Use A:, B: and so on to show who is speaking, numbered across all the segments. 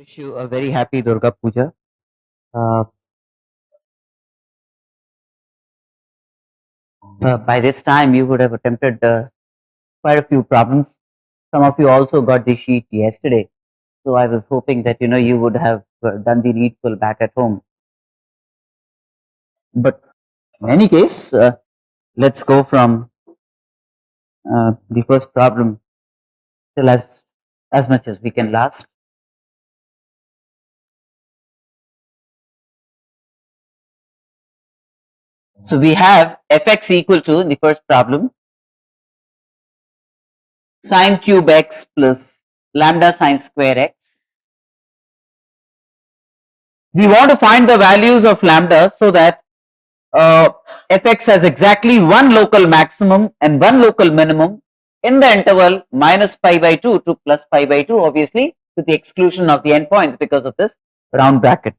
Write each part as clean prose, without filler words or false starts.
A: wish you a very happy Durga Puja. Uh, by this time, you would have attempted quite a few problems. Some of you also got the sheet yesterday, so I was hoping that you would have done the needful back at home. But in any case, let's go from the first problem till as much as we can last. So we have fx equal to the first problem sine cube x plus lambda sine square x. We want to find the values of lambda so that fx has exactly one local maximum and one local minimum in the interval minus pi by 2 to plus pi by 2, obviously to the exclusion of the endpoints because of this round bracket.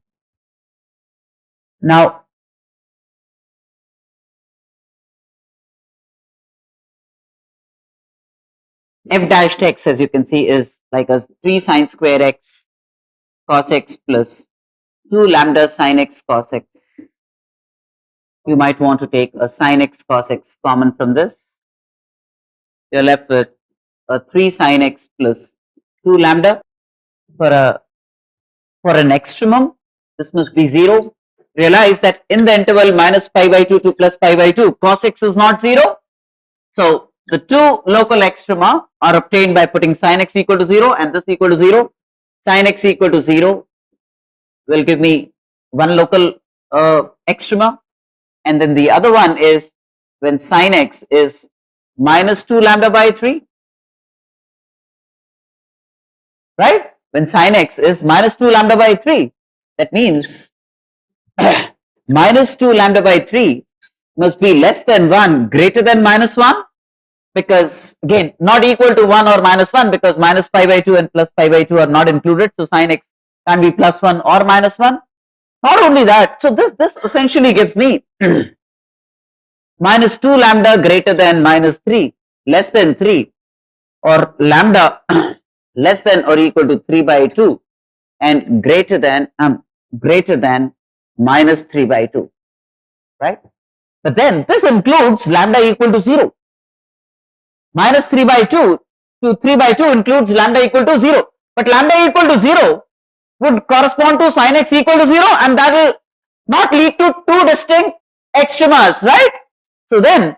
A: Now, f dashed x, as you can see, is like a 3 sine square x cos x plus 2 lambda sine x cos x. You might want to take a sine x cos x common from this. You're left with a 3 sine x plus 2 lambda. For an extremum, this must be 0. Realize that in the interval minus pi by 2 to plus pi by 2, cos x is not 0. So the two local extrema are obtained by putting sin x equal to 0 and this equal to 0. Sin x equal to 0 will give me one local extrema, and then the other one is when sin x is minus 2 lambda by 3, right? When sin x is minus 2 lambda by 3, that means minus 2 lambda by 3 must be less than 1 greater than minus 1, because again not equal to 1 or minus 1, because minus pi by 2 and plus pi by 2 are not included, so sin x can be plus 1 or minus 1. Not only that, so this essentially gives me minus 2 lambda greater than minus 3 less than 3, or lambda less than or equal to 3 by 2 and greater than minus 3 by 2, right? But then this includes lambda equal to 0. Minus 3 by 2 to 3 by 2 includes lambda equal to 0. But lambda equal to 0 would correspond to sin x equal to 0, and that will not lead to two distinct extremas, right? So then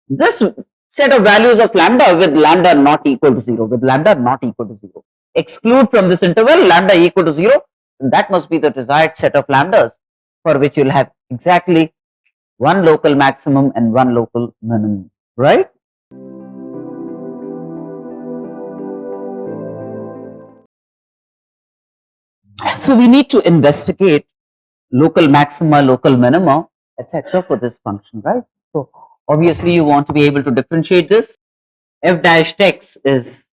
A: this set of values of lambda with lambda not equal to 0, exclude from this interval lambda equal to 0, and that must be the desired set of lambdas for which you'll have exactly one local maximum and one local minimum, right? So we need to investigate local maxima, local minima, etc. for this function, right? So obviously you want to be able to differentiate this. F dash x is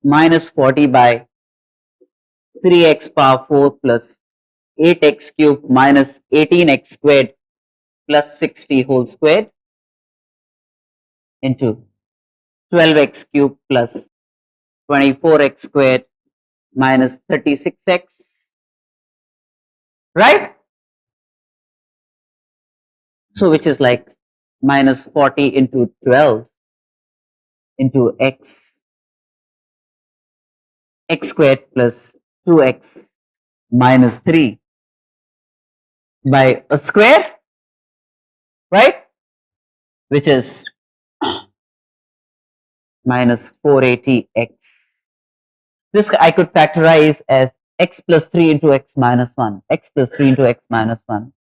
A: minus 40 by 3x power 4 plus 8x cubed minus 18x squared plus 60 whole squared into 12x cubed plus 24x squared minus 36x, right? So which is like minus 40 into 12 into x squared plus 2x minus 3 by a square, right? Which is minus 480x. This I could factorize as x plus 3 into x minus 1, x plus 3 into x minus 1.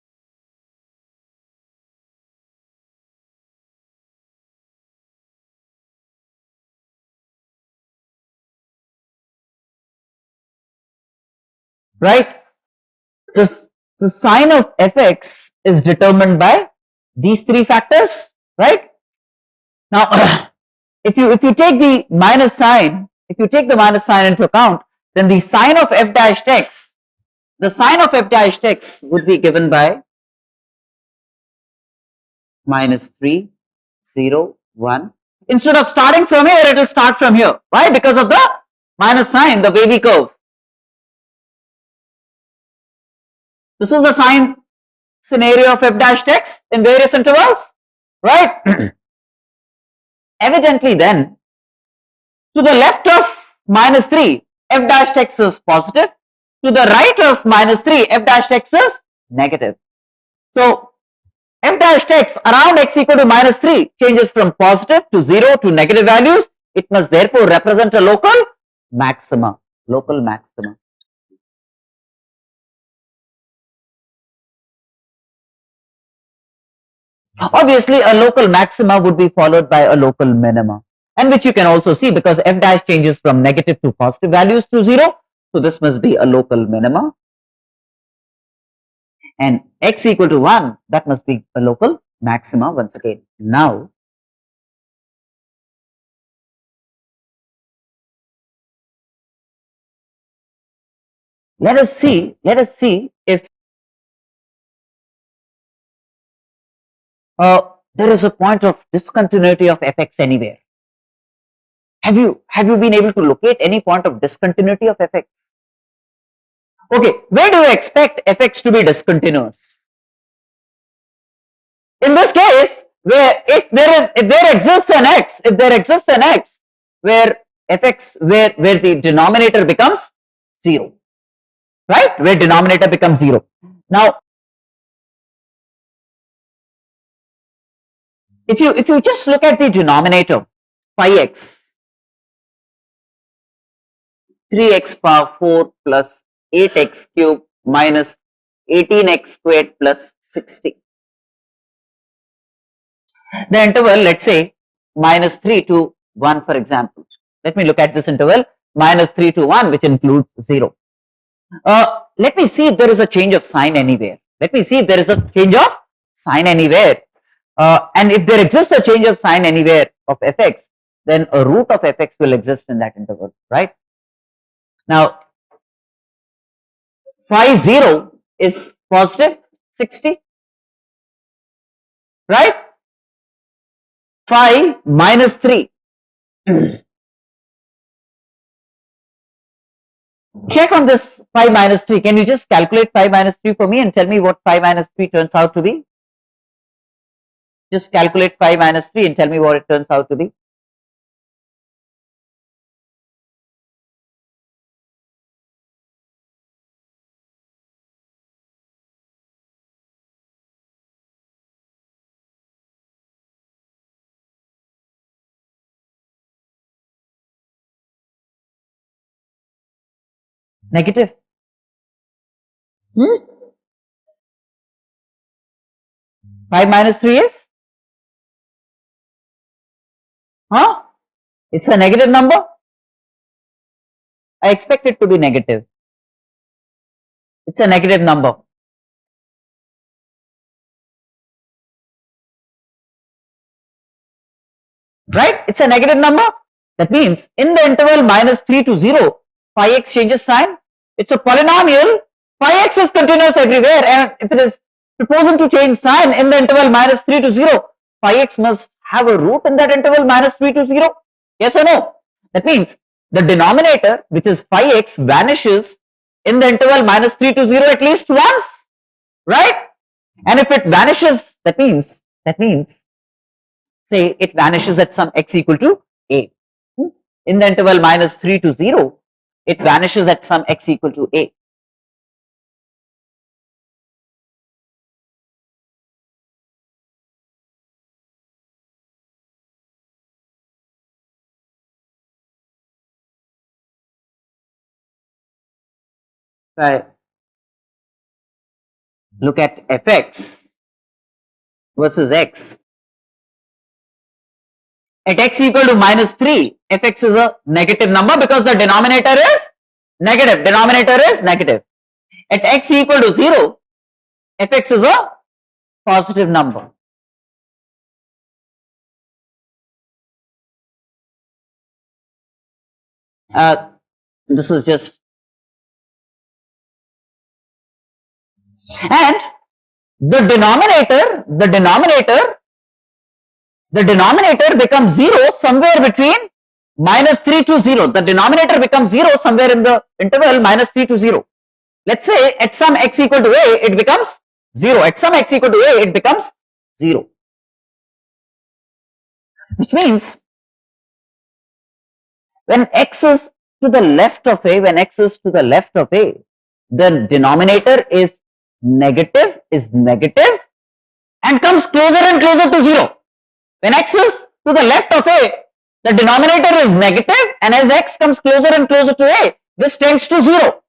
A: Right? The sign of fx is determined by these three factors, right? Now, if you take the minus sign, into account, then the sign of f dash x, would be given by minus 3, 0, 1. Instead of starting from here, it will start from here. Why? Because of the minus sign, the wavy curve. This is the sign scenario of f dash x in various intervals, right? Evidently then, to the left of minus 3, f dash x is positive. To the right of minus 3, f dash x is negative. So, f dash x around x equal to minus 3 changes from positive to 0 to negative values. It must therefore represent a local maxima. Local maxima. Obviously, a local maxima would be followed by a local minima, and which you can also see because f dash changes from negative to positive values to 0. So this must be a local minima. And x equal to 1, that must be a local maxima once again. Now, let us see if there is a point of discontinuity of fx anywhere. Have you been able to locate any point of discontinuity of fx? Okay, where do you expect fx to be discontinuous? In this case, where if there exists an x where fx where the denominator becomes 0, right? Where denominator becomes 0. Now, if you just look at the denominator, phi x, 3x power 4 plus 8x cube minus 18x squared plus 60. The interval, let's say, minus 3 to 1, for example. Let me look at this interval, minus 3 to 1, which includes 0. Let me see if there is a change of sign anywhere. Let me see if there is a change of sign anywhere. And if there exists a change of sign anywhere of fx, then a root of fx will exist in that interval, right? Now, phi 0 is positive 60, right? Phi minus 3. Check on this phi minus 3. Can you just calculate phi minus 3 for me and tell me what phi minus 3 turns out to be? Just calculate phi minus 3 and tell me what it turns out to be. Negative. Phi minus 3 is? Huh? It's a negative number? I expect it to be negative. It's a negative number. Right? It's a negative number. That means in the interval minus 3 to 0, phi x changes sign. It's a polynomial. Phi x is continuous everywhere, and if it is proposing to change sign in the interval minus 3 to 0, phi x must have a root in that interval minus 3 to 0. Yes or no? That means the denominator, which is phi x, vanishes in the interval minus 3 to 0 at least once, right? And if it vanishes, that means say it vanishes at some x equal to a. In the interval minus 3 to 0, it vanishes at some x equal to a. Right. Look at fx versus x. At x equal to minus 3, fx is a negative number because the denominator is negative. Denominator is negative. At x equal to 0, fx is a positive number. This is just, and the denominator becomes 0 somewhere between minus 3 to 0. The denominator becomes 0 somewhere in the interval minus 3 to 0. Let's say at some x equal to a, it becomes 0. At some x equal to a, it becomes 0. Which means when x is to the left of a, the denominator is negative and comes closer and closer to 0. When x is to the left of a, the denominator is negative, and as x comes closer and closer to a, this tends to 0.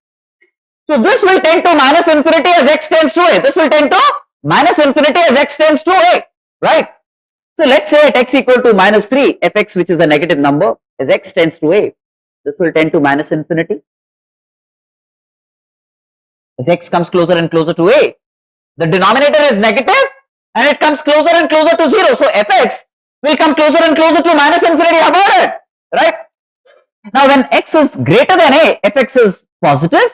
A: So this will tend to minus infinity as x tends to a. This will tend to minus infinity as x tends to a, right? So let's say at x equal to minus 3, fx, which is a negative number, as x tends to a, this will tend to minus infinity. As x comes closer and closer to a, the denominator is negative and it comes closer and closer to 0. So fx will come closer and closer to minus infinity. How about it? Right? Now when x is greater than a, fx is positive.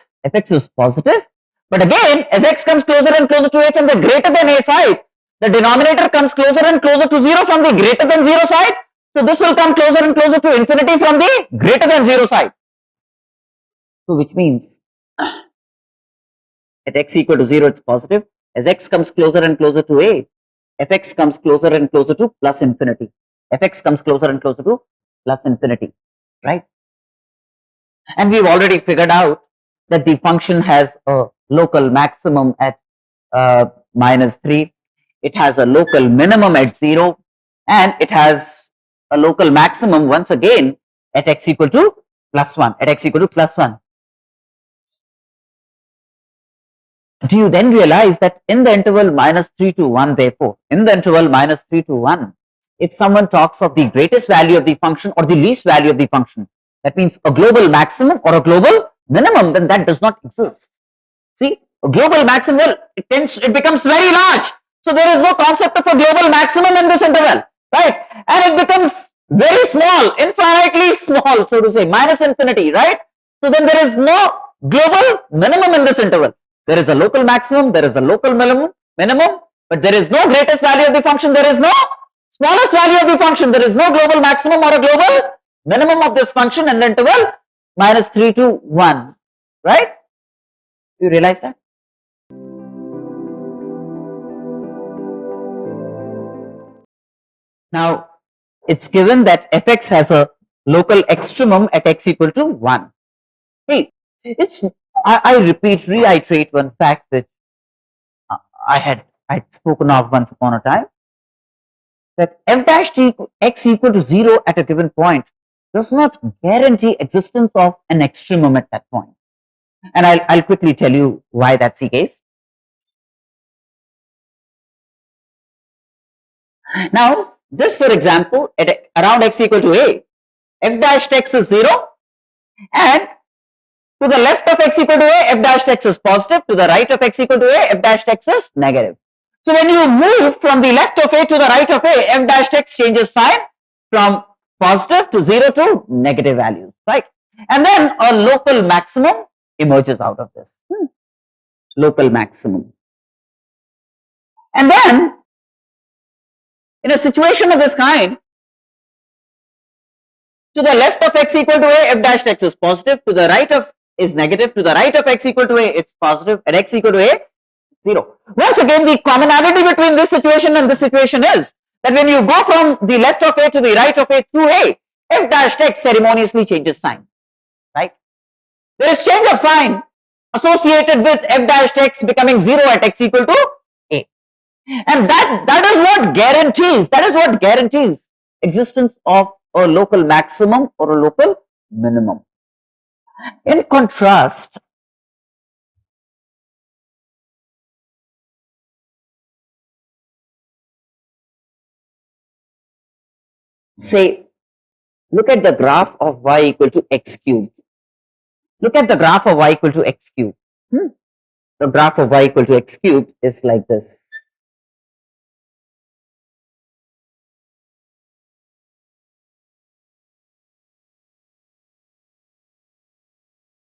A: But again, as x comes closer and closer to a from the greater than a side, the denominator comes closer and closer to 0 from the greater than 0 side. So this will come closer and closer to infinity from the greater than 0 side. So which means at x equal to 0, it's positive. As x comes closer and closer to a, fx comes closer and closer to plus infinity. Right? And we've already figured out that the function has a local maximum at minus 3. It has a local minimum at 0. And it has a local maximum once again at x equal to plus 1. Do you then realize that in the interval minus 3 to 1, therefore, if someone talks of the greatest value of the function or the least value of the function, that means a global maximum or a global minimum, then that does not exist. See, a global maximum, well, it becomes very large. So there is no concept of a global maximum in this interval, right? And it becomes very small, infinitely small, so to say, minus infinity, right? So then there is no global minimum in this interval. There is a local maximum, there is a local minimum, but there is no greatest value of the function, there is no smallest value of the function, there is no global maximum or a global minimum of this function in the interval minus 3 to 1, right? You realize that? Now, it's given that fx has a local extremum at x equal to 1. Hey, I reiterate one fact that I had spoken of once upon a time, that f dash x equal to 0 at a given point does not guarantee existence of an extremum at that point. And I'll quickly tell you why that's the case. Now, this, for example, at around x equal to a, f dash x is 0, and to the left of x equal to a, f dash x is positive. To the right of x equal to a, f dash x is negative. So when you move from the left of a to the right of a, f dash x changes sign from positive to 0 to negative values, right? And then a local maximum emerges out of this. Local maximum. And then, in a situation of this kind, to the left of x equal to a, f dash x is positive. To the right of is negative. To the right of x equal to a, it's positive. At x equal to a, 0. Once again, the commonality between this situation and this situation is that when you go from the left of a to the right of a through a, f dash x ceremoniously changes sign, right? There is change of sign associated with f dash x becoming 0 at x equal to a. And that is what guarantees existence of a local maximum or a local minimum. In contrast, say, look at the graph of y equal to x cubed. Look at the graph of y equal to x cubed. The graph of y equal to x cubed is like this.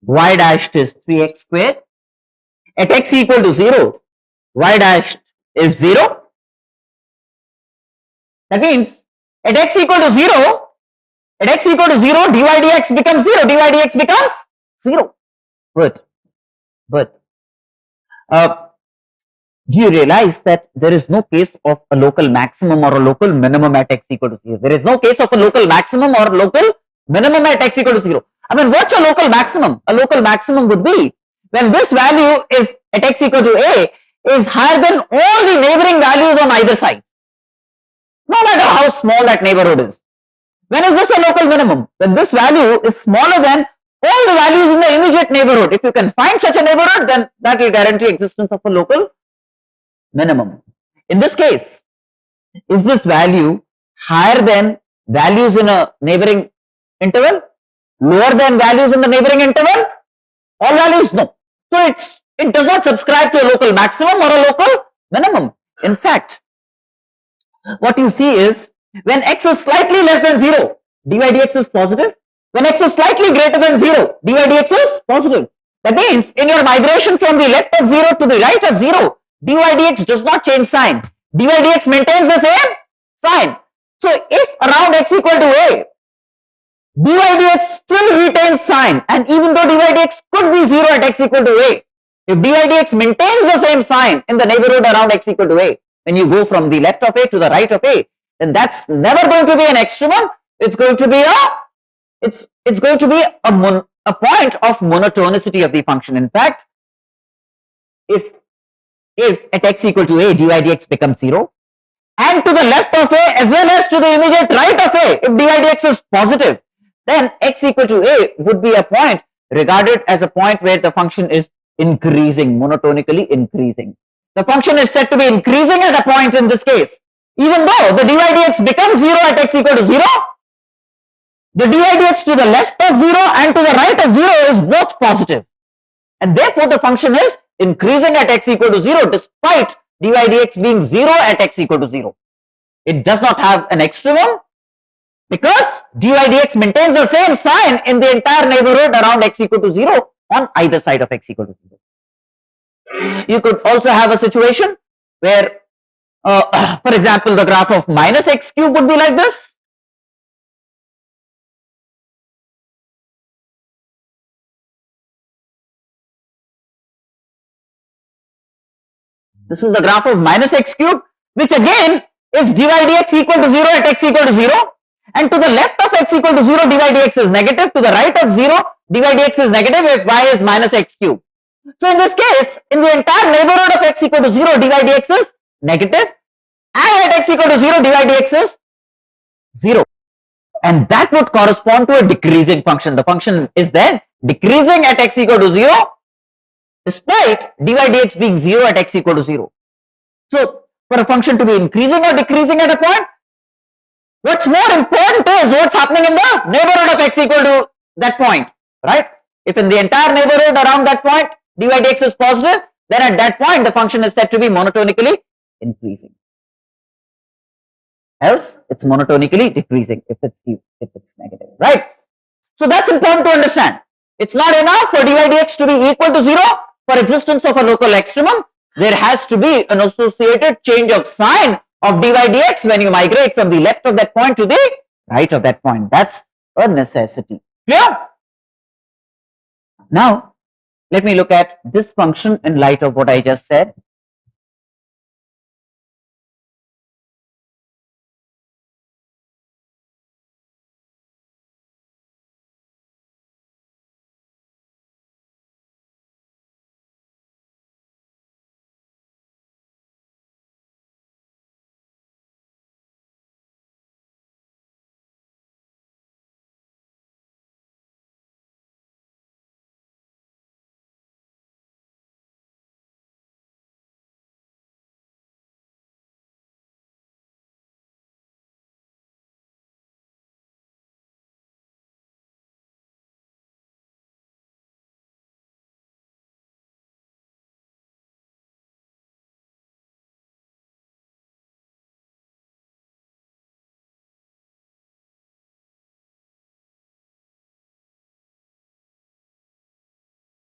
A: Y dashed is 3x squared. At x equal to 0, y dashed is 0. That means at x equal to 0, At x equal to 0, dy dx becomes 0, dy dx becomes 0. Good, good. Do you realize that there is no case of a local maximum or a local minimum at x equal to 0? There is no case of a local maximum or local minimum at x equal to 0. I mean, what's a local maximum? A local maximum would be when this value is at x equal to a is higher than all the neighboring values on either side, no matter how small that neighborhood is. When is this a local minimum? When this value is smaller than all the values in the immediate neighborhood. If you can find such a neighborhood, then that will guarantee existence of a local minimum. In this case, is this value higher than values in a neighboring interval? Lower than values in the neighboring interval? All values? No. So it does not subscribe to a local maximum or a local minimum. In fact, what you see is when x is slightly less than 0, dy dx is positive. When x is slightly greater than 0, dy dx is positive. That means in your migration from the left of 0 to the right of 0, dy dx does not change sign. Dy dx maintains the same sign. So if around x equal to a, dy dx still retains sign, and even though dy dx could be 0 at x equal to a, if dy dx maintains the same sign in the neighborhood around x equal to a, when you go from the left of a to the right of a, then that's never going to be an extremum. It's going to be a point of monotonicity of the function. In fact, if at x equal to a, dy dx becomes 0, and to the left of a as well as to the immediate right of a, if dy dx is positive, then x equal to a would be a point regarded as a point where the function is increasing, monotonically increasing. The function is said to be increasing at a point in this case. Even though the dy dx becomes 0 at x equal to 0, the dy dx to the left of 0 and to the right of 0 is both positive. And therefore, the function is increasing at x equal to 0 despite dy dx being 0 at x equal to 0. It does not have an extremum because dy dx maintains the same sign in the entire neighborhood around x equal to 0 on either side of x equal to 0. You could also have a situation where, for example, the graph of minus x cube would be like this. This is the graph of minus x cube, which again is dy dx equal to 0 at x equal to 0. And to the left of x equal to 0, dy dx is negative. To the right of 0, dy dx is negative if y is minus x cube. So in this case, in the entire neighborhood of x equal to 0, dy dx is negative, and at x equal to 0, dy dx is 0. And that would correspond to a decreasing function. The function is then decreasing at x equal to 0, despite dy dx being 0 at x equal to 0. So for a function to be increasing or decreasing at a point, what's more important is what's happening in the neighborhood of x equal to that point, right? If in the entire neighborhood around that point dy dx is positive, then at that point the function is said to be monotonically increasing. Else it's monotonically decreasing if it's negative, right? So that's important to understand. It's not enough for dy dx to be equal to 0 for existence of a local extremum. There has to be an associated change of sign of dy dx when you migrate from the left of that point to the right of that point. That's a necessity. Clear? Now, let me look at this function in light of what I just said.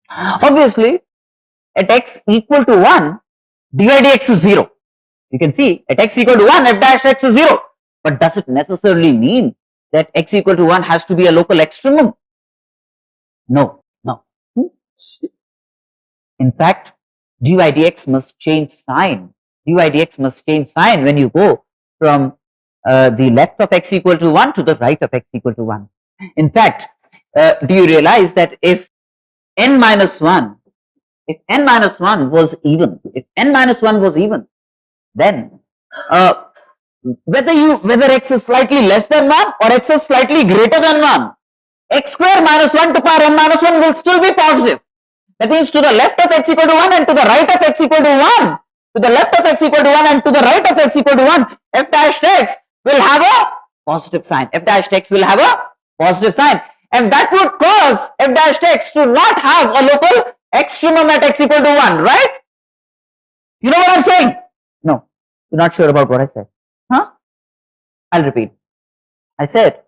A: Obviously, at x equal to 1, dy dx is 0. You can see at x equal to 1, f dash x is 0. But does it necessarily mean that x equal to 1 has to be a local extremum? No, no. In fact, dy dx must change sign. Dy dx must change sign when you go from the left of x equal to 1 to the right of x equal to 1. In fact, do you realize that if n minus 1, if n minus 1 was even, then whether x is slightly less than 1 or x is slightly greater than 1, x square minus 1 to power n minus 1 will still be positive. That means to the left of x equal to 1 and to the right of x equal to 1, to the left of x equal to 1 and to the right of x equal to 1, f dash x will have a positive sign. F dash x will have a positive sign. And that would cause f dash x to not have a local extremum at x equal to 1, right? You know what I'm saying? No, you're not sure about what I said. Huh? I'll repeat. I said,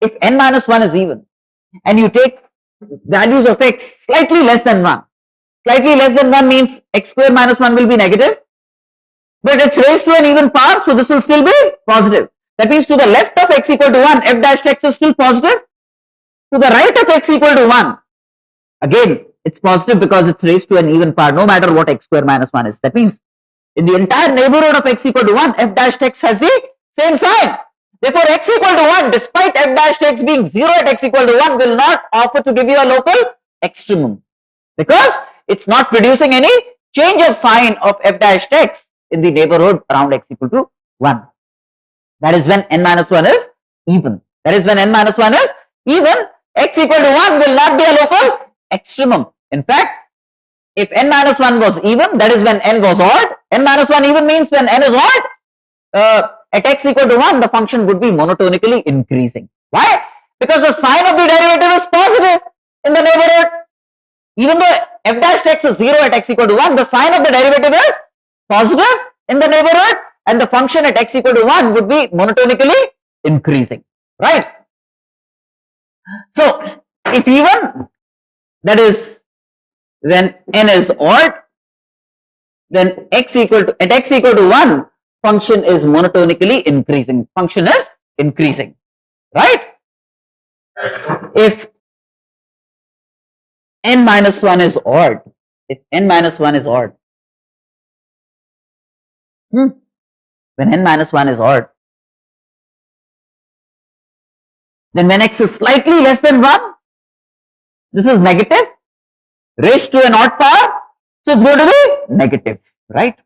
A: if n minus 1 is even, and you take values of x slightly less than 1, slightly less than 1 means x square minus 1 will be negative, but it's raised to an even power, so this will still be positive. That means to the left of x equal to 1, f dash x is still positive. To the right of x equal to 1, again, it's positive because it's raised to an even power, no matter what x square minus 1 is. That means in the entire neighborhood of x equal to 1, f dash x has the same sign. Therefore, x equal to 1, despite f dash x being 0 at x equal to 1, will not offer to give you a local extremum, because it's not producing any change of sign of f dash x in the neighborhood around x equal to 1. That is when n minus 1 is even. That is when n minus 1 is even, x equal to 1 will not be a local extremum. In fact, if n minus 1 was even, that is when n was odd. N minus 1 even means when n is odd, at x equal to 1, the function would be monotonically increasing. Why? Because the sign of the derivative is positive in the neighborhood. Even though f dash x is 0 at x equal to 1, the sign of the derivative is positive in the neighborhood, and the function at x equal to 1 would be monotonically increasing, right? So, if even, that is when n is odd, then x equal to, at x equal to 1, function is monotonically increasing. Function is increasing, right? If n minus 1 is odd, if n minus 1 is odd, when n minus 1 is odd, then when x is slightly less than 1, this is negative, raised to an odd power, so it's going to be negative, right?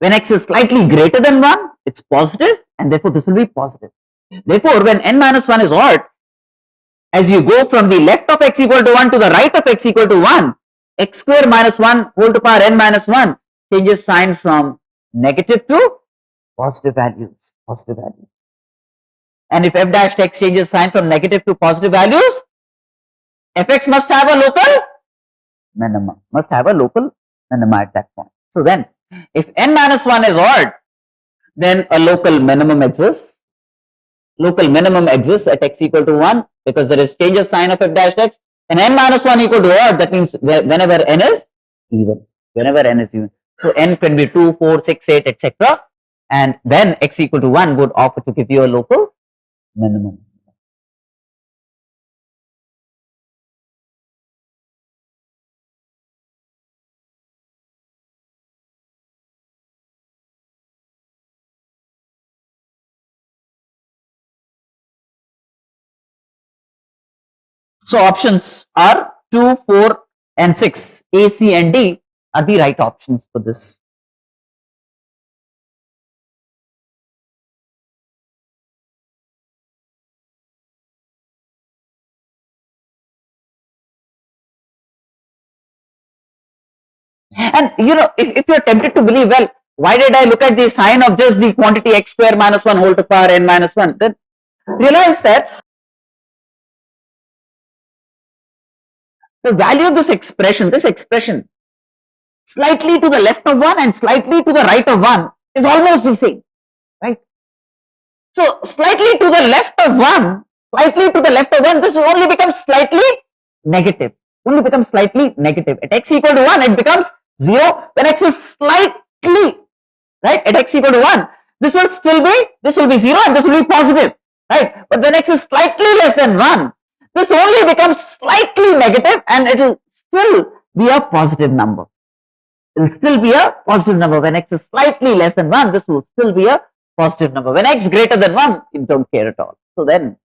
A: When x is slightly greater than 1, it's positive, and therefore this will be positive. Therefore, when n minus 1 is odd, as you go from the left of x equal to 1 to the right of x equal to 1, x square minus 1 whole to power n minus 1 changes sign from negative to positive values, And if f dash x changes sign from negative to positive values, fx must have a local minima, at that point. So then, if n minus 1 is odd, then a local minimum exists. Local minimum exists at x equal to 1 because there is change of sign of f dash x, and n minus 1 equal to odd, that means whenever n is even. So n can be 2, 4, 6, 8, etc. And then x equal to 1 would offer to give you a local minimum. So options are 2, 4 and 6. A, C and D are the right options for this. And you know, if you're tempted to believe, well, why did I look at the sign of just the quantity x square minus 1 whole to power n minus 1? Then realize that the value of this expression, slightly to the left of 1 and slightly to the right of 1 is almost the same, right? So slightly to the left of 1, this only becomes slightly negative. At x equal to 1, it becomes 0. When x is slightly, right, at x equal to 1, this will be 0 and this will be positive. right? But when x is slightly less than 1, this only becomes slightly negative and it will still be a positive number. It will still be a positive number. When x is slightly less than 1, this will still be a positive number. When x greater than 1, you don't care at all. So then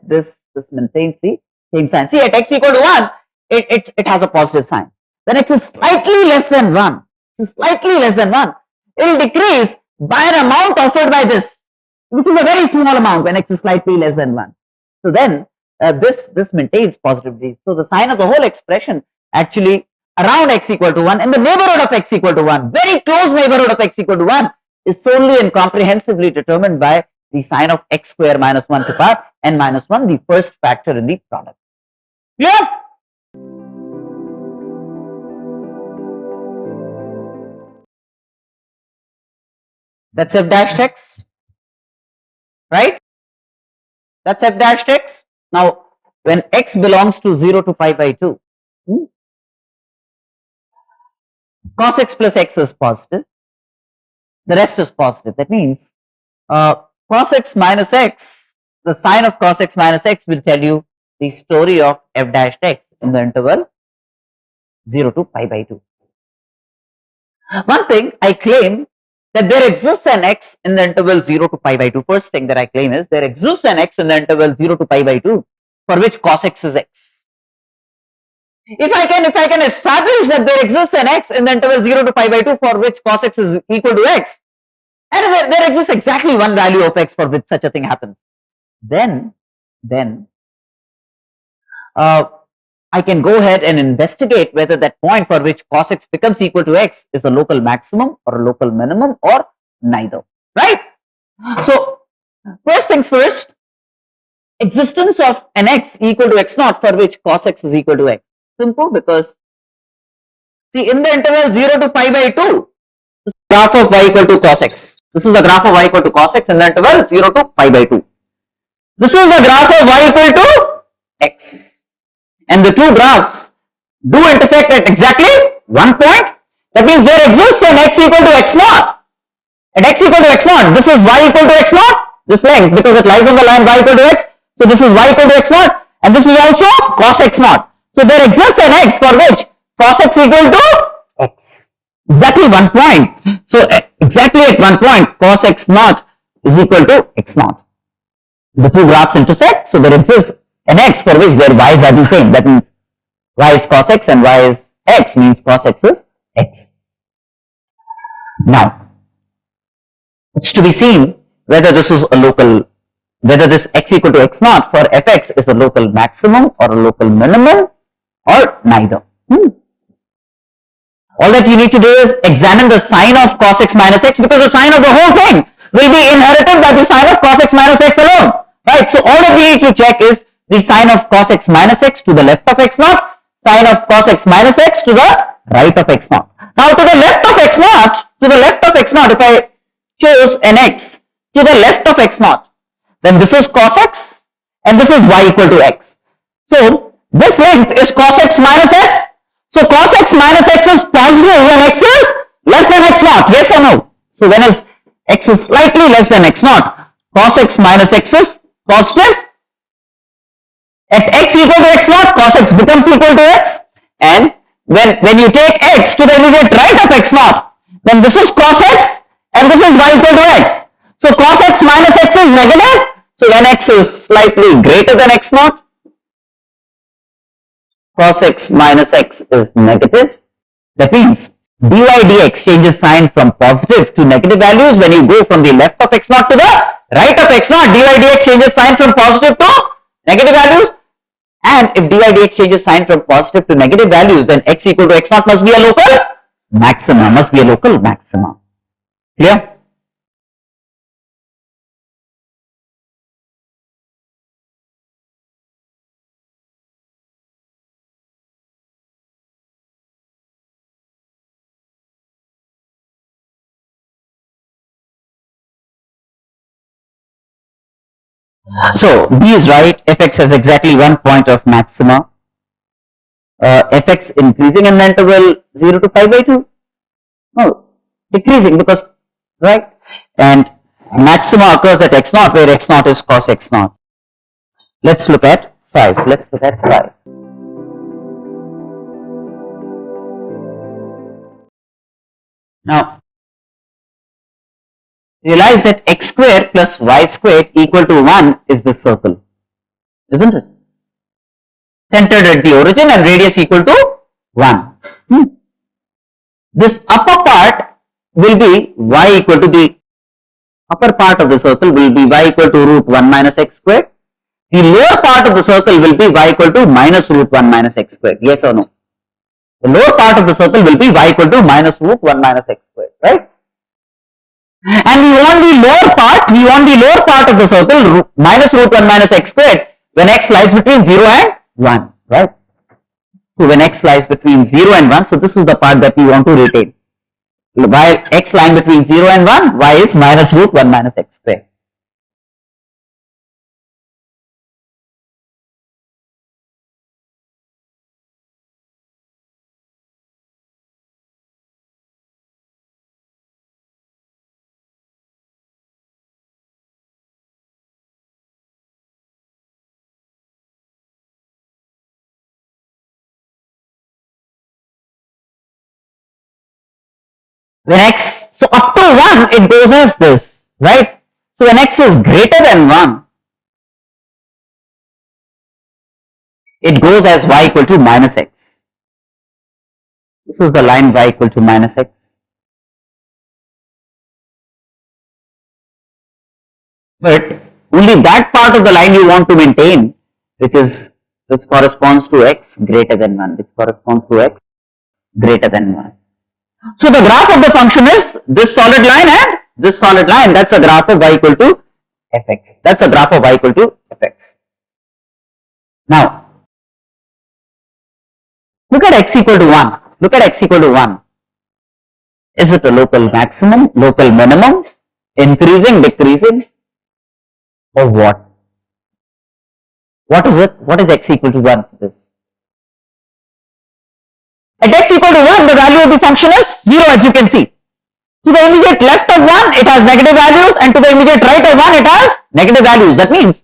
A: this maintains the same sign. See, at x equal to 1, it has a positive sign. When x is slightly less than 1, it will decrease by an amount offered by this, which is a very small amount when x is slightly less than 1. So then this maintains positivity. So the sign of the whole expression actually around x equal to 1, in the neighborhood of x equal to 1, very close neighborhood of x equal to 1, is solely and comprehensively determined by the sign of x square minus 1 to power n minus 1, the first factor in the product. Yeah. That's f dash x, right? That's f dash x. Now, when x belongs to 0 to pi by 2, cos x plus x is positive. The rest is positive. That means cos x minus x, the sign of cos x minus x will tell you the story of f dash x in the interval 0 to pi by 2. One thing I claim that there exists an x in the interval 0 to pi by 2. First thing that I claim is there exists an x in the interval 0 to pi by 2 for which cos x is x. If I can establish that there exists an x in the interval 0 to pi by 2 for which cos x is equal to x, and there exists exactly one value of x for which such a thing happens, then I can go ahead and investigate whether that point for which cos x becomes equal to x is a local maximum or a local minimum or neither, right? So first things first, existence of an x equal to x naught for which cos x is equal to x. Simple, because see, in the interval 0 to pi by 2, this is the graph of y equal to cos x. This is the graph of y equal to cos x in the interval 0 to pi by 2. This is the graph of y equal to x. And the two graphs do intersect at exactly one point. That means there exists an x equal to x naught. At x equal to x naught, this is y equal to x naught, this length, because it lies on the line y equal to x. So this is y equal to x naught, and this is also cos x naught. So there exists an x for which cos x equal to x. Exactly one point. So exactly at one point, cos x naught is equal to x naught. The two graphs intersect, so there exists an x for which their y's are the same. That means y is cos x and y is x, means cos x is x. Now, it's to be seen whether this is a local, whether this x equal to x naught for fx is a local maximum or a local minimum or neither. All that you need to do is examine the sign of cos x minus x, because the sign of the whole thing will be inherited by the sign of cos x minus x alone, right? So all that we need to check is the sign of cos x minus x to the left of x naught, sign of cos x minus x to the right of x naught. Now to the left of x naught, if I choose an x to the left of x naught, then this is cos x and this is y equal to x. So this length is cos x minus x. So cos x minus x is positive when x is less than x naught, yes or no? So when x is slightly less than x naught, cos x minus x is positive. At x equal to x naught, cos x becomes equal to x, and when you take x to the immediate right of x naught, then this is cos x and this is y equal to x. So cos x minus x is negative. So when x is slightly greater than x naught, cos x minus x is negative. That means dy dx changes sign from positive to negative values when you go from the left of x naught to the right of x naught. Dy dx changes sign from positive to negative values, and if dy dx changes sign from positive to negative values, then x equal to x naught must be a local maxima, Clear? So B is right. Fx has exactly one point of maxima. Fx increasing in the interval 0 to pi by 2. No, decreasing, because, right? And Maxima occurs at x naught, where x naught is cos x naught. Let's look at 5. Let's look at 5. Now, realize that x squared plus y squared equal to 1 is this circle, isn't it? Centered at the origin and radius equal to 1. This upper part will be y equal to the upper part of the circle will be y equal to root 1 minus x squared. The lower part of the circle will be y equal to minus root 1 minus x squared. Yes or no? The lower part of the circle will be y equal to minus root 1 minus x squared, right? And we want the lower part of the circle minus root 1 minus x squared when x lies between 0 and 1, right? So when x lies between 0 and 1, so this is the part that we want to retain. While x lying between 0 and 1, y is minus root 1 minus x squared. When x, so up to 1, it goes as this, right? So when x is greater than 1, it goes as y equal to minus x. This is the line y equal to minus x. But only that part of the line you want to maintain, which corresponds to x greater than 1, which corresponds to x greater than 1. So the graph of the function is this solid line and this solid line. That's a graph of y equal to fx. That's a graph of y equal to fx. Now, look at x equal to 1. Look at x equal to 1. Is it a local maximum, local minimum, increasing, decreasing, or what? What is it? What is x equal to 1 for this? At x equal to 1, the value of the function is 0, as you can see. To the immediate left of 1, it has negative values, and to the immediate right of 1, it has negative values. That means,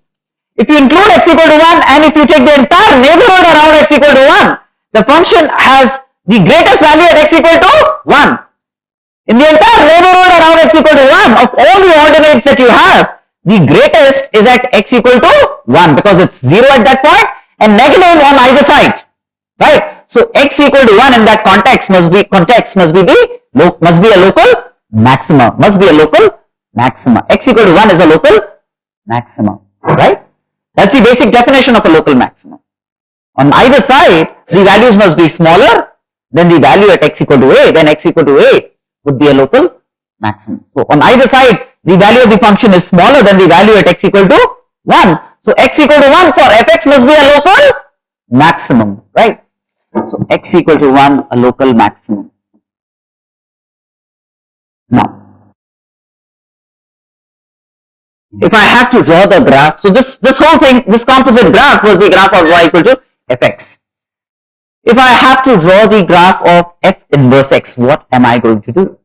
A: if you include x equal to 1 and if you take the entire neighborhood around x equal to 1, the function has the greatest value at x equal to 1. In the entire neighborhood around x equal to 1, of all the ordinates that you have, the greatest is at x equal to 1 because it's 0 at that point and negative on either side, right? So x equal to 1 in that context must be a local maxima, x equal to 1 is a local maxima, right? That's the basic definition of a local maxima. On either side, the values must be smaller than the value at x equal to a, then x equal to a would be a local maximum. So on either side, the value of the function is smaller than the value at x equal to 1. So x equal to 1 for fx must be a local maximum, right? So x equal to 1, a local maximum. Now, if I have to draw the graph, so this whole thing, this composite graph was the graph of y equal to fx. If I have to draw the graph of f inverse x, what am I going to do?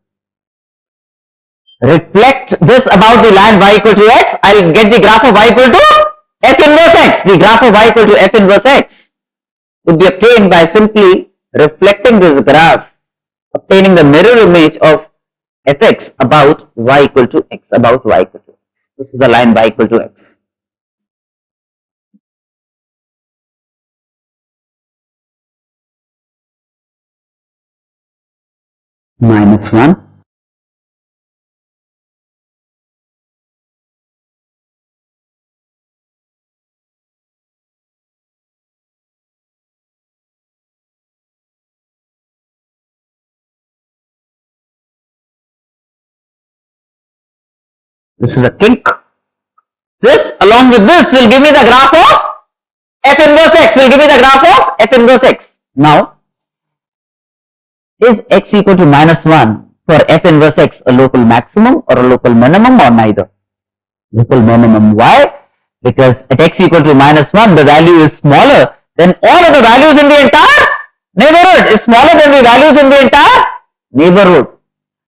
A: Reflect this about the line y equal to x, I'll get the graph of y equal to f inverse x. The graph of y equal to f inverse x would be obtained by simply reflecting this graph, obtaining the mirror image of fx about y equal to x, This is the line y equal to x. Minus 1. This is a kink. This along with this will give me the graph of f inverse x, Now, is x equal to minus 1 for f inverse x a local maximum or a local minimum or neither? Local minimum. Why? Because at x equal to minus 1, the value is smaller than all of the values in the entire neighborhood.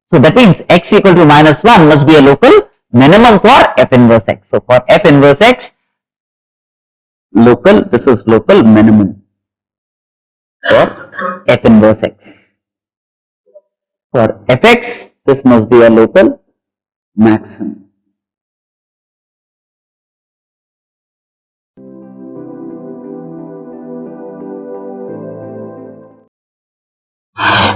A: So that means x equal to minus 1 must be a local minimum for f inverse x. So for f inverse x, local, this is local minimum for f inverse x. For fx, this must be a local maximum.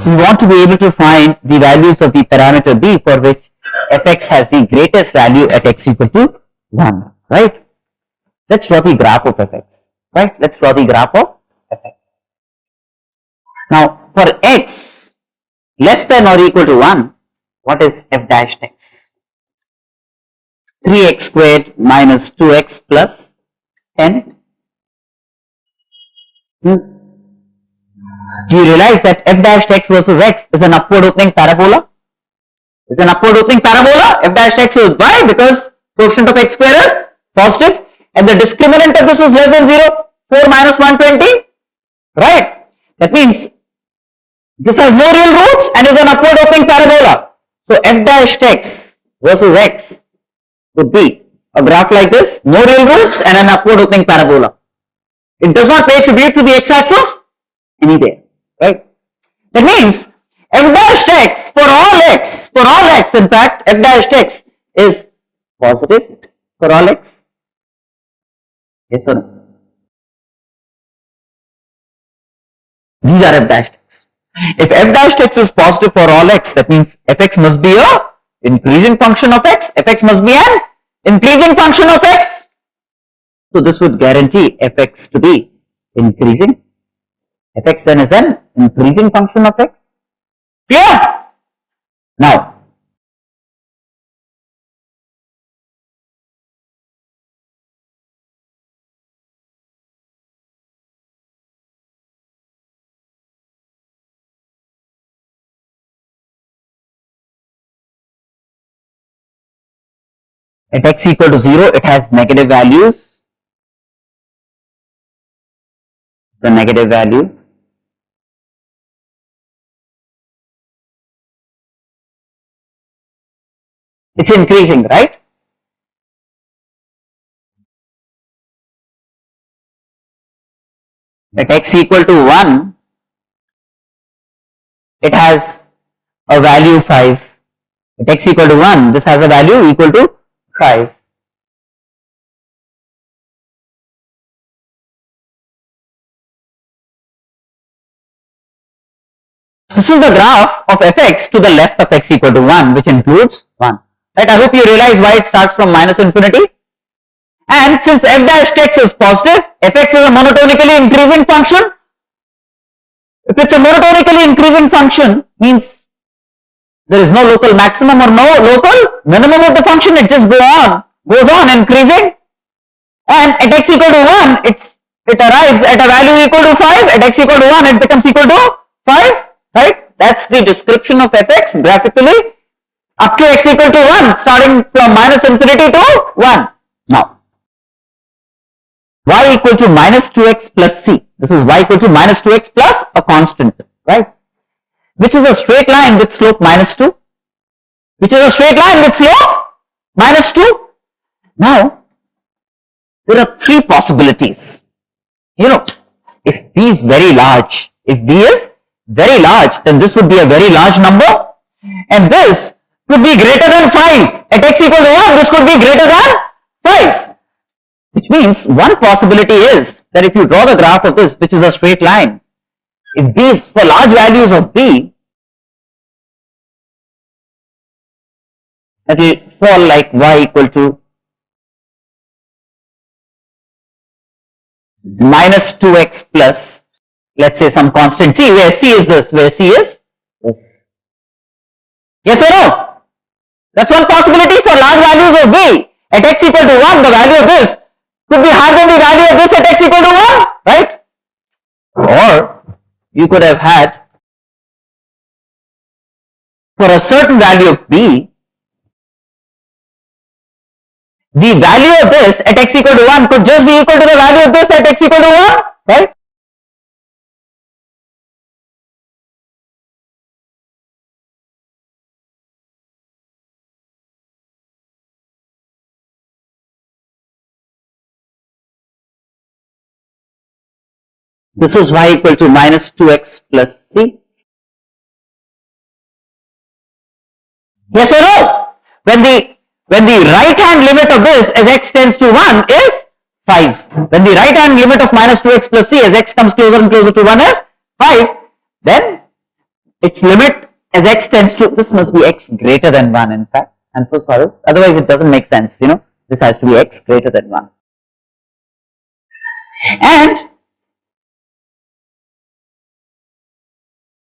A: We want to be able to find the values of the parameter b for which fx has the greatest value at x equal to 1, right? Let's draw the graph of fx, right? Let's draw the graph of fx. Now, for x less than or equal to 1, what is f dash x? 3x squared minus 2x plus 10. Do you realize that f dash x versus x is an upward opening parabola? It's an upward opening parabola. F dash x is why? Because quotient of x square is positive and the discriminant of this is less than 0. 4 minus 120. Right? That means this has no real roots and is an upward opening parabola. So f dash x versus x would be a graph like this, no real roots and an upward opening parabola. It does not pay tribute to the x-axis anywhere, right? That means f dash x for all x, in fact, f dash x is positive for all x. Yes or no? These are f dash x. If f dash x is positive for all x, that means fx must be a increasing function of x. Fx must be an increasing function of x. So this would guarantee fx to be increasing. Fx then is an increasing function of x. Clear? Now, at x equal to 0, it has negative values. The negative value. It's increasing, right? At x equal to 1, it has a value 5. At x equal to 1, this has a value equal to 5. This is the graph of fx to the left of x equal to 1, which includes 1. Right? I hope you realize why it starts from minus infinity. And since f dash x is positive, fx is a monotonically increasing function. If it's a monotonically increasing function, means there is no local maximum or no local minimum of the function. It just goes on increasing. And at x equal to 1, it arrives at a value equal to 5. At x equal to 1, it becomes equal to 5. Right? That's the description of fx graphically up to x equal to 1, starting from minus infinity to 1. Now, y equal to minus 2x plus c. This is y equal to minus 2x plus a constant, right? Which is a straight line with slope minus 2. Which is a straight line with slope minus 2. Now, there are three possibilities. You know, if b is very large, then this would be a very large number. And this could be greater than 5. At x equal to 1, this could be greater than 5. Which means one possibility is that if you draw the graph of this, which is a straight line, if b is for large values of b, it will fall like y equal to minus 2x plus, let's say, some constant c, where c is this, where c is this. Yes or no? That's one possibility for large values of b. At x equal to 1, the value of this could be higher than the value of this at x equal to 1, right? Or you could have had, for a certain value of b, the value of this at x equal to 1 could just be equal to the value of this at x equal to 1, right? This is y equal to minus 2x plus c. Yes or no? When the right hand limit of this as x tends to 1 is 5. When the right hand limit of minus 2x plus c as x comes closer and closer to 1 is 5, then its limit as x tends to, this must be x greater than 1 in fact. I'm so sorry. Otherwise it doesn't make sense, you know. This has to be x greater than 1. And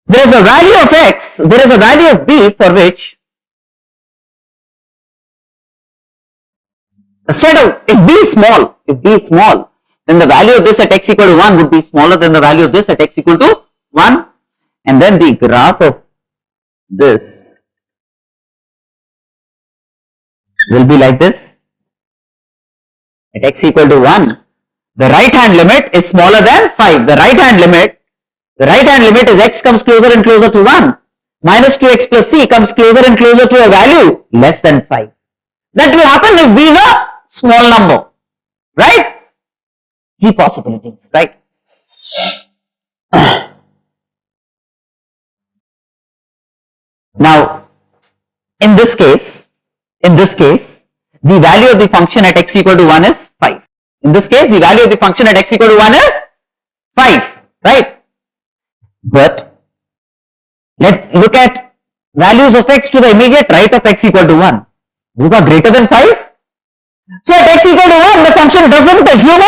A: there is a value of x, there is a value of b for which a set of, if b is small, then the value of this at x equal to 1 would be smaller than the value of this at x equal to 1. And then the graph of this will be like this. At x equal to 1, the right hand limit is smaller than 5. The right hand limit is x comes closer and closer to 1. Minus 2x plus c comes closer and closer to a value less than 5. That will happen if b is a small number, right? Three possibilities, right? Now, in this case, the value of the function at x equal to 1 is 5. In this case, the value of the function at x equal to 1 is 5, right? But let's look at values of x to the immediate right of x equal to 1. These are greater than 5. So at x equal to 1, the function doesn't assume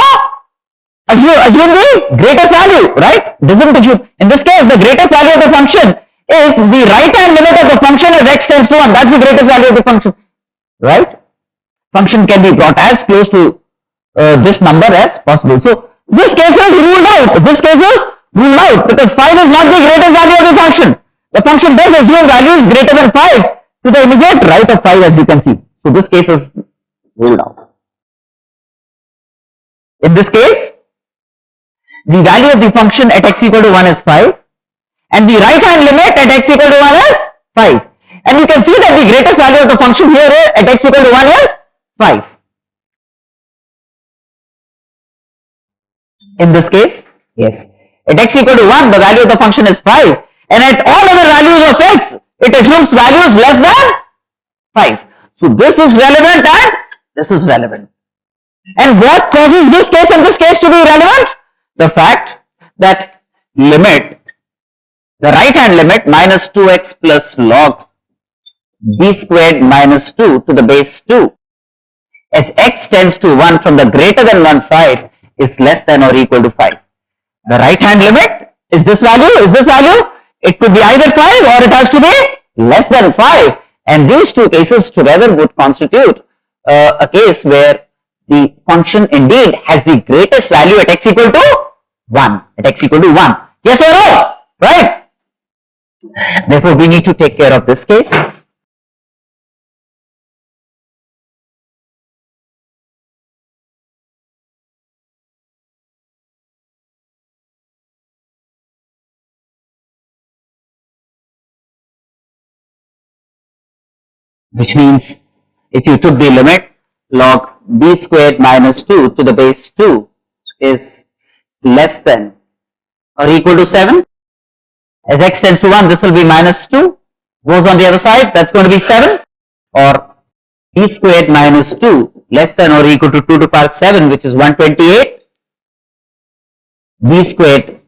A: the greatest value, right? Doesn't assume. In this case, the greatest value of the function is the right hand limit of the function as x tends to 1. That's the greatest value of the function, right? Function can be brought as close to this number as possible. So this case is ruled out. This case is ruled out because 5 is not the greatest value of the function. The function does assume values greater than 5 to the immediate right of 5, as you can see. So this case is ruled out. In this case, the value of the function at x equal to 1 is 5 and the right hand limit at x equal to 1 is 5. And you can see that the greatest value of the function here at x equal to 1 is 5. In this case, yes. At x equal to 1, the value of the function is 5. And at all other values of x, it assumes values less than 5. So this is relevant and this is relevant. And what causes this case and this case to be relevant? The fact that limit, the right hand limit minus 2x plus log b squared minus 2 to the base 2 as x tends to 1 from the greater than 1 side is less than or equal to 5. The right hand limit is this value, it could be either 5 or it has to be less than 5. And these two cases together would constitute a case where the function indeed has the greatest value at x equal to 1. At x equal to 1. Yes or no? Right? Therefore, we need to take care of this case. Which means if you took the limit log b squared minus 2 to the base 2 is less than or equal to 7. As x tends to 1, this will be minus 2. Goes on the other side, that's going to be 7. Or b squared minus 2 less than or equal to 2 to the power 7, which is 128. b squared,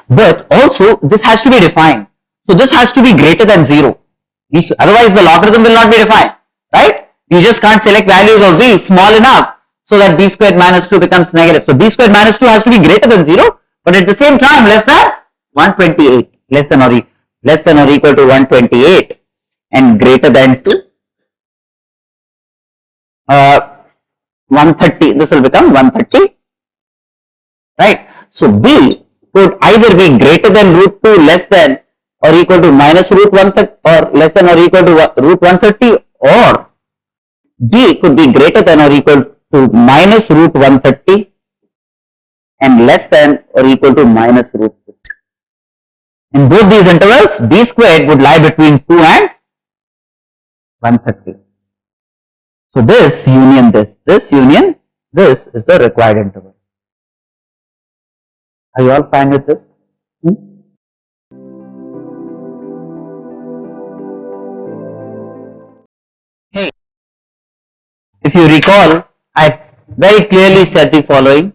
A: but also this has to be defined. So this has to be greater than 0. Otherwise the logarithm will not be defined, right? You just can't select values of b small enough so that b squared minus 2 becomes negative. So b squared minus 2 has to be greater than 0, but at the same time less than 128, less than or equal to 128 and greater than 2. 130, this will become 130, right? So b could either be greater than root 2 less than or equal to minus root 130 or less than or equal to root 130, or b could be greater than or equal to minus root 130 and less than or equal to minus root 2. In both these intervals, b squared would lie between 2 and 130. So this union this is the required interval. Are you all fine with this? Hey, if you recall, I very clearly said the following.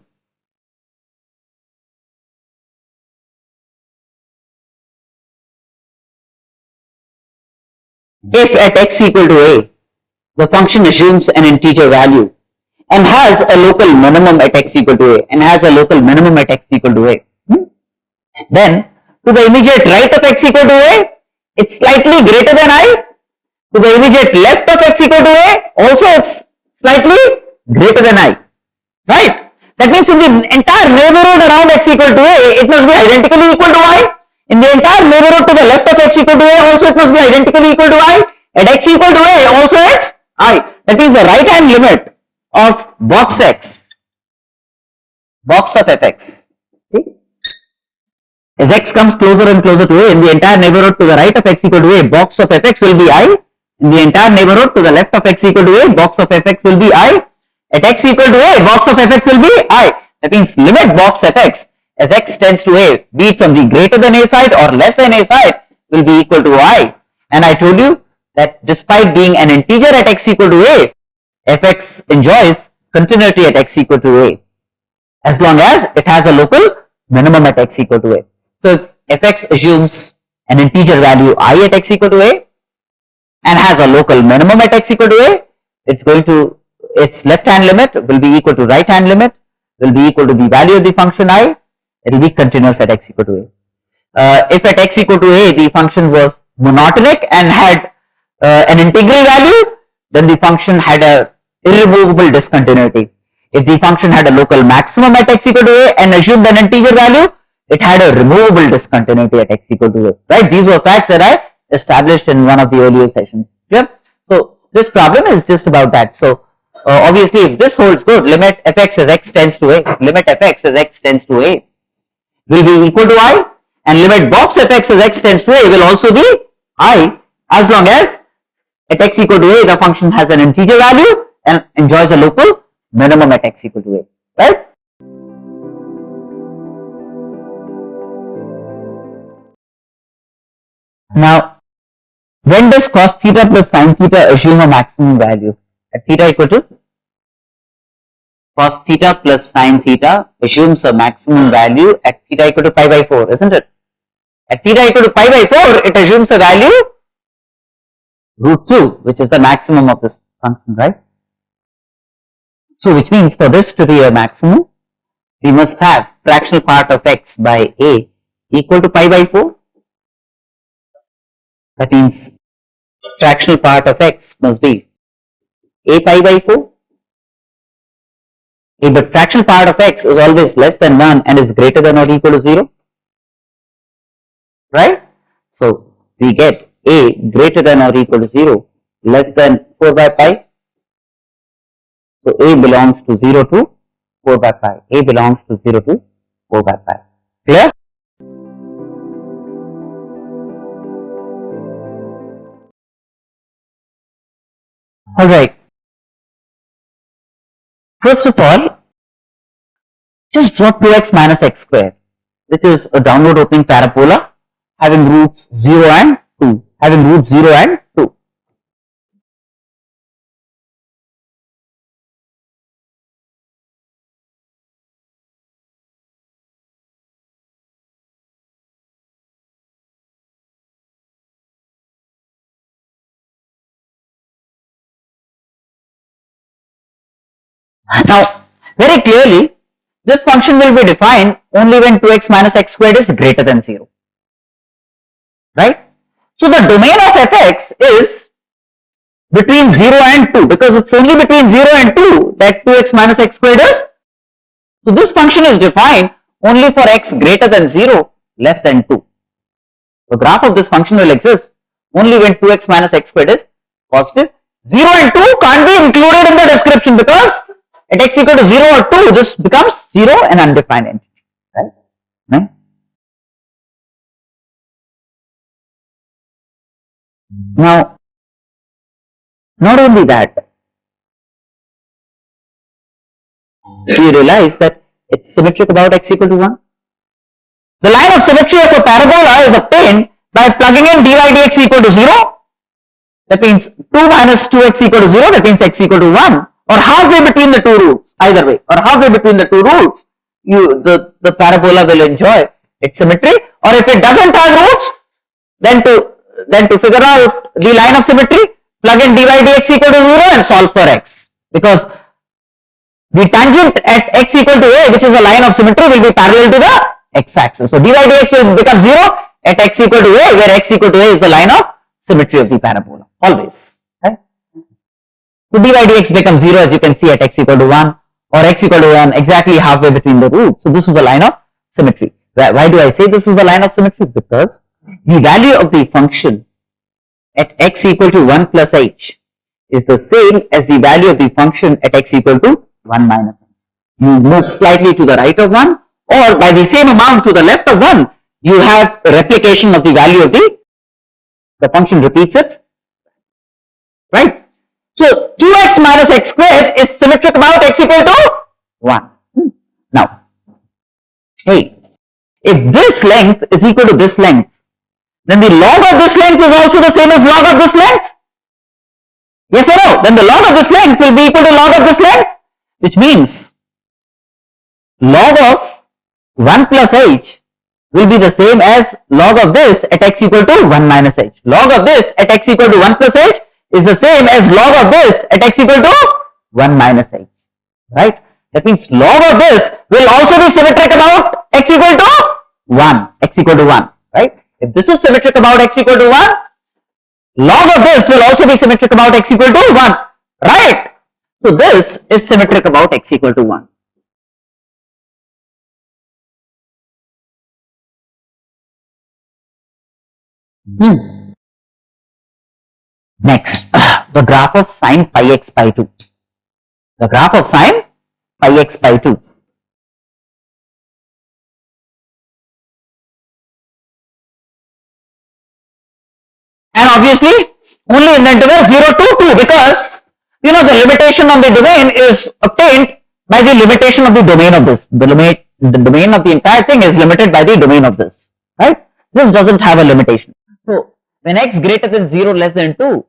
A: If at x equal to a, the function assumes an integer value and has a local minimum at x equal to a then to the immediate right of x equal to a, it's slightly greater than I. To the immediate left of x equal to a, also it's slightly greater than I. Right? That means in the entire neighborhood around x equal to a, it must be identically equal to y. In the entire neighborhood to the left of x equal to a, also it must be identically equal to y. At x equal to a, also it's I. That means the right hand limit of box x, box of fx. See? As x comes closer and closer to a, in the entire neighborhood to the right of x equal to a, box of fx will be I. In the entire neighborhood to the left of x equal to a, box of fx will be I. At x equal to a, box of fx will be I. That means limit box fx as x tends to a, be it from the greater than a side or less than a side, will be equal to I. And I told you that despite being an integer at x equal to a, fx enjoys continuity at x equal to a, as long as it has a local minimum at x equal to a. So if fx assumes an integer value I at x equal to a and has a local minimum at x equal to a, it's going to, its left hand limit will be equal to right hand limit, will be equal to the value of the function I, it will be continuous at x equal to a. If at x equal to a the function was monotonic and had an integral value, then the function had a irremovable discontinuity. If the function had a local maximum at x equal to a and assumed an integer value, it had a removable discontinuity at x equal to a. Right? These were facts that I established in one of the earlier sessions. Yep. So this problem is just about that. So obviously, if this holds good, limit fx as x tends to a, limit fx as x tends to a will be equal to I, and limit box fx as x tends to a will also be I, as long as at x equal to a the function has an integer value and enjoys a local minimum at x equal to a. Right? Now, when does cos theta plus sin theta assume a maximum value? At theta equal to cos theta plus sin theta assumes a maximum value at theta equal to pi by 4, isn't it? At theta equal to pi by 4, it assumes a value root 2, which is the maximum of this function, right? So which means for this to be a maximum, we must have fractional part of x by a equal to pi by 4. That means fractional part of x must be a pi by 4. But fractional part of x is always less than 1 and is greater than or equal to 0. Right? So we get a greater than or equal to 0 less than 4 by pi. So a belongs to 0 to 4 by pi. A belongs to 0 to 4 by pi. Clear? Alright. First of all, just drop 2x minus x square, which is a downward opening parabola having roots 0 and 2. Having roots 0 and 2. Now, very clearly, this function will be defined only when 2x minus x squared is greater than 0. Right? So the domain of fx is between 0 and 2, because it's only between 0 and 2 that 2x minus x squared is. So this function is defined only for x greater than 0, less than 2. The graph of this function will exist only when 2x minus x squared is positive. 0 and 2 can't be included in the description because at x equal to 0 or 2, this becomes 0 and undefined entity. Right? Now, not only that, do you realize that it's symmetric about x equal to 1? The line of symmetry of a parabola is obtained by plugging in dy dx equal to 0. That means 2 minus 2x equal to 0. That means x equal to 1, or halfway between the two roots. Either way, or halfway between the two roots, the parabola will enjoy its symmetry. Or if it doesn't have roots, then to figure out the line of symmetry, plug in dy dx equal to 0 and solve for x, because the tangent at x equal to a, which is a line of symmetry, will be parallel to the x-axis. So dy dx will become 0 at x equal to a, where x equal to a is the line of symmetry of the parabola, always. Right? So dy dx becomes 0, as you can see, at x equal to 1, or x equal to 1, exactly halfway between the roots. So this is the line of symmetry. Why do I say this is the line of symmetry? Because the value of the function at x equal to 1 plus h is the same as the value of the function at x equal to 1 minus h. You move slightly to the right of 1, or by the same amount to the left of 1, you have a replication of the value of the function repeats it, right? So 2x minus x squared is symmetric about x equal to 1. Now, hey, if this length is equal to this length, then the log of this length is also the same as log of this length. Yes or no? Then the log of this length will be equal to log of this length, which means log of 1 plus h will be the same as log of this at x equal to 1 minus h. Log of this at x equal to 1 plus h is the same as log of this at x equal to 1 minus h, right? That means log of this will also be symmetric about x equal to 1, x equal to 1, right? If this is symmetric about x equal to 1, log of this will also be symmetric about x equal to 1, right? So this is symmetric about x equal to 1. Next, the graph of sine pi x by 2. The graph of sine pi x by 2. And obviously, only in the interval 0 to 2, because the limitation on the domain is obtained by the limitation of the domain of this. The domain of the entire thing is limited by the domain of this, right? This doesn't have a limitation. So when x greater than 0 less than 2,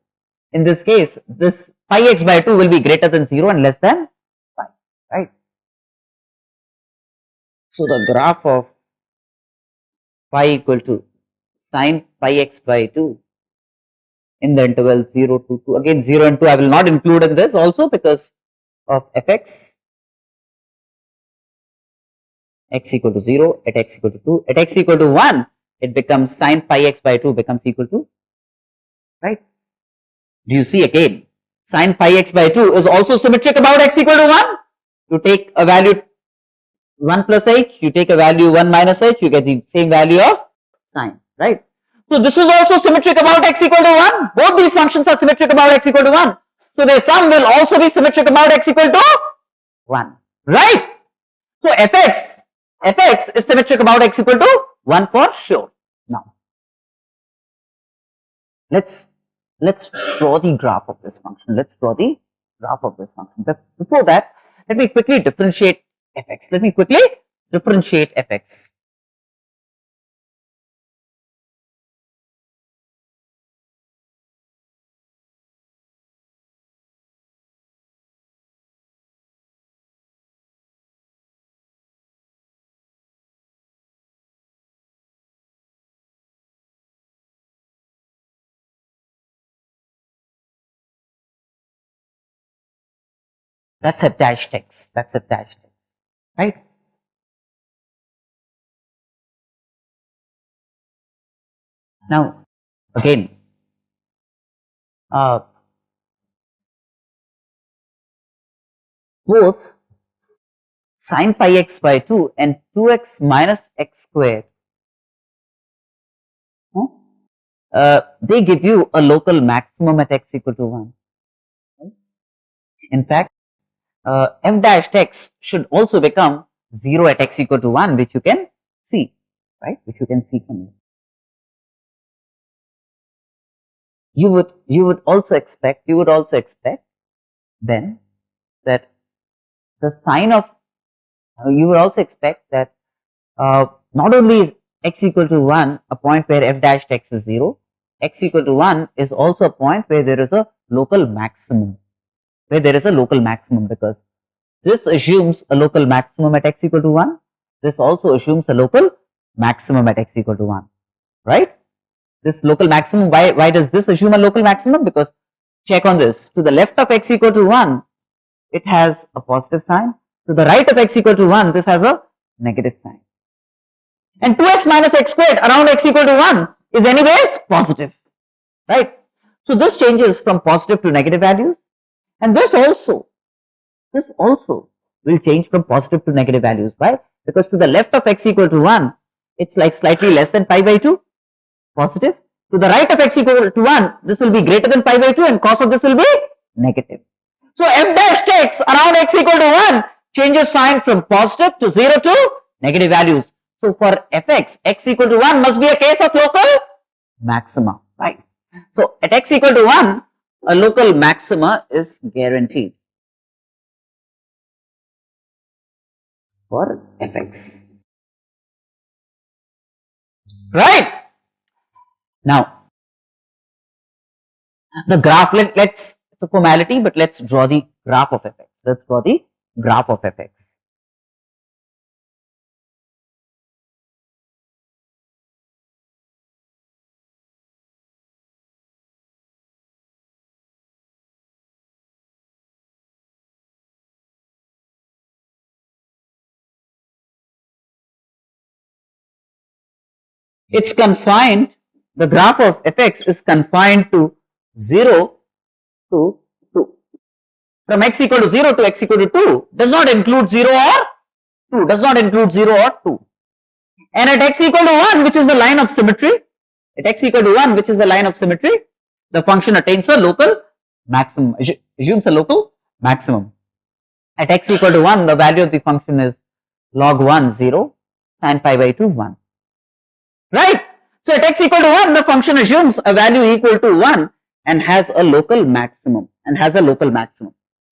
A: in this case, this pi x by 2 will be greater than 0 and less than 5, right? So the graph of pi equal to sine pi x by 2 in the interval 0 to 2, again 0 and 2 I will not include in this also because of fx, x equal to 0 at x equal to 2, at x equal to 1 it becomes sine pi x by 2 becomes equal to, right? Do you see again, sine pi x by 2 is also symmetric about x equal to 1. You take a value 1 plus h, you take a value 1 minus h, you get the same value of sine, right? So this is also symmetric about x equal to 1. Both these functions are symmetric about x equal to 1. So their sum will also be symmetric about x equal to 1, right? So fx is symmetric about x equal to 1 for sure. Now, let's draw the graph of this function. Let's draw the graph of this function. But before that, let me quickly differentiate fx. Let me quickly differentiate fx. That's a dash text. That's a dash text, right? Now, again, both sine pi x by 2 and 2x minus x squared, they give you a local maximum at x equal to 1. Right? In fact, f dash x should also become 0 at x equal to 1, which you can see, right? Which you can see from here. You would also expect then that the sign of you would also expect that not only is x equal to 1 a point where f dash x is 0. X equal to 1 is also a point where there is a local maximum. Because this assumes a local maximum at x equal to 1. This also assumes a local maximum at x equal to 1. Right? This local maximum, why does this assume a local maximum? Because check on this. To the left of x equal to 1, it has a positive sign. To the right of x equal to 1, this has a negative sign. And 2x minus x squared around x equal to 1 is anyways positive. Right? So this changes from positive to negative values. And this also will change from positive to negative values. Why? Because to the left of x equal to 1, it's like slightly less than pi by 2, positive. To the right of x equal to 1, this will be greater than pi by 2 and cos of this will be negative. So f dash x around x equal to 1 changes sign from positive to 0 to negative values. So for fx, x equal to 1 must be a case of local maxima, right? So at x equal to 1, a local maxima is guaranteed for fx. Right? Now, the graph, it's a formality, but let's draw the graph of fx. Let's draw the graph of fx. It's confined, the graph of fx is confined to 0 to 2. From x equal to 0 to x equal to 2 does not include 0 or 2, does not include 0 or 2. And at x equal to 1, which is the line of symmetry, at x equal to 1, which is the line of symmetry, the function attains a local maximum, assumes a local maximum. At x equal to 1, the value of the function is log 1, 0, sin pi by 2, 1. Right? So at x equal to 1, the function assumes a value equal to 1 and has a local maximum.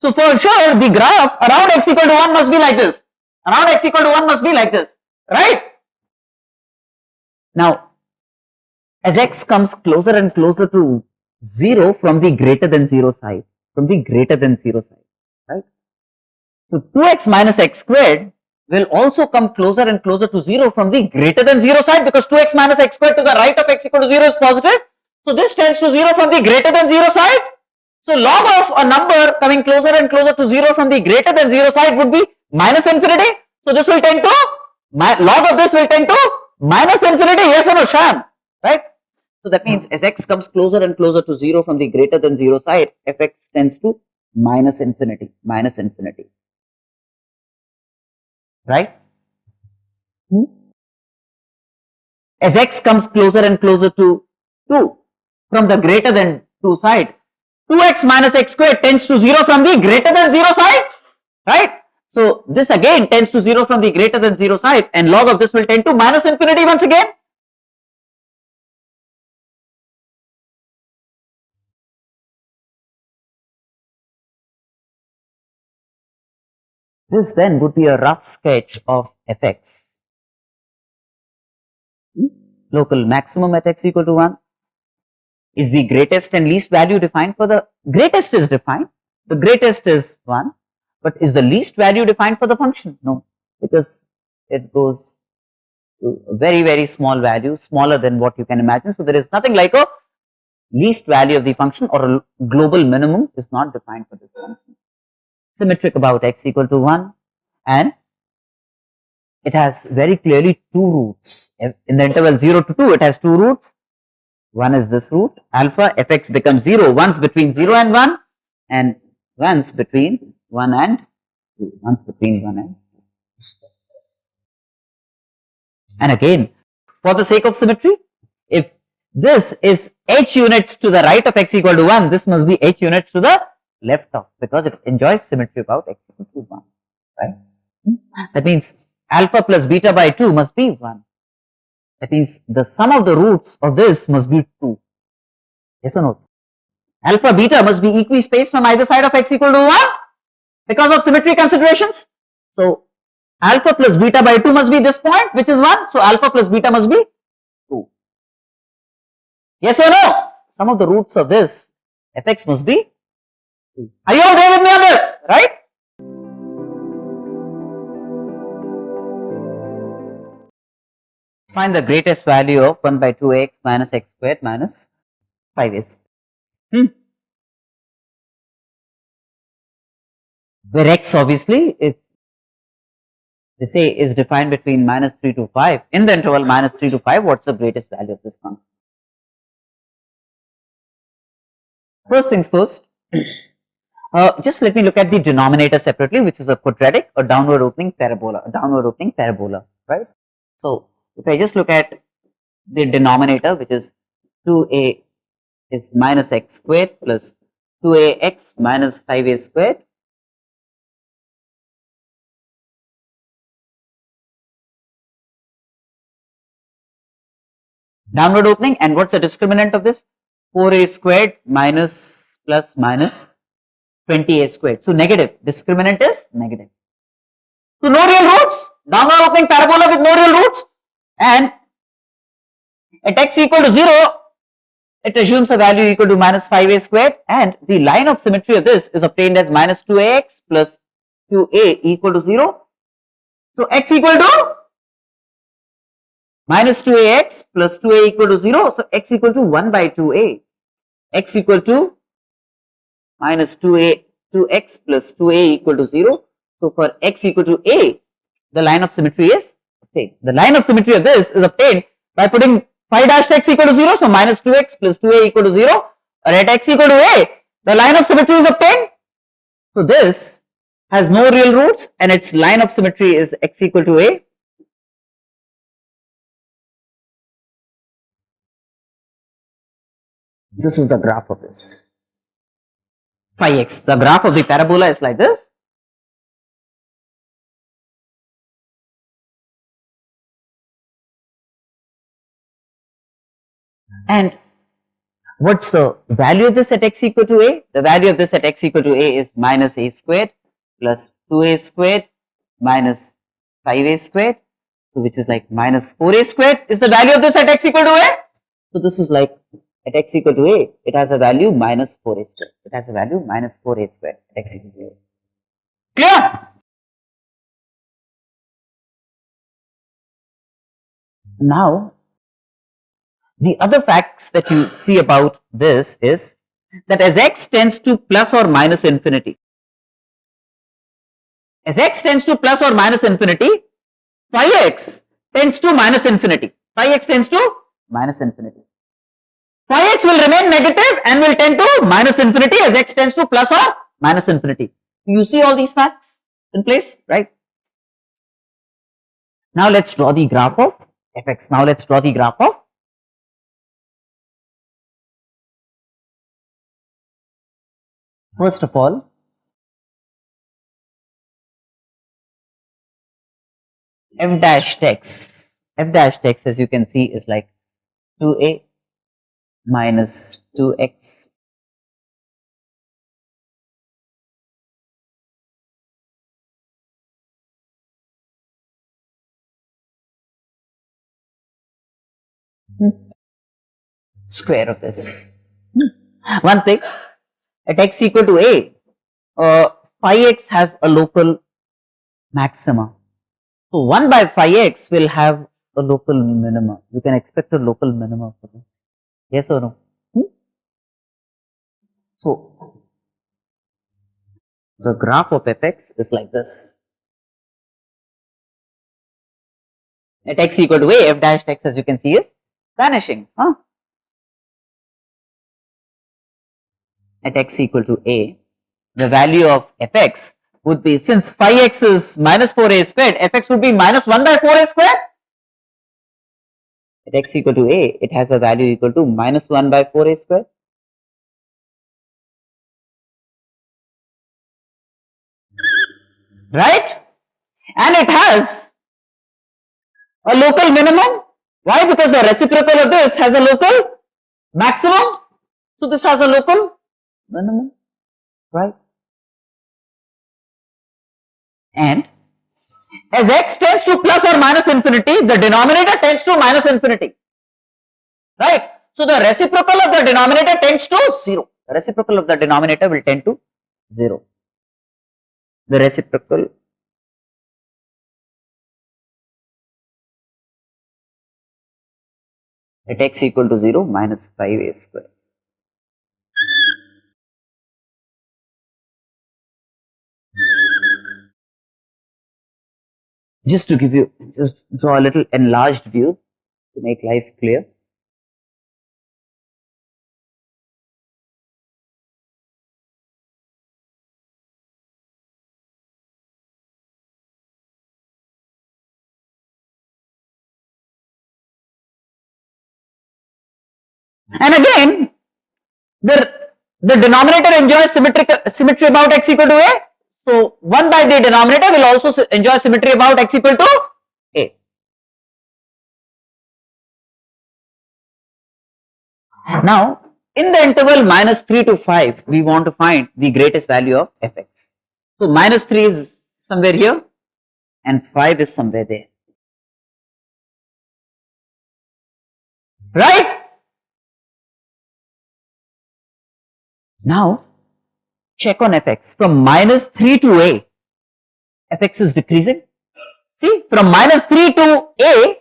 A: So for sure, the graph around x equal to 1 must be like this. Right? Now, as x comes closer and closer to 0 from the greater than 0 side, right? So 2x minus x squared will also come closer and closer to 0 from the greater than 0 side, because 2x minus x squared to the right of x equal to 0 is positive. So this tends to 0 from the greater than 0 side. So log of a number coming closer and closer to 0 from the greater than 0 side would be minus infinity. So this will tend to, log of this will tend to minus infinity, yes or no, Shan? Right? So that means as x comes closer and closer to 0 from the greater than 0 side, fx tends to minus infinity. Right? As x comes closer and closer to 2 from the greater than 2 side, 2x minus x squared tends to 0 from the greater than 0 side, right? So this again tends to 0 from the greater than 0 side, and log of this will tend to minus infinity once again. This then would be a rough sketch of fx. Local maximum at x equal to 1 is the greatest and least value defined for the greatest is defined. The greatest is 1, but is the least value defined for the function? No, because it goes to a very, very small value, smaller than what you can imagine. So there is nothing like a least value of the function, or a global minimum is not defined for this function. Symmetric about x equal to 1, and it has very clearly 2 roots. In the interval 0 to 2, it has 2 roots. One is this root, alpha. Fx becomes 0 once between 0 and 1, and once between 1 and 2. And again, for the sake of symmetry, if this is h units to the right of x equal to 1, this must be h units to the left of, because it enjoys symmetry about x equal to 1. Right? That means alpha plus beta by 2 must be 1. That means the sum of the roots of this must be 2. Yes or no? Alpha beta must be equispaced on either side of x equal to 1 because of symmetry considerations. So Alpha plus beta by 2 must be this point, which is 1. So alpha plus beta must be 2. Yes or no? Some of the roots of this fx must be 2. Are you all there with me on this? Right? Find the greatest value of 1 by 2x minus x squared minus 5x. Where x obviously is, they say, is defined between minus 3 to 5. In the interval minus 3 to 5, what's the greatest value of this constant? First things first, just let me look at the denominator separately, which is a quadratic or downward opening parabola, right? So if I just look at the denominator, which is 2a is minus x squared plus 2ax minus 5a squared. Downward opening, and what's the discriminant of this? 4a squared minus plus minus 20a squared. So negative. Discriminant is negative. So no real roots. Downward opening parabola with no real roots. And at x equal to 0, it assumes a value equal to minus 5a squared. And the line of symmetry of this is obtained as minus 2ax plus 2a equal to 0. So x equal to minus 2ax plus 2a equal to 0. So x equal to 1 by 2a. X equal to minus 2x plus 2a equal to 0. So for x equal to a, the line of symmetry is obtained. The line of symmetry of this is obtained by putting phi dash x equal to 0. So minus 2x plus 2a equal to 0. Or at x equal to a, the line of symmetry is obtained. So this has no real roots and its line of symmetry is x equal to a. This is the graph of this. Phi x. The graph of the parabola is like this. And what's the value of this at x equal to a? The value of this at x equal to a is minus a squared plus 2a squared minus 5a squared, so which is like minus 4a squared is the value of this at x equal to a. So this is like at x equal to a, it has a value minus 4a squared. It has a value minus 4a squared at x equal to a. Clear? Now, the other facts that you see about this is that as x tends to plus or minus infinity, as x tends to plus or minus infinity, phi x tends to minus infinity. Phi x tends to minus infinity. Phi x will remain negative and will tend to minus infinity as x tends to plus or minus infinity. You see all these facts in place, right? Now let's draw the graph of fx. Now let's draw the graph of first of all, f dash x. F dash x, as you can see, is like 2a minus 2x square of this. One thing, at x equal to a, phi x has a local maxima. So 1 by phi x will have a local minima. You can expect a local minima for this. Yes or no? So the graph of fx is like this. At x equal to a, f dash x, as you can see, is vanishing. At x equal to a, the value of fx would be, since phi x is minus 4a squared, fx would be minus 1 by 4a squared. At x equal to a, it has a value equal to minus 1 by 4a squared. Right? And it has a local minimum. Why? Because the reciprocal of this has a local maximum. So this has a local minimum, right? And As x tends to plus or minus infinity, the denominator tends to minus infinity. Right? So the reciprocal of the denominator tends to 0. The reciprocal of the denominator will tend to 0. The reciprocal at x equal to 0 minus 5a square. Just to give you, just draw a little enlarged view to make life clear. And again, the denominator enjoys symmetry about x equal to a. So 1 by the denominator will also enjoy symmetry about x equal to a. Now, in the interval minus 3 to 5, we want to find the greatest value of fx. So minus 3 is somewhere here and 5 is somewhere there. Right? Now, check on fx. From minus 3 to a, fx is decreasing. See, from minus 3 to a,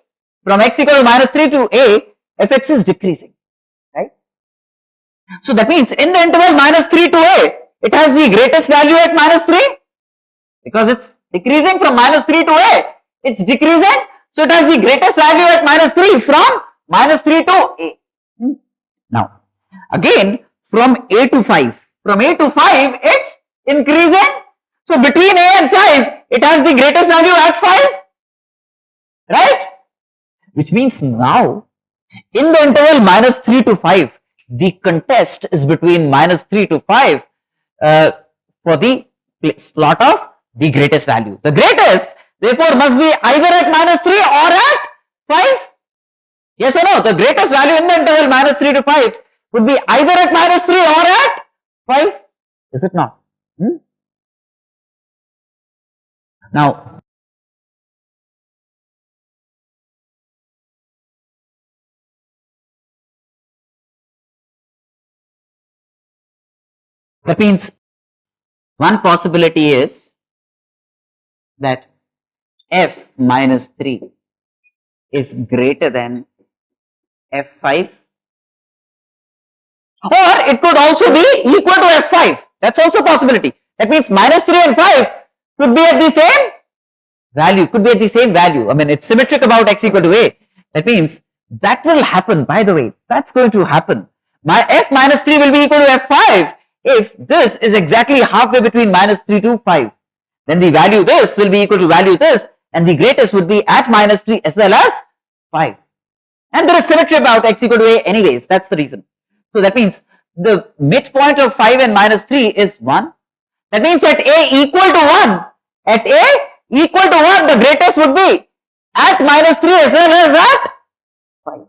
A: from x equal to minus 3 to a, fx is decreasing. Right? So that means in the interval minus 3 to a, it has the greatest value at minus 3 because it's decreasing from minus 3 to a, it's decreasing. So it has the greatest value at minus 3 from minus 3 to a. Now, again from a to 5, from a to 5, it's increasing. So between a and 5, it has the greatest value at 5. Right? Which means now, in the interval minus 3 to 5, the contest is between minus 3 to 5 for the slot of the greatest value. The greatest, therefore, must be either at minus 3 or at 5. Yes or no? The greatest value in the interval minus 3 to 5 would be either at minus 3 or at 5. Is it not? Now, that means one possibility is that f minus 3 is greater than f5, or it could also be equal to f5. That's also a possibility. That means minus 3 and 5 could be at the same value, could be at the same value. I mean, it's symmetric about x equal to a. That means that will happen, by the way, that's going to happen. My f minus 3 will be equal to f5 if this is exactly halfway between minus 3 to 5. Then the value this will be equal to value this, and the greatest would be at minus 3 as well as 5. And there is symmetry about x equal to a anyways, that's the reason. So that means the midpoint of 5 and minus 3 is 1. That means at a equal to 1, at a equal to 1, the greatest would be at minus 3 as well as at 5.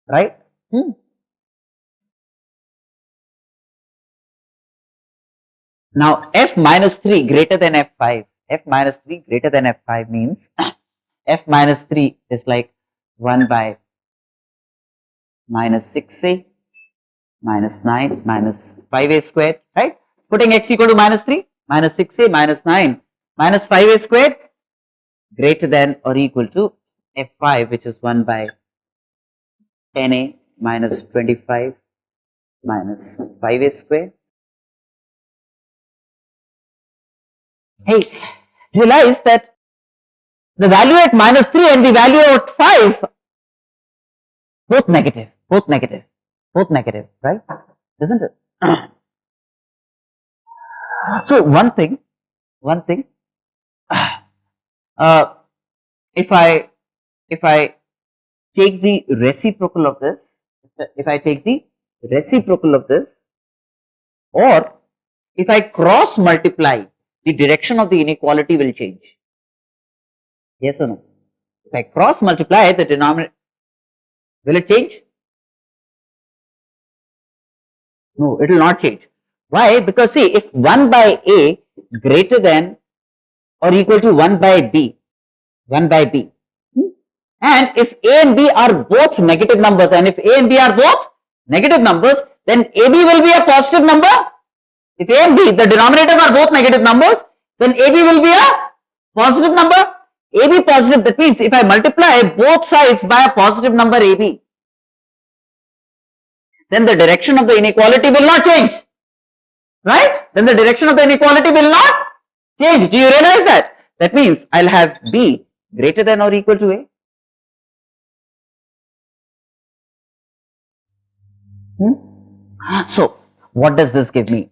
A: Right? Now, f minus 3 greater than f5. F minus 3 greater than f5 means f minus 3 is like 1 by minus 6a minus 9 minus 5a squared, right? Putting x equal to minus 3, minus 6a minus 9 minus 5a squared greater than or equal to f5, which is 1 by 10a minus 25 minus 5a squared. Hey, realize that the value at minus 3 and the value at 5 both negative, both negative, both negative, right? Isn't it? So one thing, if I take the reciprocal of this, if I take the reciprocal of this, or if I cross multiply, the direction of the inequality will change. Yes or no? If I cross multiply the denominator, will it change? No, it will not change. Why? Because see, if 1 by a greater than or equal to 1 by b. 1 by b. And if a and b are both negative numbers, and if a and b are both negative numbers, then ab will be a positive number. If a and b, the denominators are both negative numbers, then ab will be a positive number. AB positive, that means if I multiply both sides by a positive number AB, then the direction of the inequality will not change. Right? Then the direction of the inequality will not change. Do you realize that? That means I'll have B greater than or equal to A. So, what does this give me?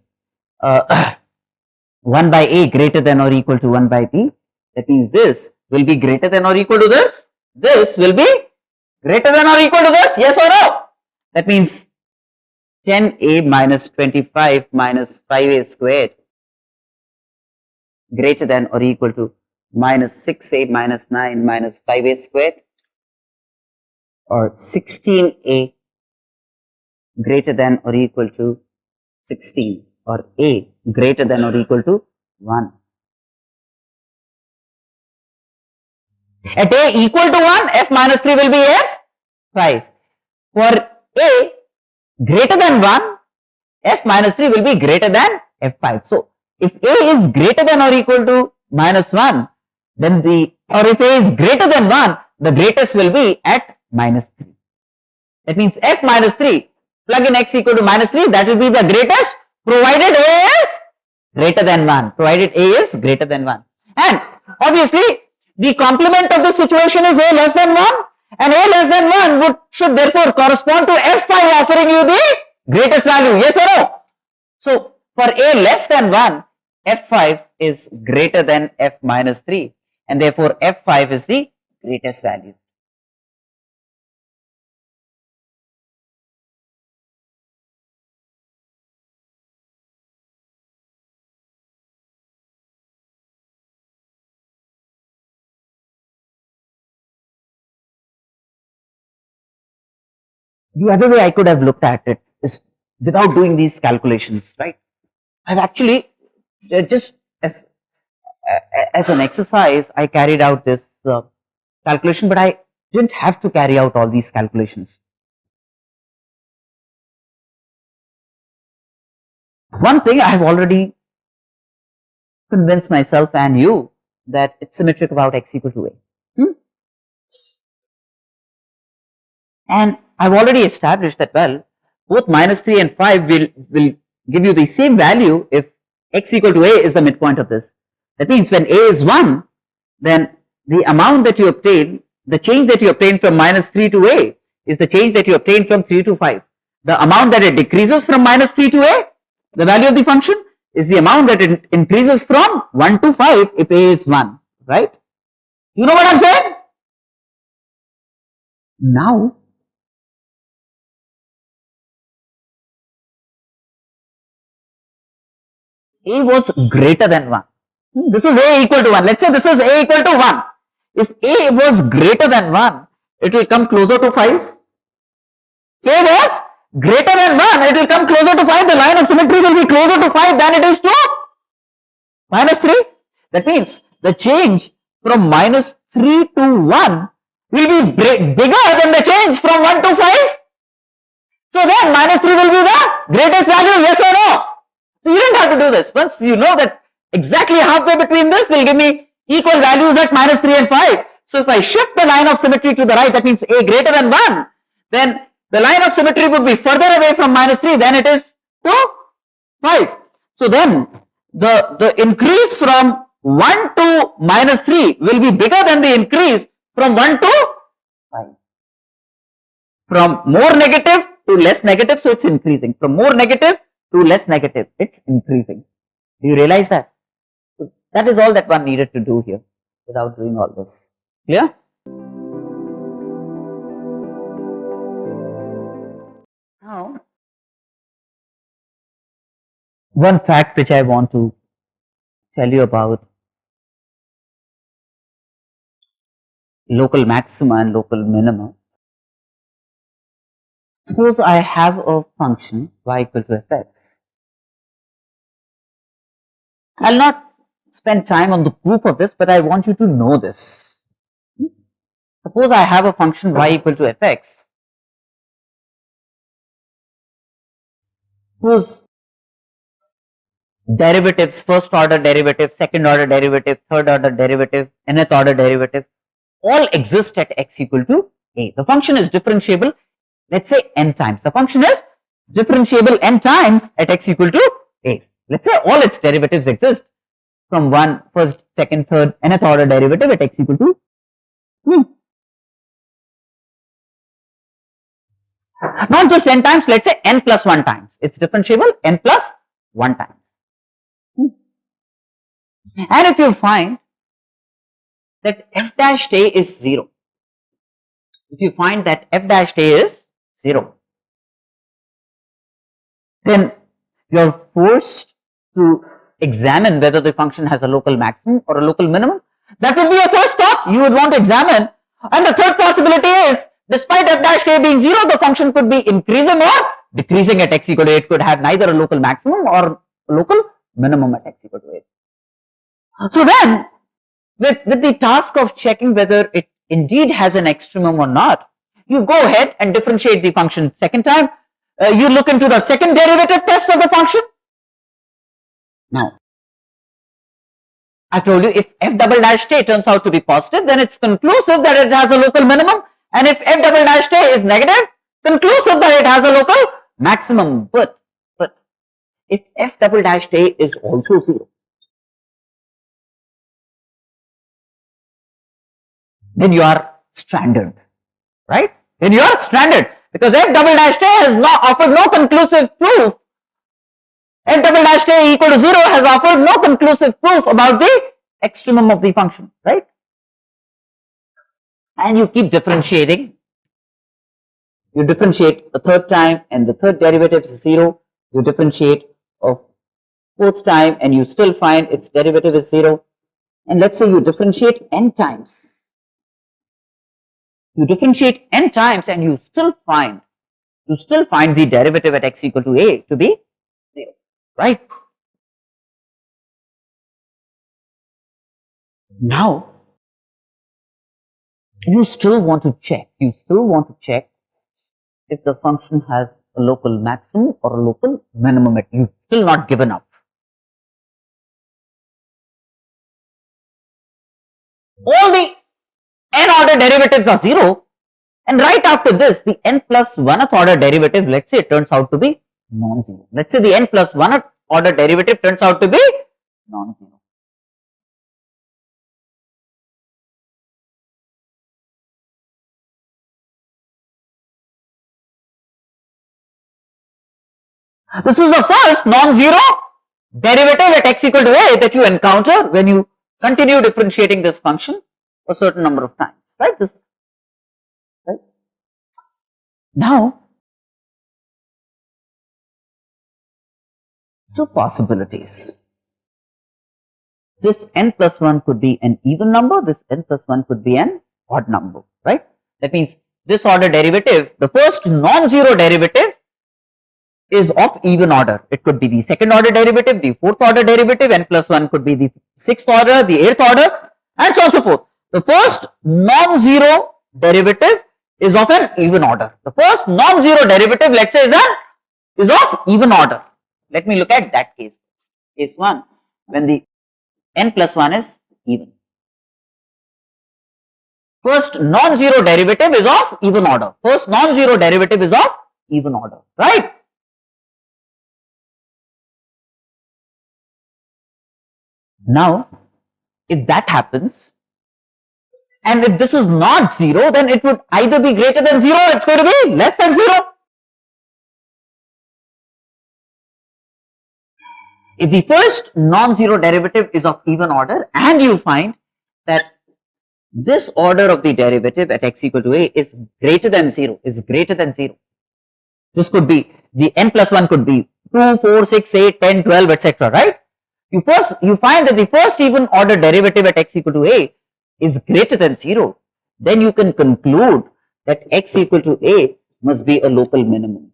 A: 1 by A greater than or equal to 1 by B. That means this will be greater than or equal to this. This will be greater than or equal to this. Yes or no? That means 10A minus 25 minus 5A squared greater than or equal to minus 6A minus 9 minus 5A squared, or 16A greater than or equal to 16, or A greater than or equal to 1. At A equal to 1, F minus 3 will be F5. For A greater than 1, F minus 3 will be greater than F5. So, if A is greater than or equal to minus 1, then if A is greater than 1, the greatest will be at minus 3. That means F minus 3, plug in X equal to minus 3, that will be the greatest provided A is greater than 1. Provided A is greater than 1. And obviously, the complement of the situation is A less than 1, and A less than 1 should therefore correspond to F5 offering you the greatest value. Yes or no? So, for A less than 1, F5 is greater than F minus 3, and therefore F5 is the greatest value. The other way I could have looked at it is without doing these calculations, right? I've actually just as an exercise, I carried out this calculation, but I didn't have to carry out all these calculations. One thing I have already convinced myself and you that it's symmetric about X equal to A. And I've already established that, well, both minus 3 and 5 will give you the same value if X equal to A is the midpoint of this. That means when A is 1, then the amount that you obtain, the change that you obtain from minus 3 to A is the change that you obtain from 3 to 5. The amount that it decreases from minus 3 to A, the value of the function, is the amount that it increases from 1 to 5 if A is 1, right? You know what I'm saying? Now, A was greater than 1. This is A equal to 1. Let's say this is A equal to 1. If A was greater than 1, it will come closer to 5. A was greater than 1, it will come closer to 5. The line of symmetry will be closer to 5 than it is to minus 3. That means the change from minus 3 to 1 will be bigger than the change from 1 to 5. So then minus 3 will be the greatest value, yes or no? So you don't have to do this. Once you know that exactly halfway between this will give me equal values at minus 3 and 5. So if I shift the line of symmetry to the right, that means A greater than 1, then the line of symmetry would be further away from minus 3 than it is to 5. So then the increase from 1 to minus 3 will be bigger than the increase from 1 to 5. From more negative to less negative, so it's increasing. From more negative to less negative, it's increasing. Do you realize that? So that is all that one needed to do here without doing all this. Clear? Now, one fact which I want to tell you about local maxima and local minima. Suppose I have a function y equal to fx. I'll not spend time on the proof of this, but I want you to know this. Suppose I have a function y equal to fx whose derivatives, first order derivative, second order derivative, third order derivative, nth order derivative, all exist at x equal to a. The function is differentiable, let's say n times. The function is differentiable n times at x equal to a. Let's say all its derivatives exist from one, first, second, third, nth order derivative at x equal to not just n times, let's say n plus 1 times. It's differentiable n plus 1 times. And if you find that f dash a is 0, if you find that f dash a is 0, then you're forced to examine whether the function has a local maximum or a local minimum. That would be your first thought you would want to examine. And the third possibility is, despite f dash a being 0, the function could be increasing or decreasing at x equal to a. It could have neither a local maximum or a local minimum at x equal to a. So then, with the task of checking whether it indeed has an extremum or not, you go ahead and differentiate the function second time. You look into the second derivative test of the function. Now, I told you, if f double dash a turns out to be positive, then it's conclusive that it has a local minimum, and if f double dash a is negative, conclusive that it has a local maximum. But if f double dash a is also 0, then you are stranded, right? Then you are stranded, because f double dash a has not offered no conclusive proof. F double dash a equal to 0 has offered no conclusive proof about the extremum of the function, right? And you keep differentiating. You differentiate a third time and the third derivative is 0. You differentiate a fourth time and you still find its derivative is 0. And let's say you differentiate n times. You differentiate n times and you still find the derivative at x equal to a to be 0, right? Now, you still want to check if the function has a local maximum or a local minimum. You've still not given up. All the n order derivatives are 0, and right after this, the n plus 1th order derivative, let's say it turns out to be non-zero. Let's say the n plus 1th order derivative turns out to be non-zero. This is the first non-zero derivative at x equal to a that you encounter when you continue differentiating this function a certain number of times, right? Right? Now, two possibilities. This n plus 1 could be an even number, this n plus 1 could be an odd number, right? That means this order derivative, the first non-zero derivative, is of even order. It could be the second order derivative, the fourth order derivative, n plus 1 could be the sixth order, the eighth order, and so on and so forth. The first non-zero derivative is of an even order. The first non-zero derivative, let's say, is of even order. Let me look at that case. Case 1, when the n plus 1 is even. First non-zero derivative is of even order. First non-zero derivative is of even order, right? Now, if that happens, and if this is not 0, then it would either be greater than 0 or it's going to be less than 0. If the first non-zero derivative is of even order and you find that this order of the derivative at x equal to a is greater than 0, this could be, the n plus 1 could be 2, 4, 6, 8, 10, 12, etc., right? You find that the first even order derivative at x equal to a is greater than 0, then you can conclude that x equal to a must be a local minimum.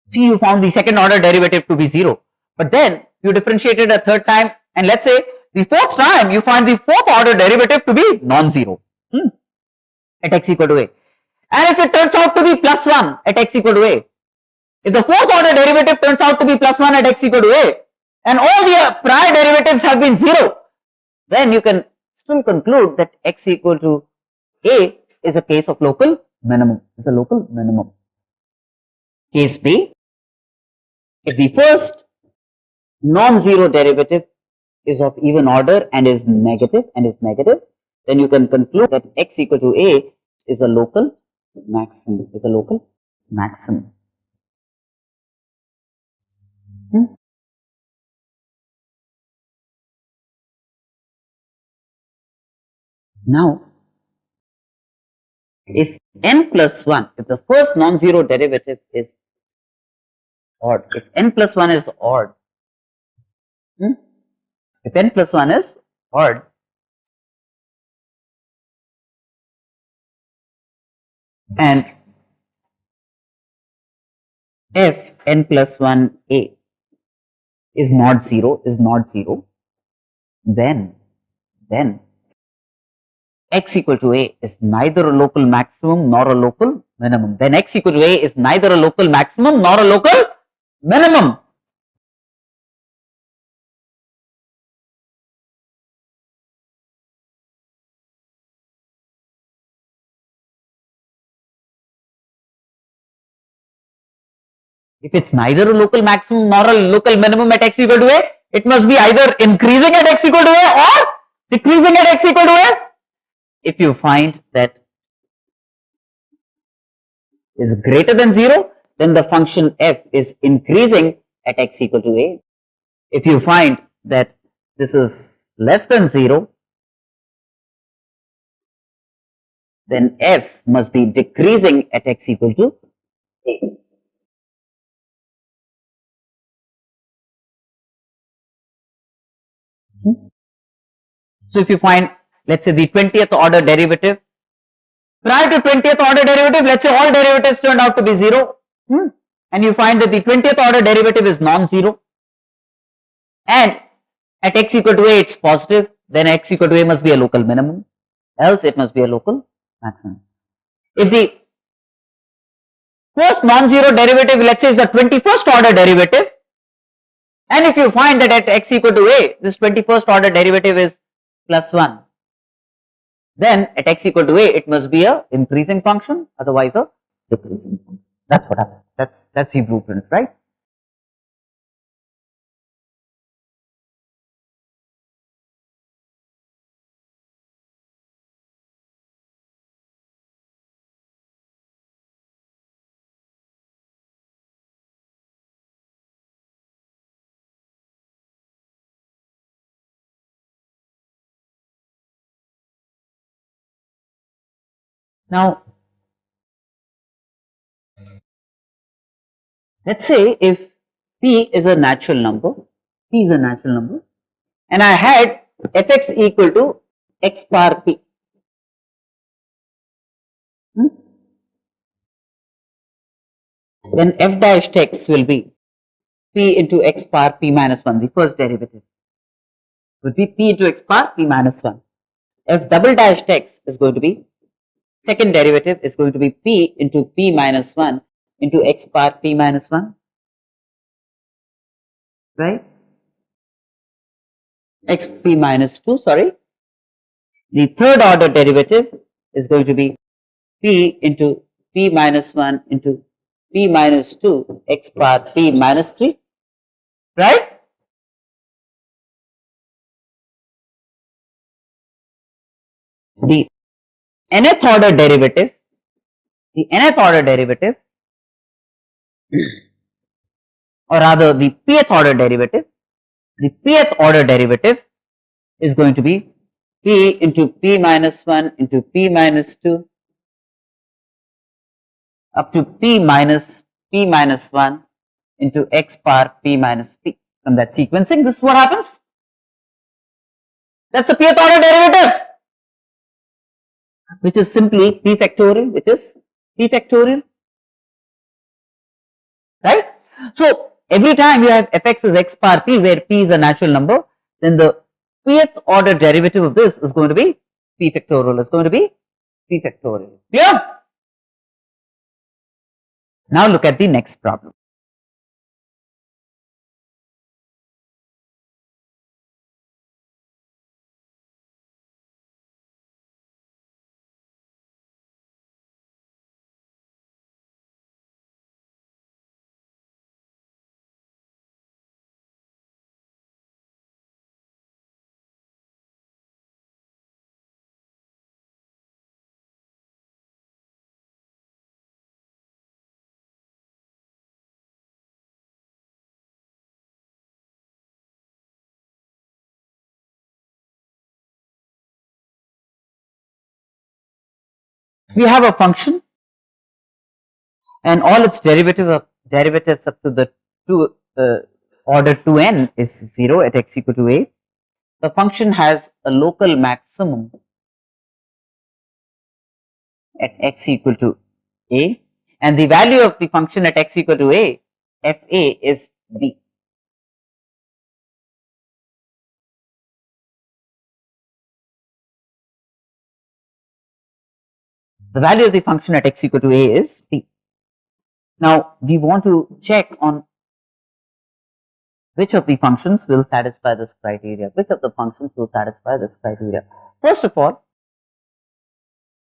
A: See, you found the second order derivative to be 0. But then you differentiated a third time, and let's say the fourth time you find the fourth order derivative to be non-zero at x equal to a. And if it turns out to be plus 1 at x equal to a, if the fourth order derivative turns out to be plus 1 at x equal to a, and all the prior derivatives have been 0, then you can still conclude that x equal to a is a case of local minimum, is a local minimum. Case B, if the first non-zero derivative is of even order and is negative, then you can conclude that x equal to a is a local maximum, Now, if n plus 1, if the first non-zero derivative is odd, if n plus 1 is odd, if n plus 1 is odd, and if n plus 1 a is not 0, then x equal to a is neither a local maximum nor a local minimum. Then x equal to a is neither a local maximum nor a local minimum. If it's neither a local maximum nor a local minimum at x equal to a, it must be either increasing at x equal to a or decreasing at x equal to a. If you find that is greater than 0, then the function f is increasing at x equal to a. If you find that this is less than 0, then f must be decreasing at x equal to a. So if you find, let's say, the 20th order derivative, prior to 20th order derivative, let's say all derivatives turned out to be 0, and you find that the 20th order derivative is non-zero, and at x equal to a it's positive, then x equal to a must be a local minimum, else it must be a local maximum. If the first non-zero derivative, let's say, is the 21st order derivative, and if you find that at x equal to a, this 21st order derivative is plus 1, then at x equal to a, it must be a increasing function, otherwise a decreasing function. That's what happens. That's the blueprint, right? Now, let's say if p is a natural number, and I had fx equal to x bar p. Then f dash x will be p into x bar p minus 1, the first derivative would be p into x bar p minus 1. F double dash x is going to be, second derivative is going to be p into p minus 1 into x bar p minus 1, right? X p minus 2, sorry. The third order derivative is going to be p into p minus 1 into p minus 2 x bar p minus 3, right? The nth order derivative, or rather the pth order derivative, is going to be p into p minus 1 into p minus 2 up to p minus 1 into x bar p minus p. From that sequencing, this is what happens. That's the pth order derivative, which is simply p factorial, right? So every time you have fx is x power p, where p is a natural number, then the pth order derivative of this is going to be p factorial, is going to be p factorial. Clear? Now look at the next problem. We have a function and all its derivatives up to the order 2n is 0 at x equal to a. The function has a local maximum at x equal to a, and the value of the function at x equal to a, f a, is b. The value of the function at x equal to a is b. Now we want to check on which of the functions will satisfy this criteria. Which of the functions will satisfy this criteria? First of all,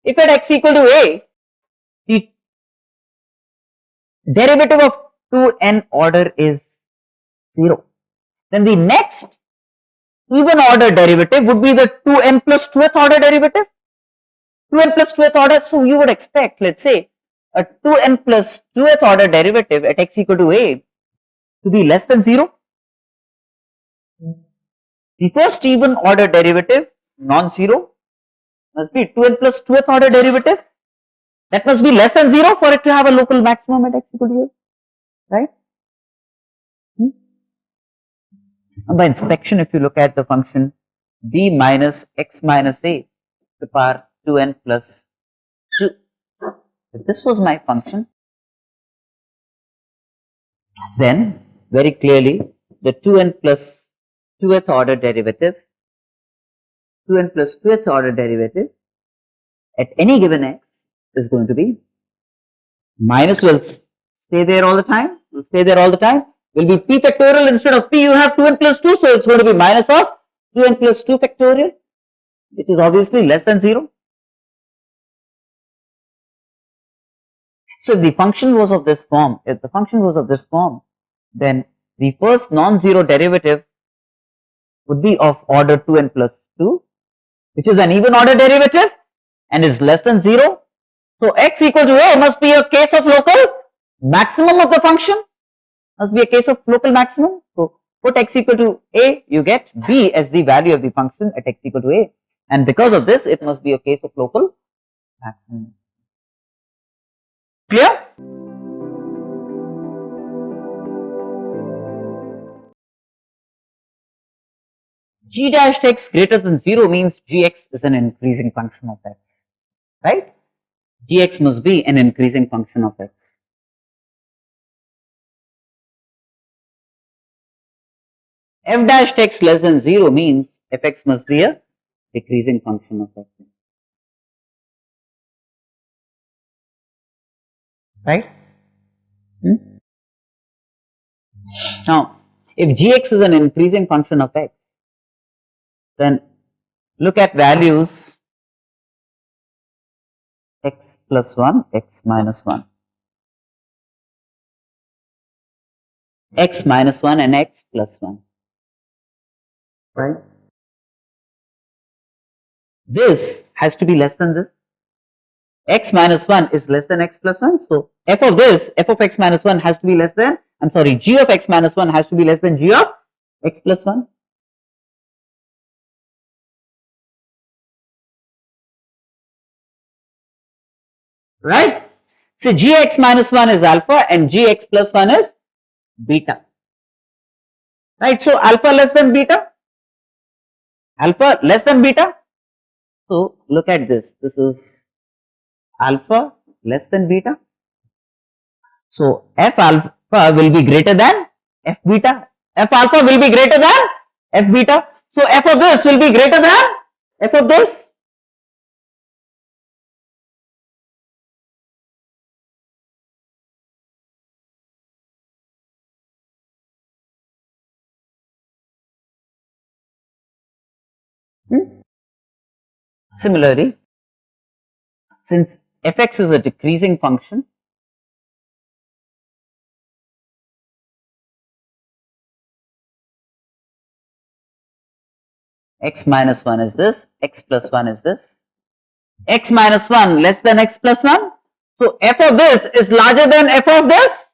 A: if at x equal to a, the derivative of 2n order is 0, then the next even order derivative would be the 2n plus 2th order derivative. 2n plus 2th order, so you would expect, let's say, a 2n plus 2th order derivative at x equal to a to be less than 0. The first even order derivative, non-zero, must be 2n plus 2th order derivative. That must be less than 0 for it to have a local maximum at x equal to a, right? And by inspection, if you look at the function b minus x minus a to the power 2n plus 2, if this was my function, then very clearly the 2n plus 2th order derivative, 2n plus 2th order derivative at any given x is going to be minus, will stay there all the time, will stay there all the time, will be p factorial. Instead of p you have 2n plus 2, so it's going to be minus of 2n plus 2 factorial, which is obviously less than 0. So if the function was of this form, then the first non-zero derivative would be of order 2n plus 2, which is an even order derivative and is less than 0. So x equal to a must be a case of local maximum of the function, must be a case of local maximum. So put x equal to a, you get b as the value of the function at x equal to a, and because of this it must be a case of local maximum. Clear? G dash x greater than 0 means gx is an increasing function of x, right? Gx must be an increasing function of x. F dash x less than 0 means fx must be a decreasing function of x, right? Now, if gx is an increasing function of x, then look at values x plus 1, x minus 1, x minus 1 and x plus 1, right? This has to be less than this. X minus 1 is less than x plus 1. So f of this, f of x minus 1 has to be less than, g of x minus 1 has to be less than g of x plus 1. Right? So gx minus 1 is alpha and gx plus 1 is beta. Right? So alpha less than beta. Alpha less than beta. So look at this. This is alpha less than beta. So f alpha will be greater than f beta. F alpha will be greater than f beta. So f of this will be greater than f of this. Similarly, since fx is a decreasing function, x minus 1 is this, x plus 1 is this, x minus 1 less than x plus 1. So f of this is larger than f of this,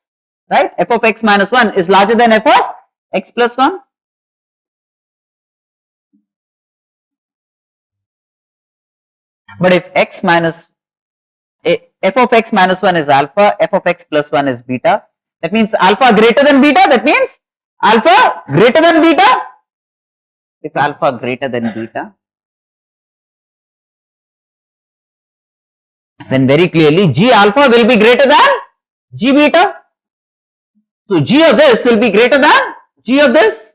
A: right? F of x minus 1 is larger than f of x plus 1. But if x minus f of x minus 1 is alpha, f of x plus 1 is beta, that means alpha greater than beta, that means alpha greater than beta. If alpha greater than beta, then very clearly G alpha will be greater than G beta. So G of this will be greater than G of this.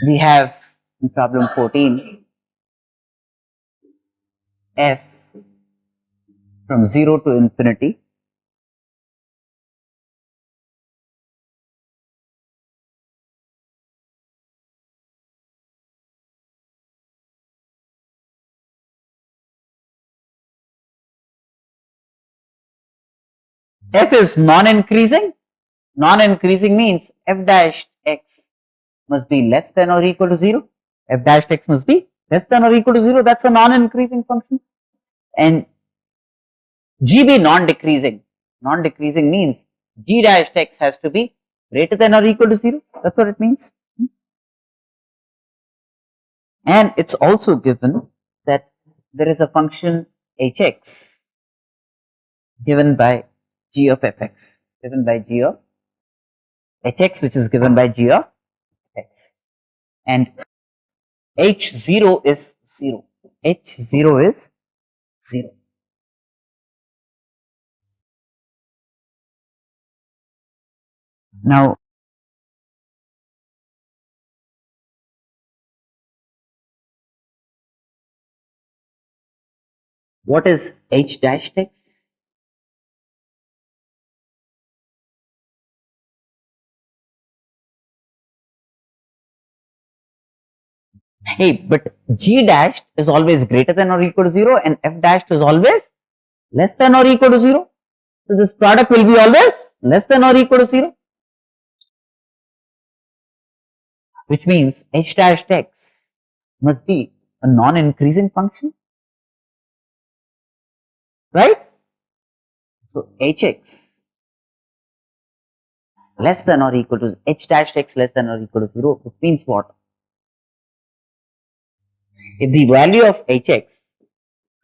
A: We have in problem 14, f from 0 to infinity f is non-increasing. Non-increasing means f dash x must be less than or equal to 0. F dash x must be less than or equal to 0. That's a non-increasing function. And g be non-decreasing. Non-decreasing means g dash x has to be greater than or equal to 0. That's what it means. And it's also given that there is a function hx given by g of fx, given by g of hx, which is given by g of x. And h0 is 0. H0 is 0. Now, what is h dash x? Hey, but g dash is always greater than or equal to 0 and f dash is always less than or equal to 0. So this product will be always less than or equal to 0. Which means h dash x must be a non-increasing function, right? So hx less than or equal to h dash x less than or equal to 0, which means what? If the value of hx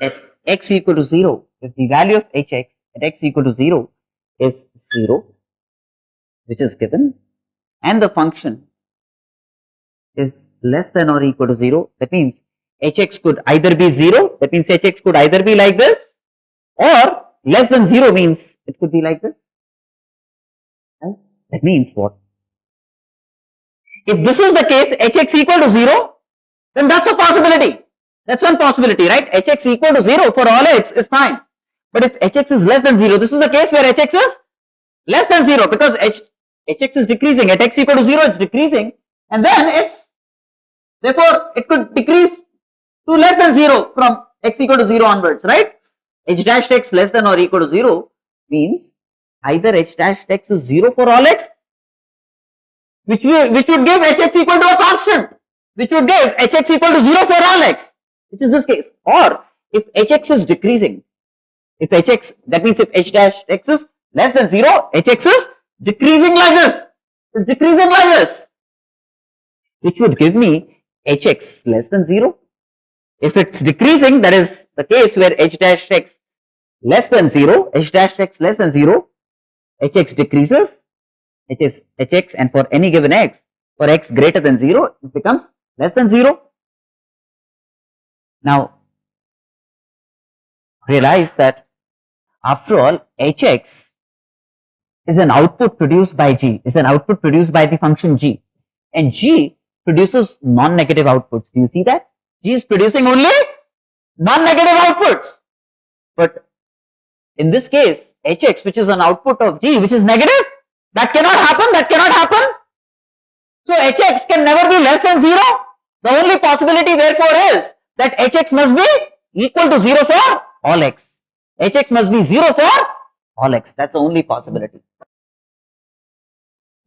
A: at x equal to 0, if the value of hx at x equal to 0 is 0, which is given, and the function is less than or equal to 0, that means hx could either be 0, that means hx could either be like this, or less than 0 means it could be like this. Right? That means what? If this is the case, hx equal to 0, then that's a possibility. That's one possibility, right? hx equal to 0 for all x is fine. But if hx is less than 0, this is the case where hx is less than 0 because hx is decreasing. At x equal to 0, it's decreasing. And then therefore, it could decrease to less than 0 from x equal to 0 onwards, right? H dash x less than or equal to 0 means either h dash x is 0 for all x, which would give hx equal to a constant, which would give hx equal to 0 for all x, which is this case. Or if hx is decreasing, if hx, that means if h dash x is less than 0, hx is decreasing like this, is decreasing like this, which would give me hx less than 0. If it's decreasing, that is the case where h dash x less than 0, h dash x less than 0, hx decreases, hx, and for any given x, for x greater than 0, it becomes less than 0. Now, realize that after all, hx is an output produced by g, is an output produced by the function g, and g produces non-negative outputs. Do you see that? G is producing only non-negative outputs. But in this case, hx, which is an output of g, which is negative, that cannot happen, that cannot happen. So hx can never be less than 0. The only possibility therefore is that hx must be equal to 0 for all x. Hx must be 0 for all x. That's the only possibility.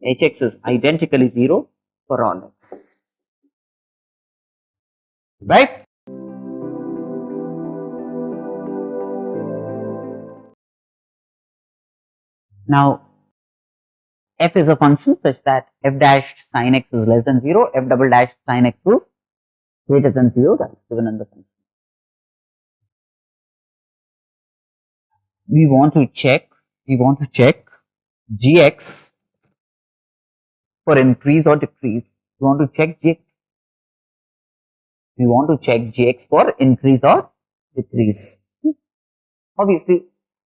A: Hx is identically 0 for all x. Right? Now, f is a function such that f dash sin x is less than 0, f double dash sin x is greater than 0. That's given in the function. We want to check gx for increase or decrease. We want to check gx for increase or decrease. Obviously,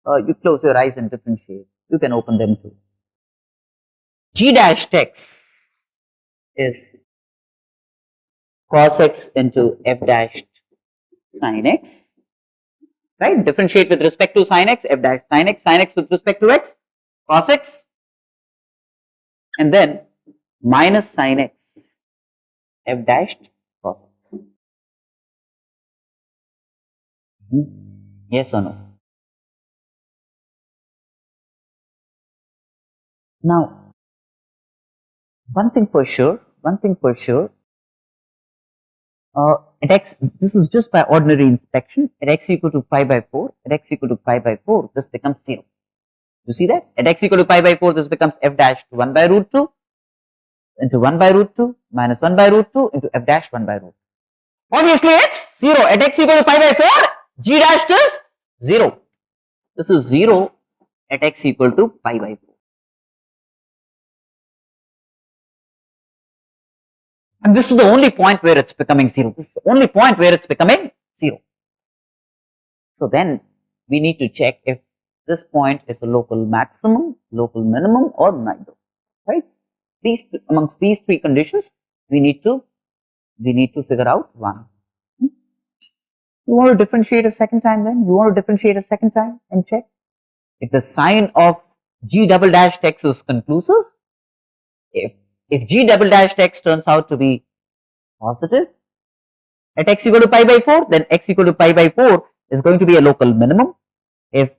A: you close your eyes and differentiate. You can open them too. G dash x is cos x into f dash sin x. Right? Differentiate with respect to sin x, f dash sin x with respect to x, cos x, and then minus sin x, f dash cos x. Yes or no? Now, one thing for sure, at x, this is just by ordinary inspection, at x equal to pi by 4, this becomes 0. You see that? At x equal to pi by 4, this becomes f dash 1 by root 2 into 1 by root 2 minus 1 by root 2 into f dash 1 by root 2. Obviously, it's 0. At x equal to pi by 4, g dash is 0. This is 0 at x equal to pi by 4. And this is the only point where it's becoming 0. So then we need to check if this point is a local maximum, local minimum, or neither. Right? Amongst these three conditions, we need to figure out one. You want to differentiate a second time then? And check if the sign of g double dash x is conclusive. If g double dash x turns out to be positive at x equal to pi by 4, then x equal to pi by 4 is going to be a local minimum. If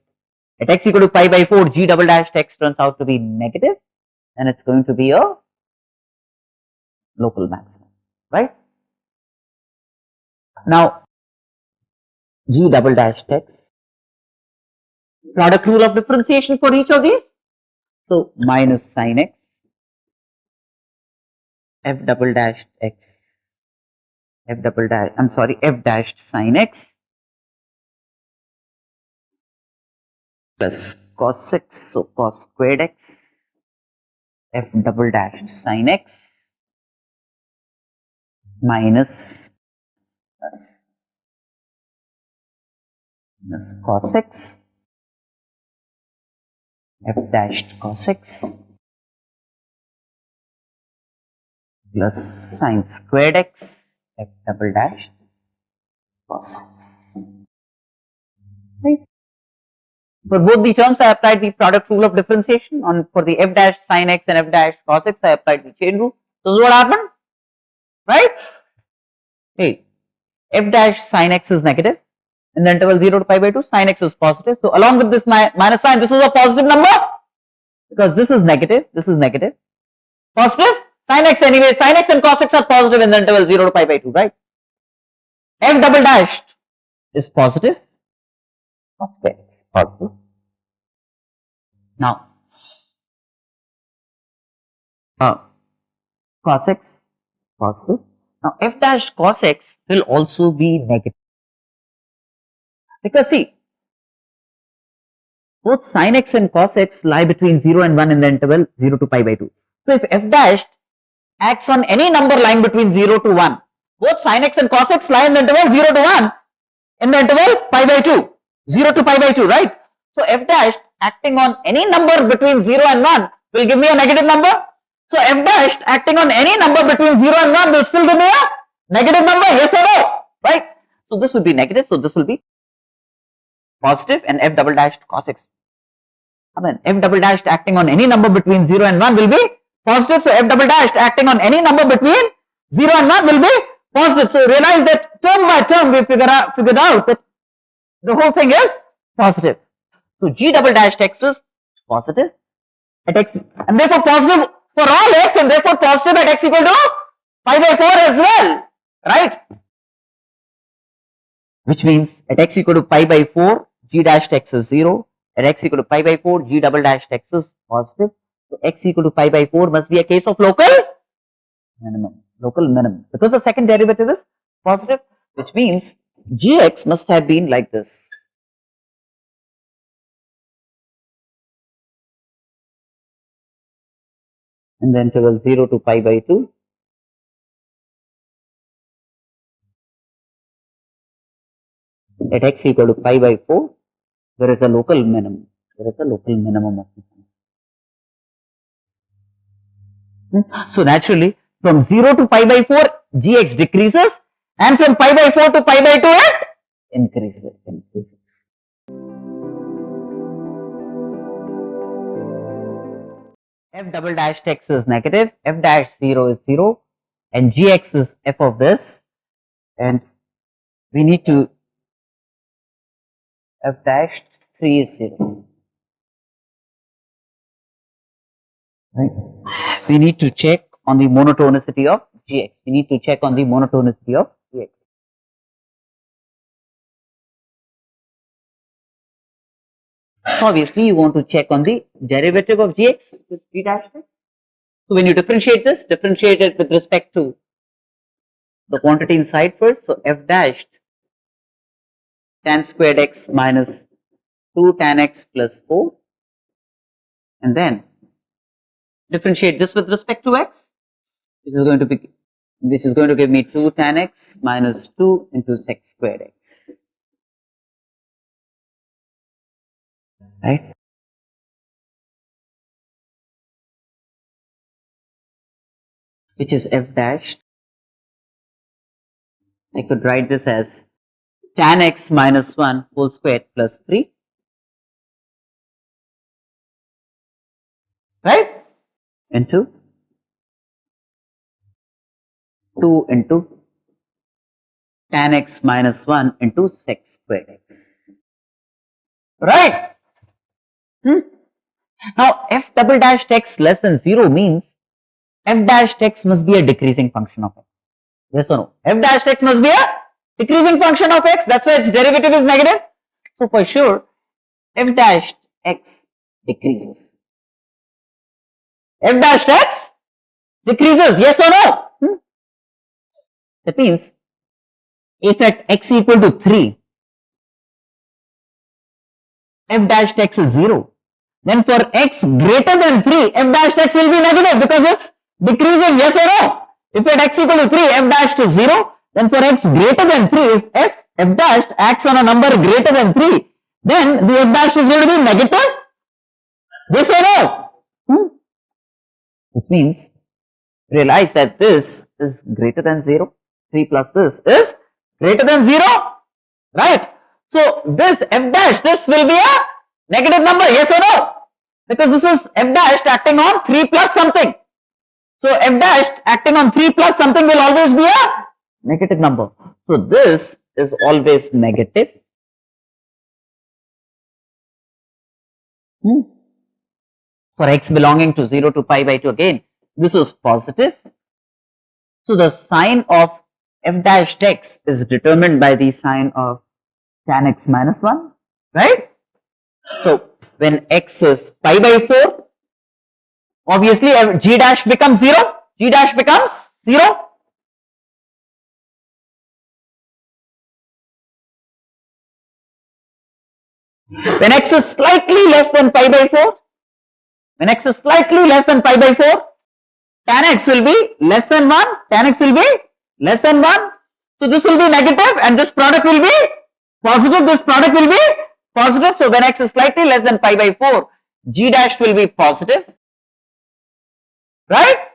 A: at x equal to pi by 4 g double dash x turns out to be negative, then it's going to be a local maximum, right? Now, g double dash x, product rule of differentiation for each of these. So, minus sin x, f double dash x, f dash sin x plus cos x, so cos squared x, f double dash sin x minus cos x, f dash cos x plus sin squared x, f double dash cos x. Right. For both the terms, I applied the product rule of differentiation. For the f dash sin x and f dash cos x, I applied the chain rule. So, this is what happened, right? Hey, f dash sin x is negative in the interval 0 to pi by 2, sin x is positive. So, along with this minus sign, this is a positive number because this is negative, positive, sin x anyway, sin x and cos x are positive in the interval 0 to pi by 2, right? F double dash is positive, cos x positive. Now, cos x positive. Now, f dash cos x will also be negative because see, both sin x and cos x lie between 0 and 1 in the interval 0 to pi by 2. So if f dash acts on any number lying between 0 to 1, both sin x and cos x lie in the interval 0 to 1 in the interval pi by 2, 0 to pi by 2, right? So f dash acting on any number between 0 and 1 will give me a negative number. So f dash acting on any number between 0 and 1 will still give me a negative number, yes or no, right? So this will be negative, so this will be positive, and f double dash cos x. I mean, f double dash acting on any number between 0 and 1 will be positive, so f double dash acting on any number between 0 and 1 will be positive. So realize that term by term we figured out that the whole thing is positive. So g double dash x is positive at x, and therefore positive for all x, and therefore positive at x equal to pi by 4 as well, right? Which means at x equal to pi by 4, g dash x is 0. At x equal to pi by 4, g double dash x is positive. So x equal to pi by 4 must be a case of local minimum. Local minimum. Because the second derivative is positive, which means gx must have been like this. In the interval 0 to pi by 2. At x equal to pi by 4, there is a local minimum. There is a local minimum of this. So naturally, from 0 to pi by 4, gx decreases, and from pi by 4 to pi by 2, it increases. F double dash x is negative, f dash 0 is 0, and gx is f of this, and we need to f dash 3 is 0. Right? We need to check on the monotonicity of gx. We need to check on the monotonicity of gx. So obviously you want to check on the derivative of gx, which is g dash x. So when you differentiate this, differentiate it with respect to the quantity inside first. So f dash tan squared x minus 2 tan x plus 4, and then differentiate this with respect to x, which is going to give me 2 tan x minus 2 into sec squared x, right? Which is f dash. I could write this as tan x minus 1 whole squared plus 3, right? Into 2 into tan x minus 1 into sec squared x, right? Now f double dash x less than 0 means f dash x must be a decreasing function of x. Yes or no? F dash x must be a decreasing function of x, that's why its derivative is negative. So for sure f dash x decreases. F dash x decreases, yes or no? That means if at x equal to 3, f dash x is 0, then for x greater than 3, f dash x will be negative because it's decreasing, yes or no? If at x equal to 3, f dash is 0, then for x greater than 3, if f dash acts on a number greater than 3, then the f dash is going to be negative, yes or no? Which means realize that this is greater than 0, 3 plus this is greater than 0, right? So this f dash, this will be a negative number, yes or no? Because this is f dash acting on 3 plus something. So f dash acting on 3 plus something will always be a negative number. So this is always negative. For x belonging to 0 to pi by 2, again this is positive. So the sign of f dash x is determined by the sign of tan x minus 1, right? So when x is pi by 4, obviously g dash becomes 0, g dash becomes 0. When x is slightly less than pi by 4, when x is slightly less than pi by 4, tan x will be less than 1, tan x will be less than 1. So this will be negative and this product will be positive, this product will be positive. So when x is slightly less than pi by 4, g dash will be positive, right?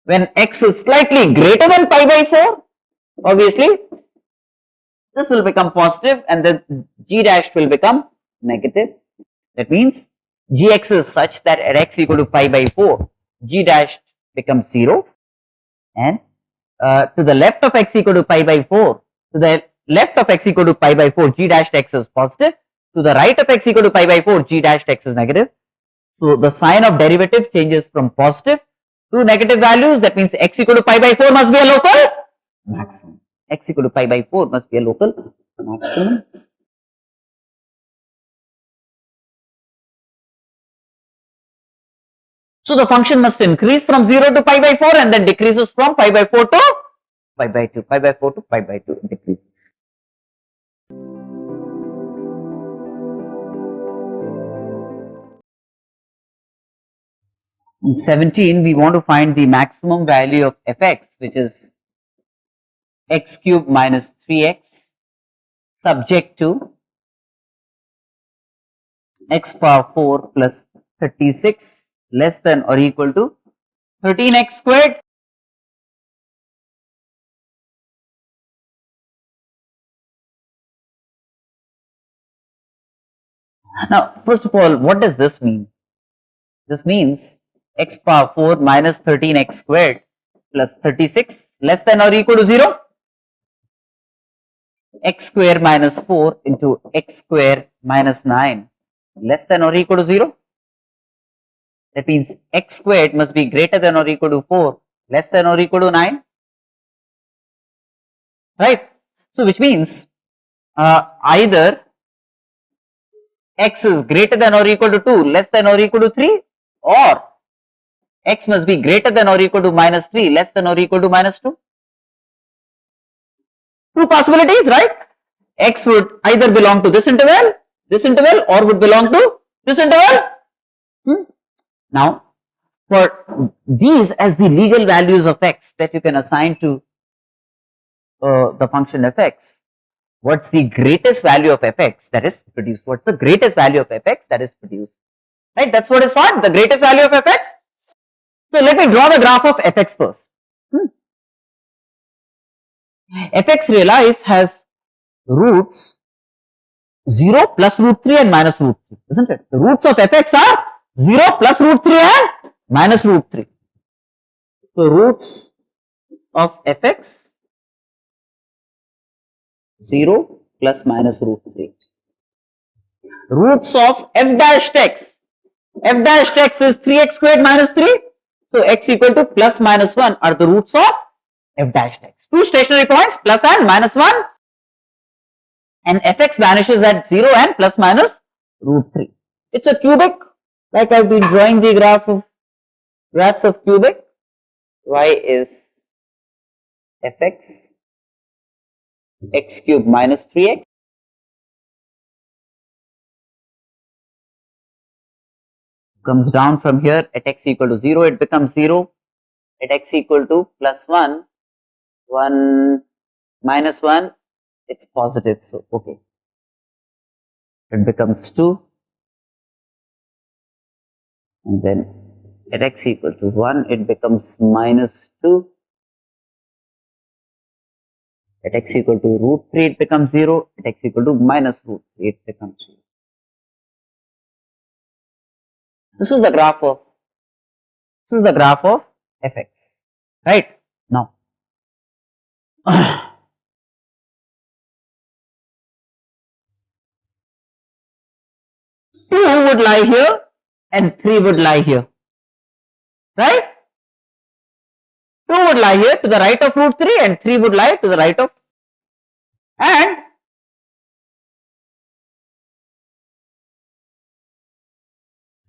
A: When x is slightly greater than pi by 4, obviously this will become positive and then g dash will become negative. That means gx is such that at x equal to pi by 4, g dash becomes 0, and to the left of x equal to pi by 4, to the left of x equal to pi by 4, g dash x is positive, to the right of x equal to pi by 4, g dash x is negative. So the sign of derivative changes from positive to negative values. That means x equal to pi by 4 must be a local maximum. X equal to pi by 4 must be a local maximum. So the function must increase from 0 to pi by 4 and then decreases from pi by 4 to pi by 2, pi by 4 to pi by 2 decreases. In 17, we want to find the maximum value of fx, which is x cube minus 3x, subject to x power 4 plus 36 less than or equal to 13x squared. Now, first of all, what does this mean? This means x power 4 minus 13x squared plus 36 less than or equal to 0. X square minus 4 into x square minus 9 less than or equal to 0. That means x squared must be greater than or equal to 4 less than or equal to 9. Right? So which means either x is greater than or equal to 2 less than or equal to 3, or x must be greater than or equal to minus 3 less than or equal to minus 2. Two possibilities, right? X would either belong to this interval, or would belong to this interval. Now, for these as the legal values of x that you can assign to the function fx, what's the greatest value of fx that is produced? What's the greatest value of fx that is produced? Right, that's what is sought, the greatest value of fx. So let me draw the graph of fx first. Fx, realize, has roots 0 plus root 3 and minus root 3, isn't it? The roots of fx are 0 plus root 3 and minus root 3. So roots of fx 0 plus minus root 3. Roots of f dash x. F dash x is 3x squared minus 3. So x equal to plus minus 1 are the roots of f dash x. Two stationary points, plus and minus 1. And fx vanishes at 0 and plus minus root 3. It's a cubic, like I've been drawing the graphs of cubic. Y is fx x cube minus 3x comes down from here. At x equal to 0 it becomes 0, at x equal to plus 1 minus 1 it's positive, so okay, it becomes 2, and then at x equal to 1 it becomes minus 2, at x equal to root 3 it becomes 0, at x equal to minus root 3 it becomes 0. This is the graph of fx, right? Now 2 would lie here and 3 would lie here, right? 2 would lie here to the right of root 3 and 3 would lie to the right of, and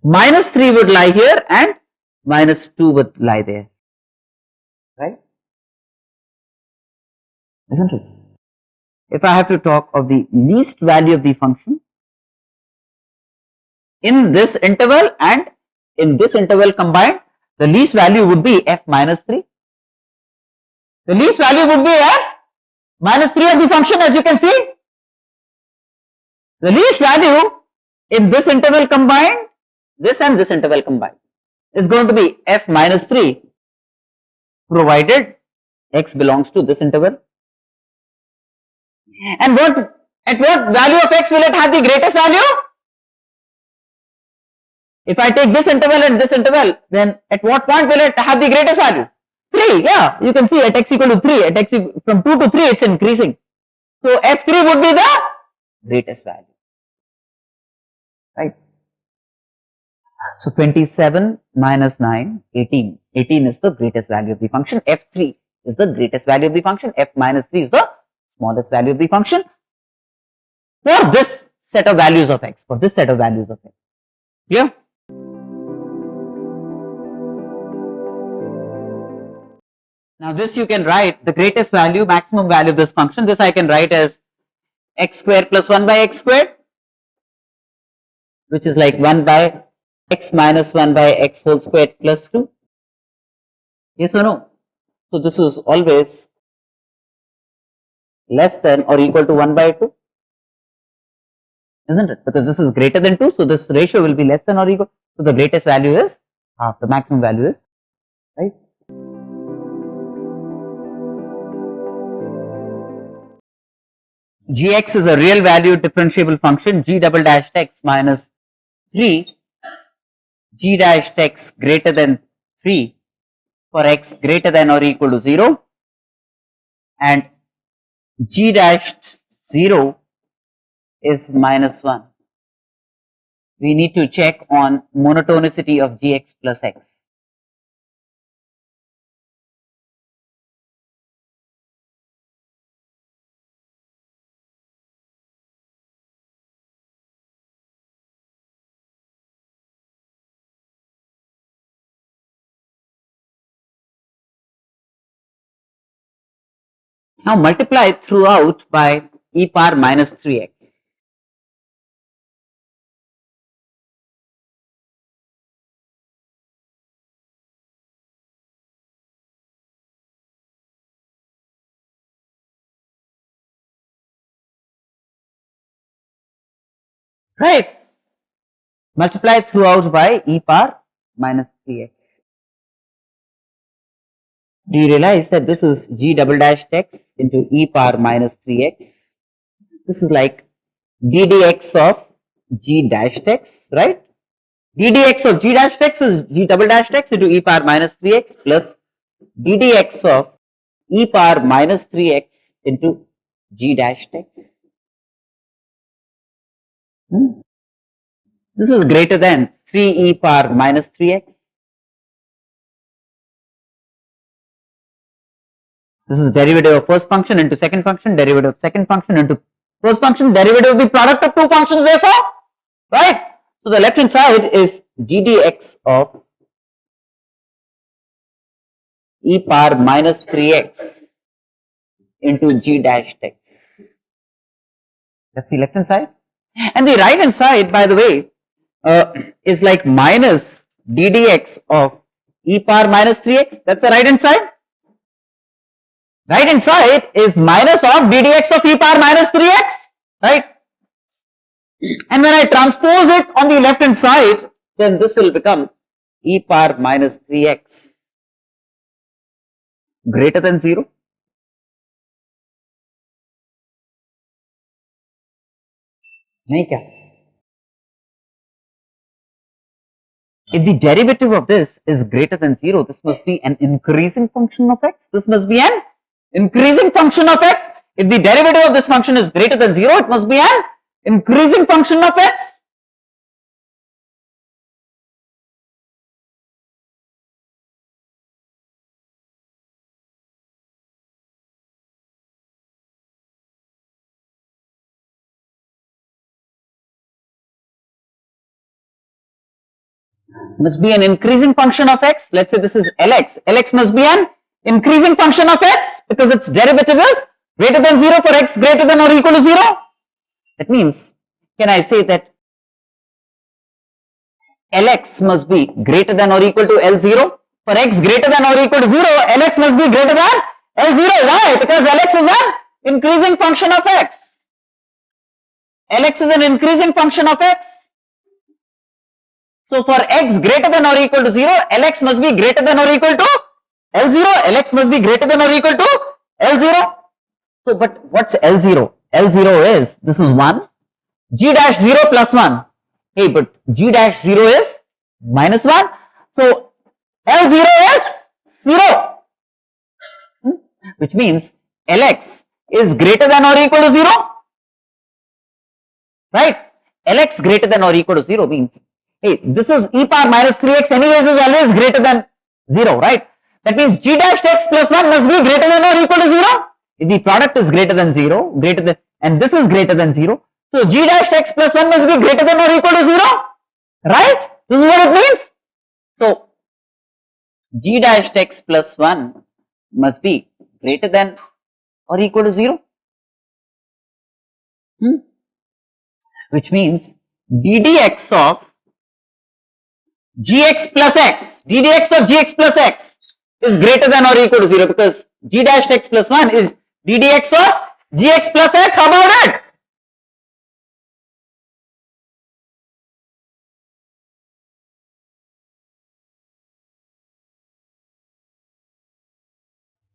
A: minus 3 would lie here and minus 2 would lie there, right? Isn't it? If I have to talk of the least value of the function, in this interval and in this interval combined, the least value would be f minus 3. The least value would be f minus 3 of the function, as you can see. The least value in this interval combined, this and this interval combined, is going to be f minus 3, provided x belongs to this interval. And at what value of x will it have the greatest value? If I take this interval and this interval, then at what point will it have the greatest value? 3, yeah, you can see at x equal to 3, at x from 2 to 3 it's increasing. So f3 would be the greatest value, right? So 27 minus 9, 18. 18 is the greatest value of the function. f3 is the greatest value of the function. f minus 3 is the smallest value of the function for this set of values of x, for this set of values of x. Yeah. Now this you can write the greatest value, maximum value of this function. This I can write as x square plus 1 by x squared, which is like 1 by x minus 1 by x whole squared plus 2. Yes or no? So this is always less than or equal to 1 by 2, isn't it? Because this is greater than 2, so this ratio will be less than or equal. So the greatest value is half, the maximum value is, right? Gx is a real valued differentiable function. G double dash x minus 3, g dash x greater than 3 for x greater than or equal to 0, and g dash 0 is minus 1. We need to check on monotonicity of gx plus x. Now multiply throughout by e power minus 3x. Right? Multiply throughout by e power minus 3x. Do you realize that this is g double dash x into e power minus 3x? This is like ddx of g dash x, right? ddx of g dash x is g double dash x into e power minus 3x plus ddx of e power minus 3x into g dash x. This is greater than 3 e power minus 3x. This is derivative of first function into second function, derivative of second function into first function, derivative of the product of two functions therefore, right? So the left hand side is gdx of e power minus 3x into g dash x. That's the left hand side. And the right hand side, by the way, is like minus ddx of e power minus 3x. That's the right hand side. Right hand side is minus of ddx of e power minus 3x, right? And when I transpose it on the left hand side, then this will become e power minus 3x greater than 0. Nahi kya? If the derivative of this is greater than 0, this must be an increasing function of x. This must be an increasing function of x. If the derivative of this function is greater than 0, it must be an increasing function of x. Must be an increasing function of x. Let's say this is Lx. Lx must be an increasing function of x because its derivative is greater than 0 for x greater than or equal to 0. That means, can I say that Lx must be greater than or equal to L0. For x greater than or equal to 0, Lx must be greater than L0. Why? Because Lx is an increasing function of x. Lx is an increasing function of x. So for x greater than or equal to 0, Lx must be greater than or equal to L0. Lx must be greater than or equal to L0. So, but what's L0? L0 is, this is 1, g dash 0 plus 1. Hey, but g dash 0 is minus 1. So, L0 is 0. Which means Lx is greater than or equal to 0. Right? Lx greater than or equal to 0 means, hey, this is e power minus 3x anyways is always greater than 0, right? That means g dash x plus 1 must be greater than or equal to 0. If the product is greater than 0, and this is greater than 0, so g dash x plus 1 must be greater than or equal to 0, right? This is what it means. So, g dash x plus 1 must be greater than or equal to 0. Which means ddx of gx plus x, ddx of gx plus x is greater than or equal to 0 because g dash x plus 1 is ddx of gx plus x. How about it?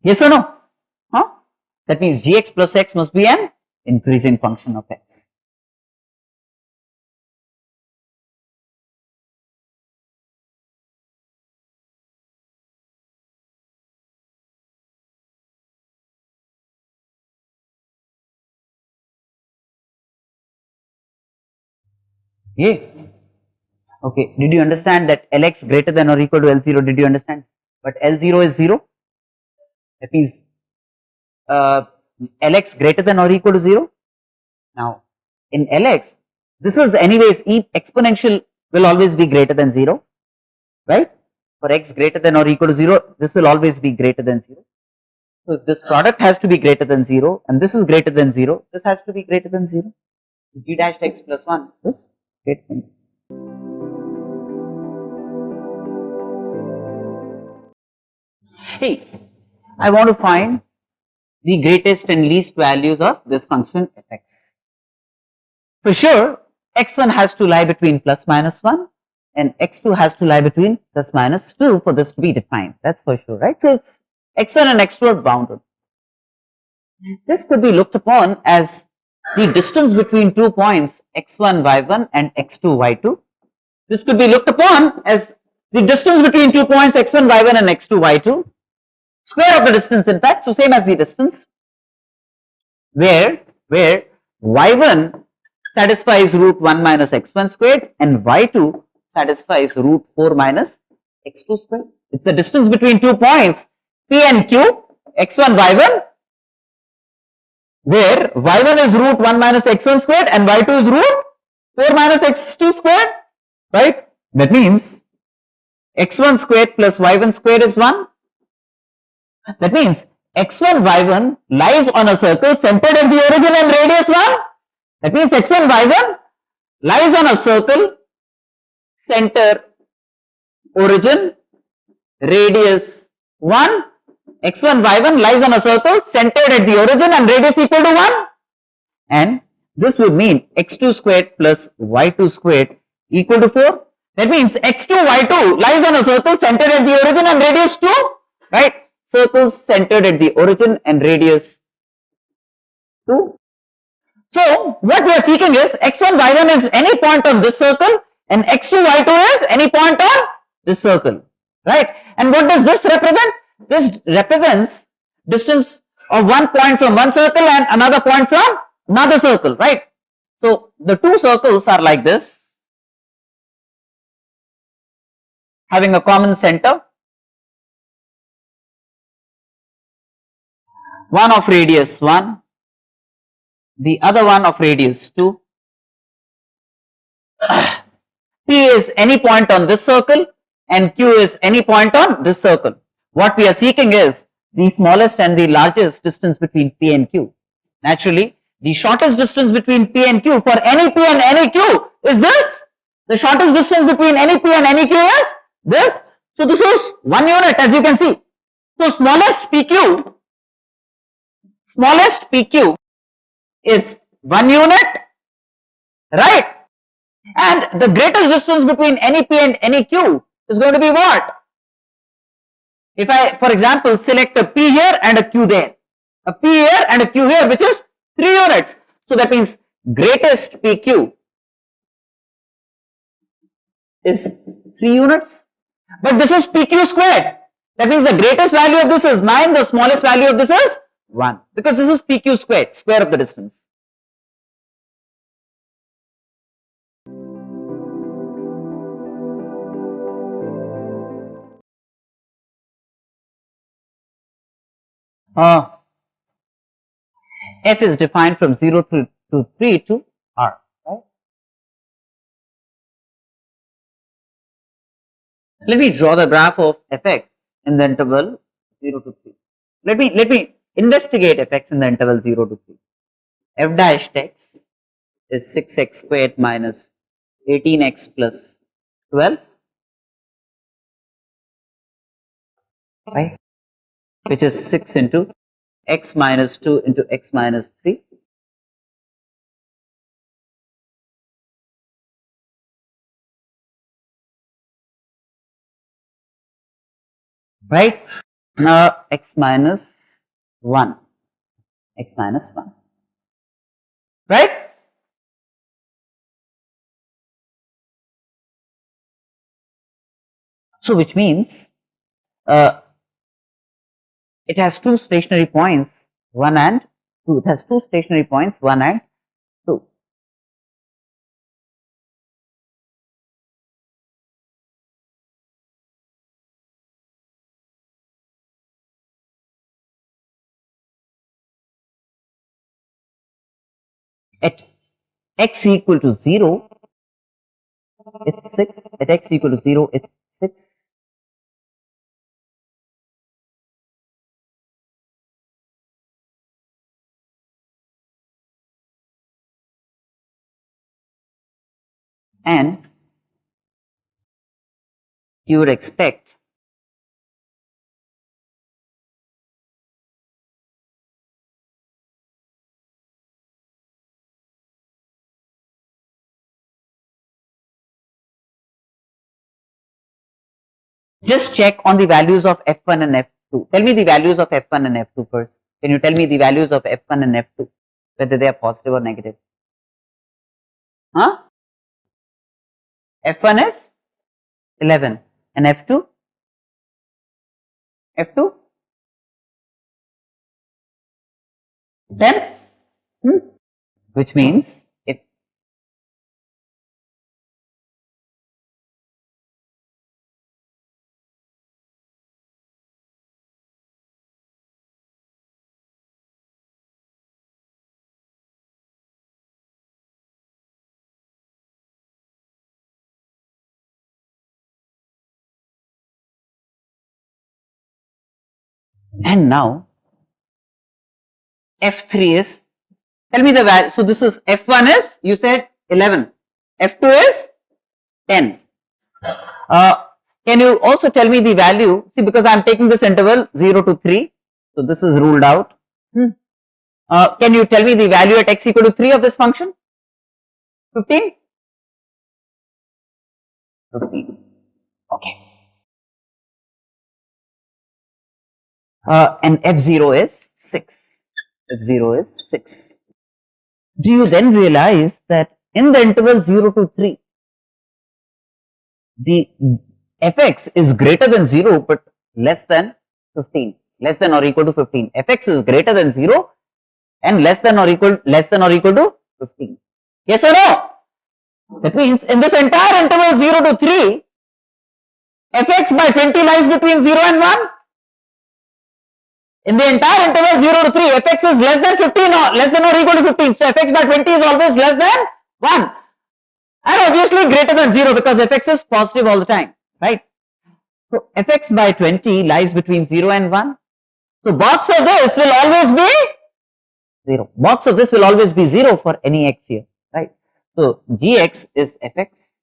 A: Yes or no? Huh? That means gx plus x must be an increasing function of x. Yeah. Okay. Did you understand that Lx greater than or equal to L0? Did you understand? But L0 is 0. That means Lx greater than or equal to 0. Now, in Lx, this is anyways e exponential will always be greater than 0, right? For x greater than or equal to 0, this will always be greater than 0. So, if this product has to be greater than 0 and this is greater than 0, this has to be greater than 0. G dash x plus 1 is greater than 0. Hey, I want to find the greatest and least values of this function fx. For sure, x1 has to lie between plus minus 1 and x2 has to lie between plus minus 2 for this to be defined. That's for sure, right? So, it's x1 and x2 are bounded. This could be looked upon as the distance between 2 points x1 y1 and x2 y2. This could be looked upon as the distance between 2 points x1 y1 and x2 y2. Square of the distance, in fact, so same as the distance, where y1 satisfies root 1 minus x1 squared and y2 satisfies root 4 minus x2 squared. It's the distance between 2 points P and Q, x1 y1, where y1 is root 1 minus x1 squared and y2 is root 4 minus x2 squared, right? That means x1 squared plus y1 squared is 1. That means x1 y1 lies on a circle centered at the origin and radius 1. That means x1 y1 lies on a circle center origin radius 1. x1 y1 lies on a circle centered at the origin and radius equal to 1. And this would mean x2 squared plus y2 squared equal to 4. That means x2 y2 lies on a circle centered at the origin and radius 2, right? Circles centered at the origin and radius 2. So, what we are seeking is x1 y1 is any point on this circle and x2 y2 is any point on this circle, right? And what does this represent? This represents distance of one point from one circle and another point from another circle, right? So, the two circles are like this, having a common center, one of radius 1, the other one of radius 2. P is any point on this circle and Q is any point on this circle. What we are seeking is the smallest and the largest distance between P and Q. Naturally, the shortest distance between P and Q for any P and any Q is this, The shortest distance between any P and any Q is this. So this is 1 unit, as you can see. So smallest PQ is 1 unit, right? And the greatest distance between any P and any Q is going to be what? If I, for example, select a P here and a Q there, a P here and a Q here, which is 3 units. So that means greatest PQ is 3 units. But this is PQ squared. That means the greatest value of this is 9, the smallest value of this is 1. Because this is PQ squared, square of the distance. F is defined from 0 to 3 to R. Right? Let me draw the graph of fx in the interval 0 to 3. Let me investigate fx in the interval 0 to 3. F dash x is 6x squared minus 18x plus 12, right? Which is 6 into x minus 2 into x minus 3. Right? Now x minus 1. X minus 1. Right? So which means it has two stationary points, 1 and 2. It has two stationary points, 1 and 2. At x equal to 0, it's 6. At x equal to 0, it's 6. And you would expect just check on the values of f1 and f2. Tell me the values of f1 and f2 first. Can you tell me the values of f1 and f2, whether they are positive or negative? Huh? F1 is 11 and f2? F2? 10? Which means if and now f3 is, tell me the value. So this is f1 is, you said 11, f2 is 10. Can you also tell me the value? See, because I am taking this interval 0 to 3, so this is ruled out. Can you tell me the value at x equal to 3 of this function? 15? 15. Okay. And f0 is 6. F0 is 6. Do you then realize that in the interval 0 to 3, the fx is greater than 0 but less than 15, less than or equal to 15. Fx is greater than 0 and less than or equal to 15. Yes or no? That means in this entire interval 0 to 3, fx by 20 lies between 0 and 1. In the entire interval 0 to 3, fx is less than 15 or less than or equal to 15. So fx by 20 is always less than 1. And obviously greater than 0 because fx is positive all the time, right? So fx by 20 lies between 0 and 1. So box of this will always be 0. Box of this will always be 0 for any x here, right? So gx is fx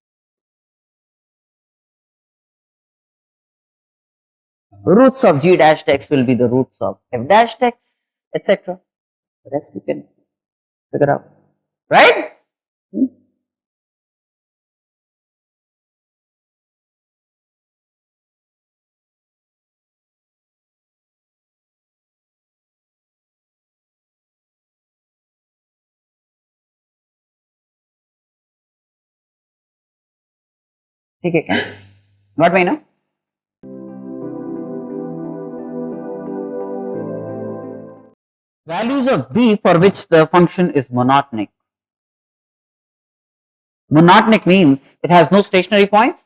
A: roots of g dash x will be the roots of f dash x, etc. The rest you can figure out, right? ठीक है क्या? Got me now? Values of b for which the function is monotonic. Monotonic means it has no stationary points.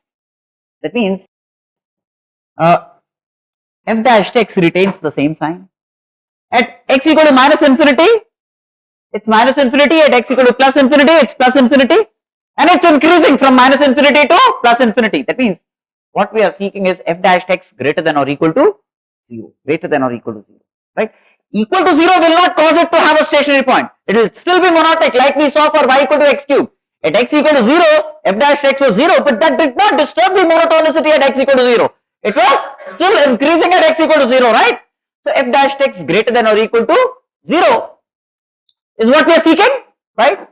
A: That means f dash x retains the same sign. At x equal to minus infinity, it's minus infinity. At x equal to plus infinity, it's plus infinity. And it's increasing from minus infinity to plus infinity. That means what we are seeking is f dash x greater than or equal to 0. Greater than or equal to 0. Right? Equal to 0 will not cause it to have a stationary point. It will still be monotonic like we saw for y equal to x cube. At x equal to 0, f dash x was 0, but that did not disturb the monotonicity at x equal to 0. It was still increasing at x equal to 0, right? So f dash x greater than or equal to 0 is what we are seeking, right?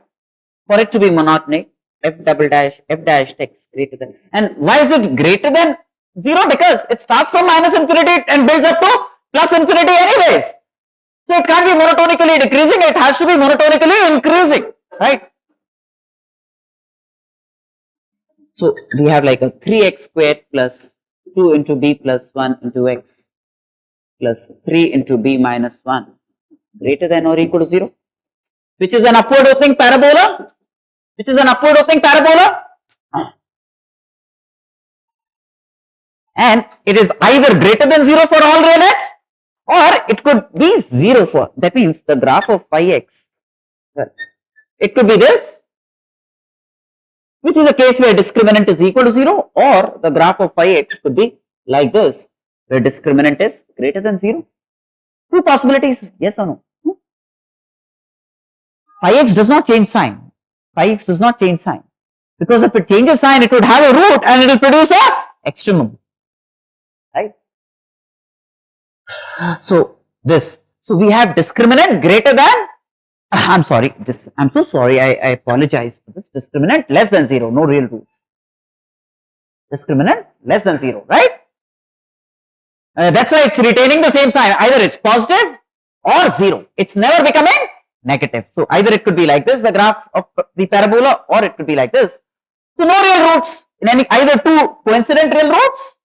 A: For it to be monotonic, f dash x greater than, and why is it greater than 0? Because it starts from minus infinity and builds up to plus infinity anyways. So it can't be monotonically decreasing, it has to be monotonically increasing, right? So we have like a 3x squared plus 2 into b plus 1 into x plus 3 into b minus 1 greater than or equal to 0, which is an upward opening parabola, and it is either greater than 0 for all real x, or it could be 0 for, that means the graph of phi x, well, it could be this, which is a case where discriminant is equal to 0, or the graph of phi x could be like this, where discriminant is greater than 0. Two possibilities, yes or no? Phi x does not change sign. Phi x does not change sign. Because if it changes sign, it would have a root and it will produce a extremum. Right? So this. So we have discriminant greater than, I'm sorry, I'm so sorry, I apologize for this. Discriminant less than 0, no real root. Discriminant less than 0, right? That's why it's retaining the same sign. Either it's positive or 0. It's never becoming negative. So either it could be like this, the graph of the parabola, or it could be like this. So no real roots in any, either two coincident real roots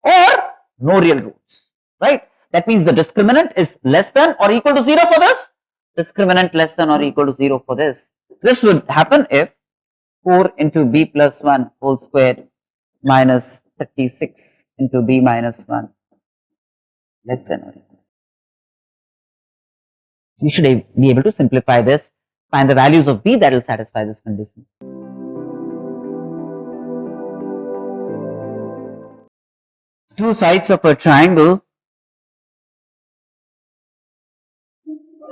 A: or no real roots, right? That means the discriminant is less than or equal to 0 for this. Discriminant less than or equal to 0 for this. This would happen if 4 into b plus 1 whole square minus 36 into b minus 1 less than or equal. You should be able to simplify this, find the values of b that will satisfy this condition. Two sides of a triangle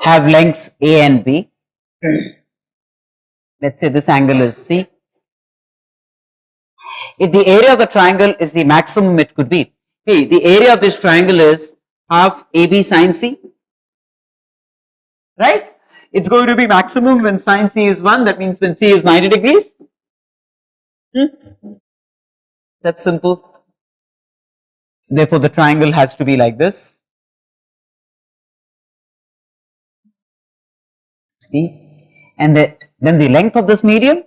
A: have lengths a and b. Let's say this angle is c. If the area of the triangle is the maximum it could be, the area of this triangle is half AB sine C, right? It's going to be maximum when sine C is 1, that means when C is 90 degrees. That's simple. Therefore, the triangle has to be like this. See, and then the length of this median,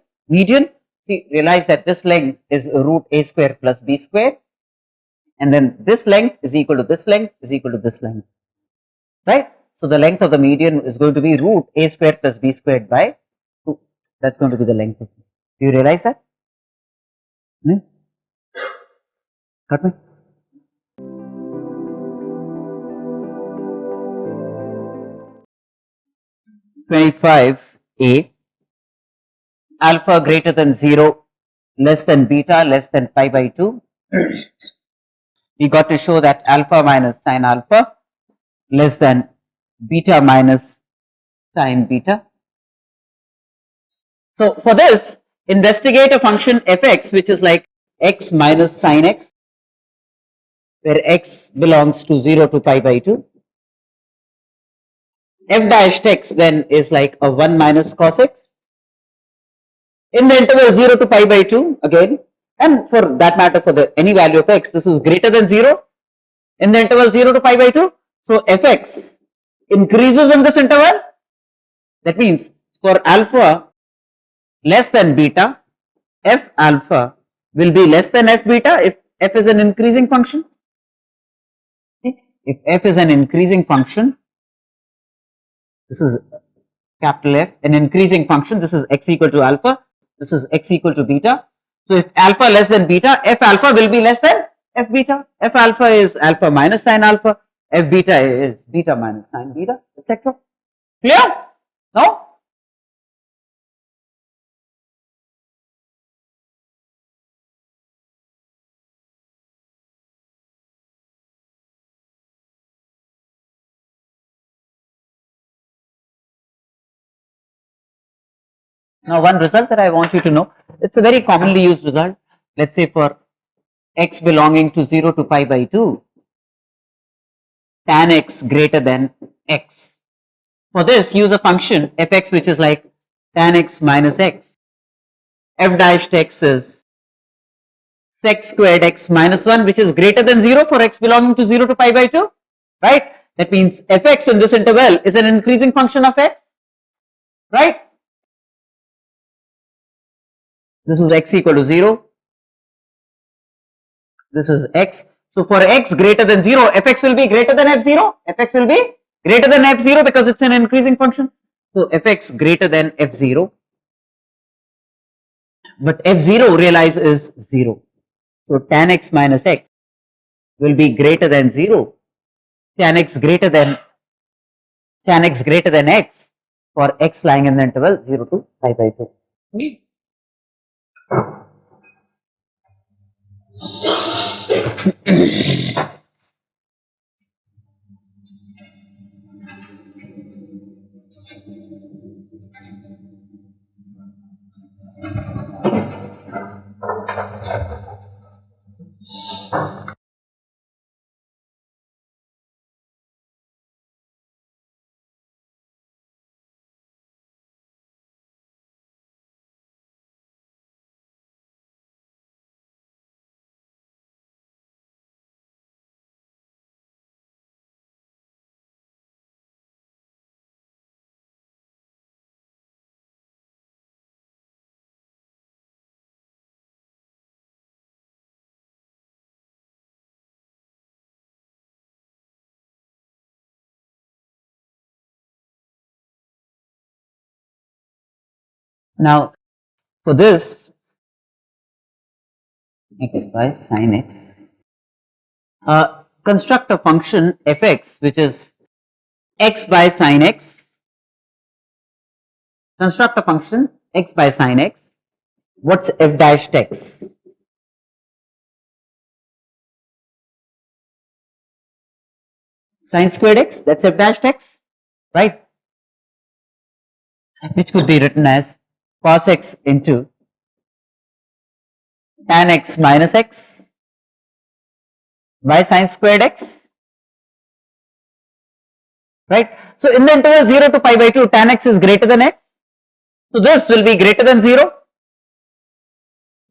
A: see, realize that this length is root a square plus b square, and then this length is equal to this length is equal to this length, right? So the length of the median is going to be root a square plus b squared by 2. That's going to be the length of it. Do you realize that? Got me? (25a) alpha greater than 0 less than beta less than pi by 2. We got to show that alpha minus sine alpha less than beta minus sine beta. So for this, investigate a function fx which is like x minus sine x where x belongs to 0 to pi by 2. F dash x then is like a 1 minus cos x. In the interval 0 to pi by 2 again, and for that matter for the any value of x, this is greater than 0 in the interval 0 to pi by 2. So fx increases in this interval. That means for alpha less than beta, f alpha will be less than f beta if f is an increasing function. If f is an increasing function, this is capital F, an increasing function, this is x equal to alpha, this is x equal to beta. So if alpha less than beta, f alpha will be less than f beta. F alpha is alpha minus sin alpha, f beta is beta minus sin beta, etc. Clear? No? Now one result that I want you to know, it's a very commonly used result. Let's say for x belonging to 0 to pi by 2, tan x greater than x. For this, use a function fx which is like tan x minus x. F dash x is sec squared x minus 1 which is greater than 0 for x belonging to 0 to pi by 2, right? That means fx in this interval is an increasing function of x, right? This is x equal to 0. This is x. So for x greater than 0, fx will be greater than f0. Fx will be greater than f0 because it's an increasing function. So fx greater than f0. But f0 realize is 0. So tan x minus x will be greater than 0. Tan x greater than x for x lying in the interval 0 to pi by 2. Now for this, x by sin x, construct a function fx which is x by sin x. Construct a function x by sin x. What's f dash x? Sin squared x, that's f dash x, right? Which could be written as cos x into tan x minus x by sin squared x, right? So in the interval 0 to pi by 2, tan x is greater than x. So this will be greater than 0.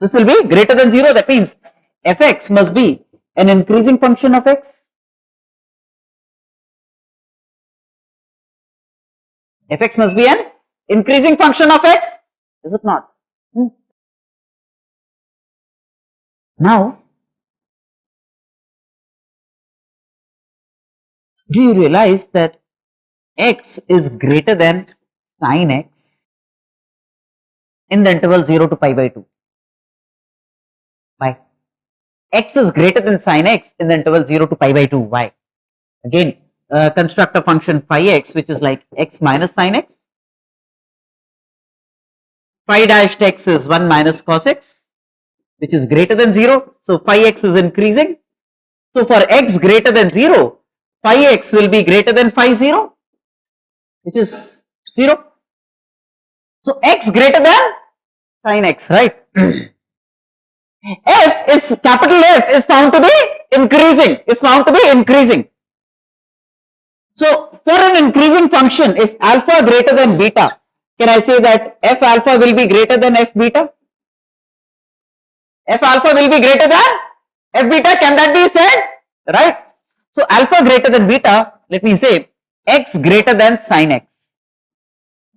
A: This will be greater than 0. That means fx must be an increasing function of x. Fx must be an increasing function of x. Is it not? Now, do you realize that x is greater than sin x in the interval 0 to pi by 2? Why? X is greater than sin x in the interval 0 to pi by 2. Why? Again, construct a function phi x which is like x minus sin x. Phi dash x is 1 minus cos x which is greater than 0. So phi x is increasing. So for x greater than 0, phi x will be greater than phi 0 which is 0. So x greater than sin x, right? F is capital F is found to be increasing, is found to be increasing. So for an increasing function, if alpha greater than beta, can I say that f alpha will be greater than f beta? F alpha will be greater than f beta, can that be said? Right? So alpha greater than beta, let me say x greater than sin x.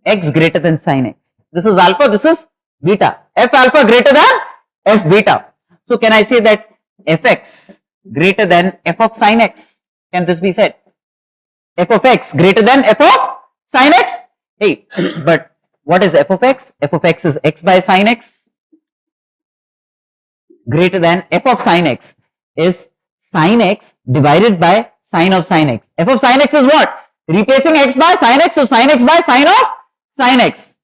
A: X greater than sin x. This is alpha, this is beta. F alpha greater than f beta. So can I say that fx greater than f of sin x? Can this be said? F of x greater than f of sin x? Hey, but what is f of x? F of x is x by sin x greater than f of sin x is sin x divided by sin of sin x. F of sin x is what? Replacing x by sin x, so sin x by sin of sin x.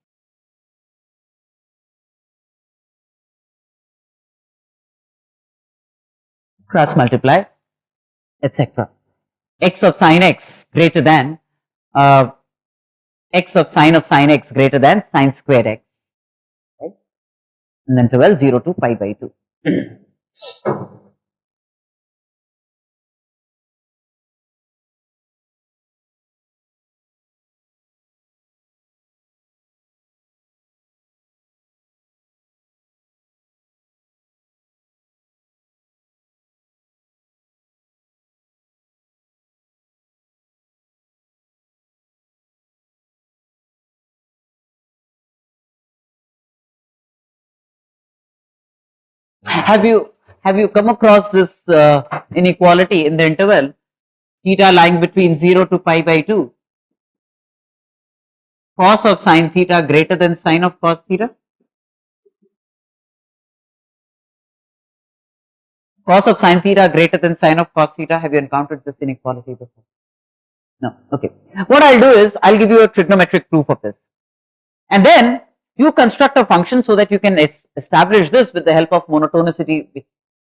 A: Cross multiply, etc. X of sin x greater than x of sin x greater than sin squared x, right? And then 12 0 to pi by 2. Have you come across this inequality in the interval theta lying between 0 to pi by 2? Cos of sin theta greater than sin of cos theta? Cos of sin theta greater than sin of cos theta. Have you encountered this inequality before? No. Okay. What I'll do is I'll give you a trigonometric proof of this. And then you construct a function so that you can establish this with the help of monotonicity which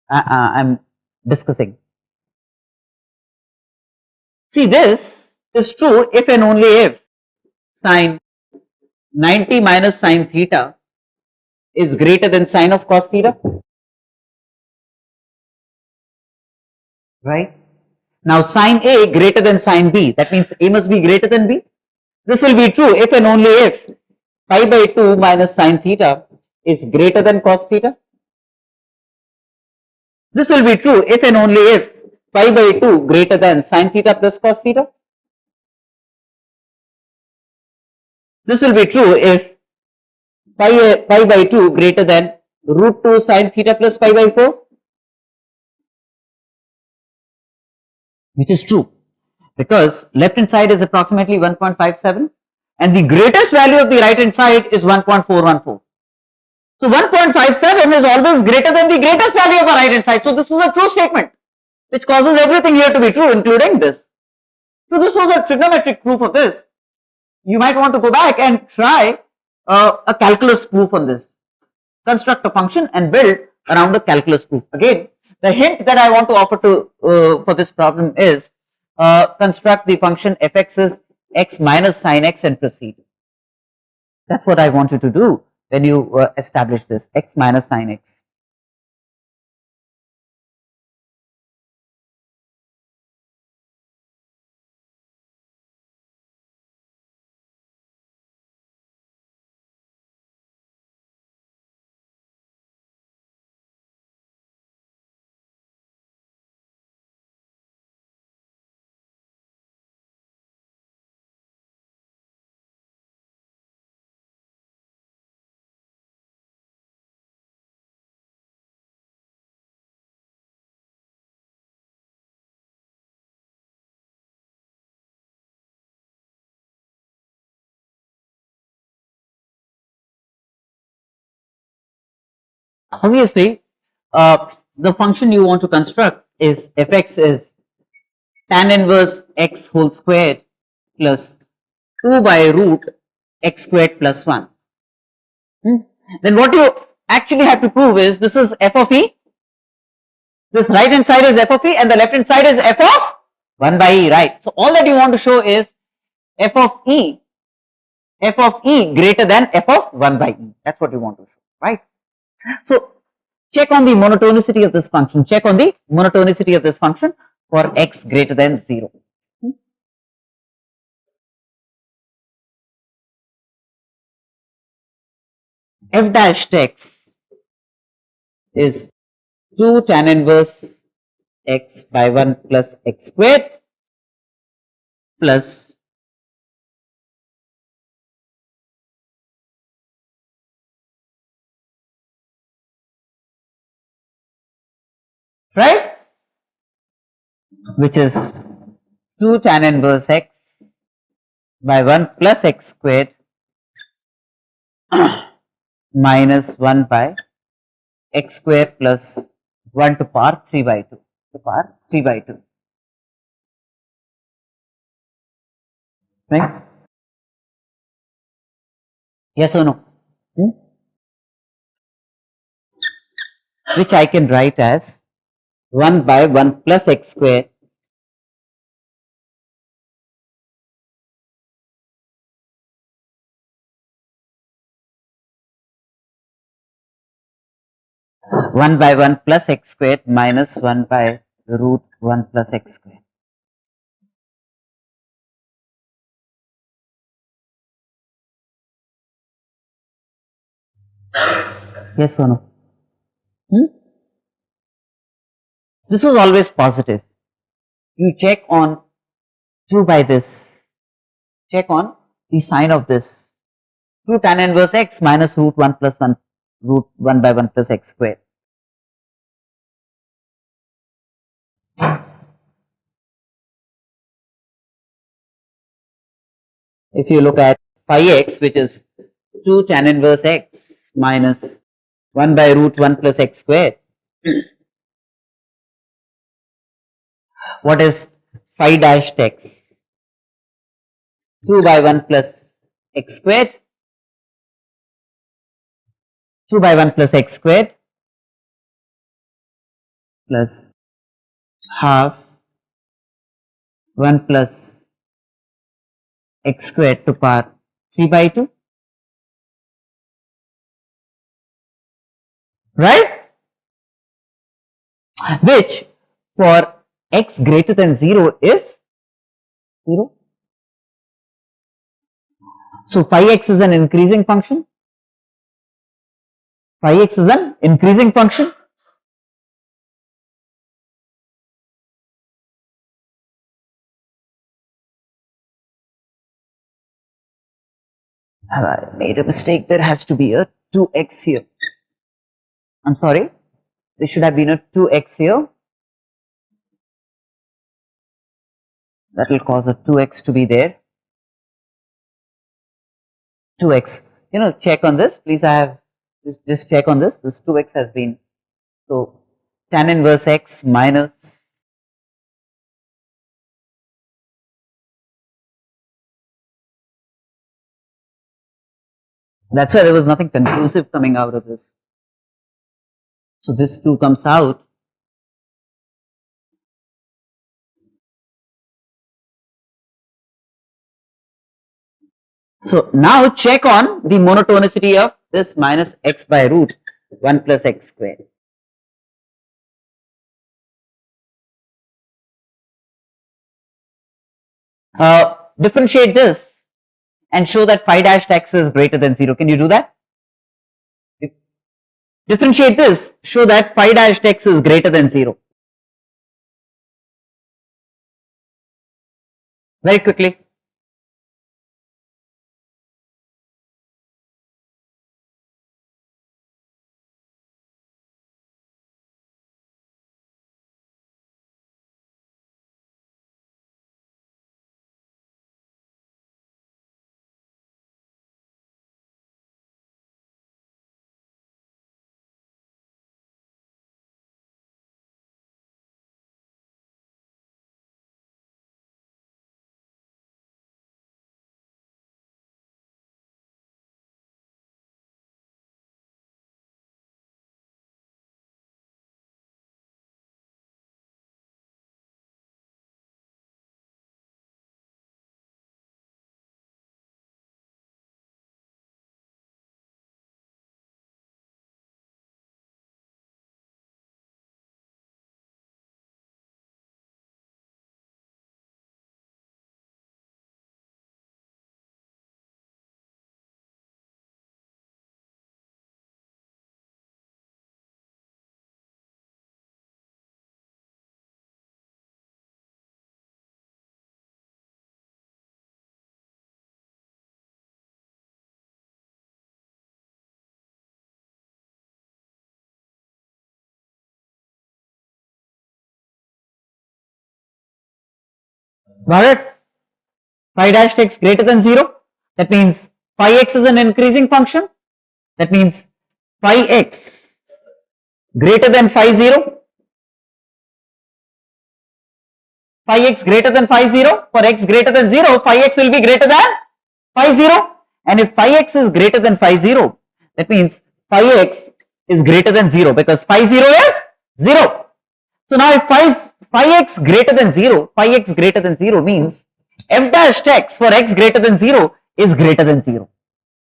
A: I'm discussing. See, this is true if and only if sin 90 minus sin theta is greater than sin of cos theta, right? Now sin A greater than sin B, that means A must be greater than B. This will be true if and only if pi by 2 minus sin theta is greater than cos theta. This will be true if and only if pi by 2 greater than sin theta plus cos theta. This will be true if pi by 2 greater than root 2 sin theta plus pi by 4, which is true because left hand side is approximately 1.57 and the greatest value of the right hand side is 1.414. So 1.57 is always greater than the greatest value of a right hand side. So this is a true statement which causes everything here to be true, including this. So this was a trigonometric proof of this. You might want to go back and try a calculus proof on this. Construct a function and build around a calculus proof. Again, the hint that I want to offer to for this problem is construct the function fx is x minus sin x and proceed. That's what I want you to do when you establish this x minus sin x. Obviously, the function you want to construct is fx is tan inverse x whole squared plus 2 by root x squared plus 1. Then what you actually have to prove is this is f of e, this right hand side is f of e and the left hand side is f of 1 by e, right? So all that you want to show is f of e greater than f of 1 by e. That's what you want to show, right? So check on the monotonicity of this function. Check on the monotonicity of this function for x greater than 0. F dash x is 2 tan inverse x by 1 plus x squared plus right, which is 2 tan inverse x by 1 plus x squared minus 1 by x square plus 1 to power 3 by 2 to power 3 by 2, right? Yes or no? Which I can write as 1 by 1 plus x square one by 1 plus x squared minus 1 by root 1 plus x squared. Yes or no? This is always positive. You check on 2 by this. Check on the sign of this. 2 tan inverse x minus root 1 plus 1 root 1 by 1 plus x squared. If you look at phi x, which is 2 tan inverse x minus 1 by root 1 plus x squared, what is phi dashed x? 2 by 1 plus x squared, 2 by 1 plus x squared plus half 1 plus x squared to power 3 by 2, right? Which for x greater than 0 is 0. So phi x is an increasing function. Phi x is an increasing function. Have I made a mistake? There has to be a 2x here. I'm sorry. There should have been a 2x here. That will cause a 2x to be there. 2x. You know, check on this. Please, I have just check on this. This 2x has been, so tan inverse x minus, that's why there was nothing conclusive coming out of this. So this 2 comes out. So now check on the monotonicity of this minus x by root 1 plus x squared. Differentiate this and show that phi dashed x is greater than 0. Can you do that? Differentiate this, show that phi dashed x is greater than 0. Very quickly. Got it? Phi dash x greater than 0. That means phi x is an increasing function. That means phi x greater than phi 0. Phi x greater than phi 0. For x greater than 0, phi x will be greater than phi 0. And if phi x is greater than phi 0, that means phi x is greater than 0 because phi 0 is 0. So now if phi x greater than 0, phi x greater than 0 means f dash x for x greater than 0 is greater than 0.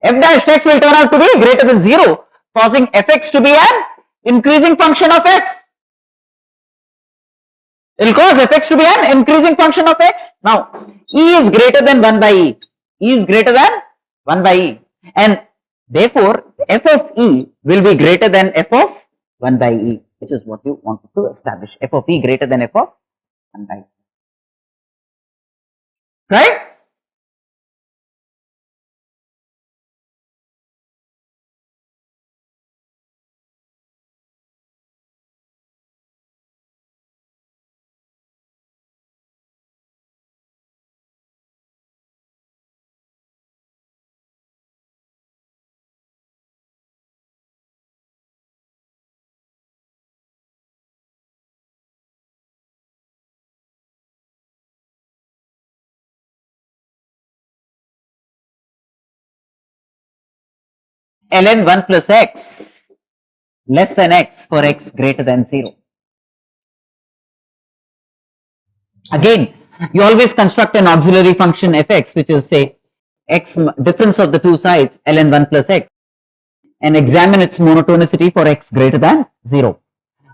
A: F dash x will turn out to be greater than 0, causing fx to be an increasing function of x. It will cause fx to be an increasing function of x. Now, e is greater than 1 by e. E is greater than 1 by e. And therefore, f of e will be greater than f of 1 by e, which is what you wanted to establish. F of e greater than f of 1 by e. Right? Ln 1 plus x less than x for x greater than 0. Again, you always construct an auxiliary function fx, which is say x difference of the two sides ln 1 plus x, and examine its monotonicity for x greater than 0.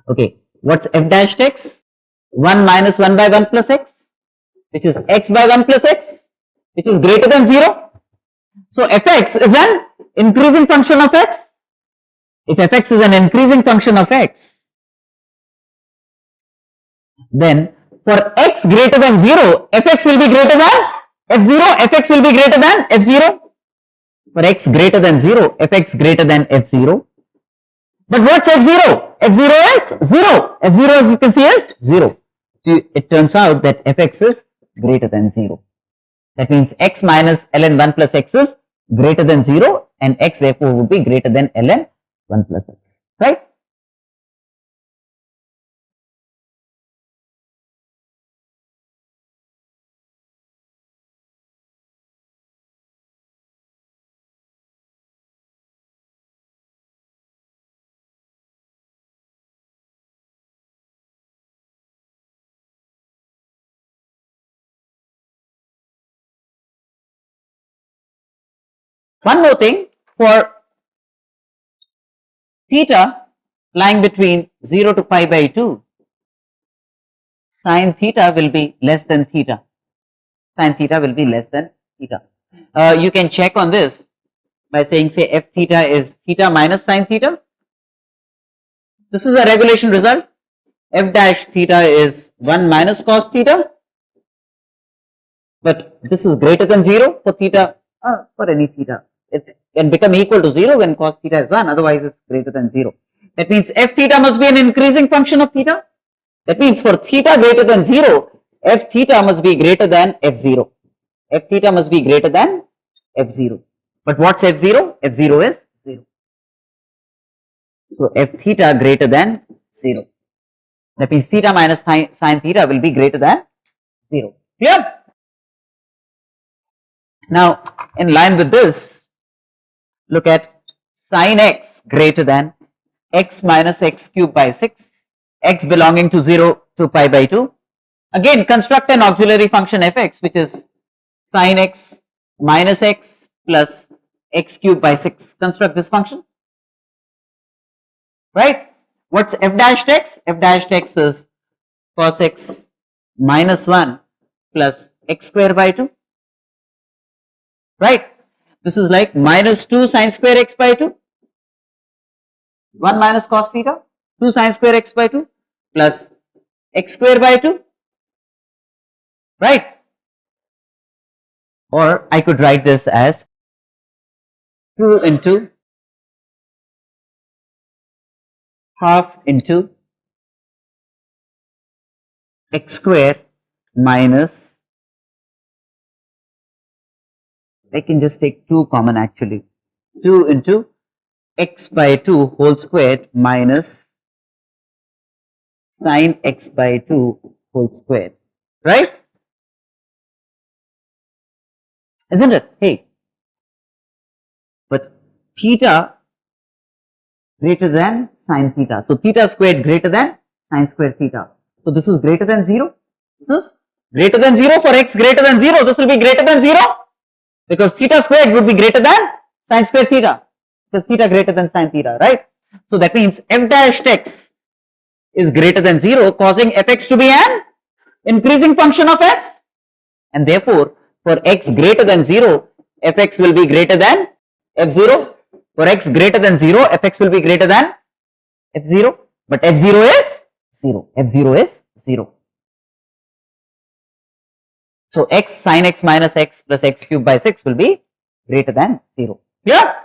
A: Okay, what's f dash x? 1 minus 1 by 1 plus x, which is x by 1 plus x, which is greater than 0. So fx is an increasing function of x. If fx is an increasing function of x, then for x greater than 0, fx will be greater than f0, fx will be greater than f0. For x greater than 0, fx greater than f0. But what's f0? f0 is 0. f0 as you can see is 0. So it turns out that fx is greater than 0. That means x minus ln 1 plus x is greater than 0 and x therefore would be greater than ln 1 plus x. Right? One more thing, for theta lying between 0 to pi by 2, sine theta will be less than theta. Sine theta will be less than theta. You can check on this by saying, say, f theta is theta minus sine theta. This is a regulation result. F dash theta is 1 minus cos theta. But this is greater than 0 for theta, for any theta. It can become equal to 0 when cos theta is 1, otherwise it's greater than 0. That means f theta must be an increasing function of theta. That means for theta greater than 0, f theta must be greater than f0. F theta must be greater than f0. But what's f0? f0 is 0. So f theta greater than 0. That means theta minus sine theta will be greater than 0. Clear? Now, in line with this, look at sine x greater than x minus x cube by 6, x belonging to 0 to pi by 2. Again, construct an auxiliary function fx, which is sine x minus x plus x cube by 6. Construct this function. Right? What's f dash x? F dash x is cos x minus 1 plus x square by 2. Right? This is like minus 2 sine square x by 2. 1 minus cos theta, 2 sine square x by 2 plus x square by 2. Right? Or I could write this as 2 into half into x square minus I can just take 2 common actually. 2 into x by 2 whole squared minus sine x by 2 whole squared. Right? Isn't it? Hey. But theta greater than sine theta. So theta squared greater than sine squared theta. So this is greater than 0. This is greater than 0 for x greater than 0. This will be greater than 0 because theta squared would be greater than sine squared theta because theta greater than sine theta, right? So that means f dash x is greater than 0 causing fx to be an increasing function of x, and therefore for x greater than 0 fx will be greater than f0. For x greater than 0 fx will be greater than f0, but f0 is 0. F0 is 0. So x sin x minus x plus x cube by 6 will be greater than 0. Yeah.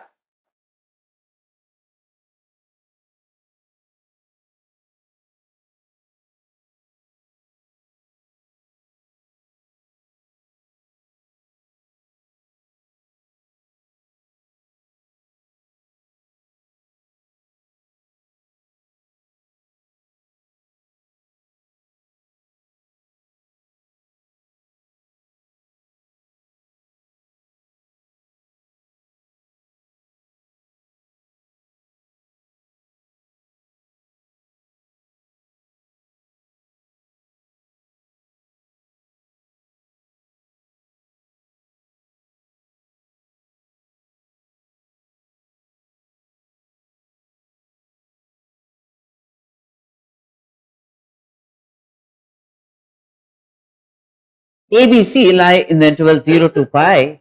A: A, B, C lie in the interval 0 to pi.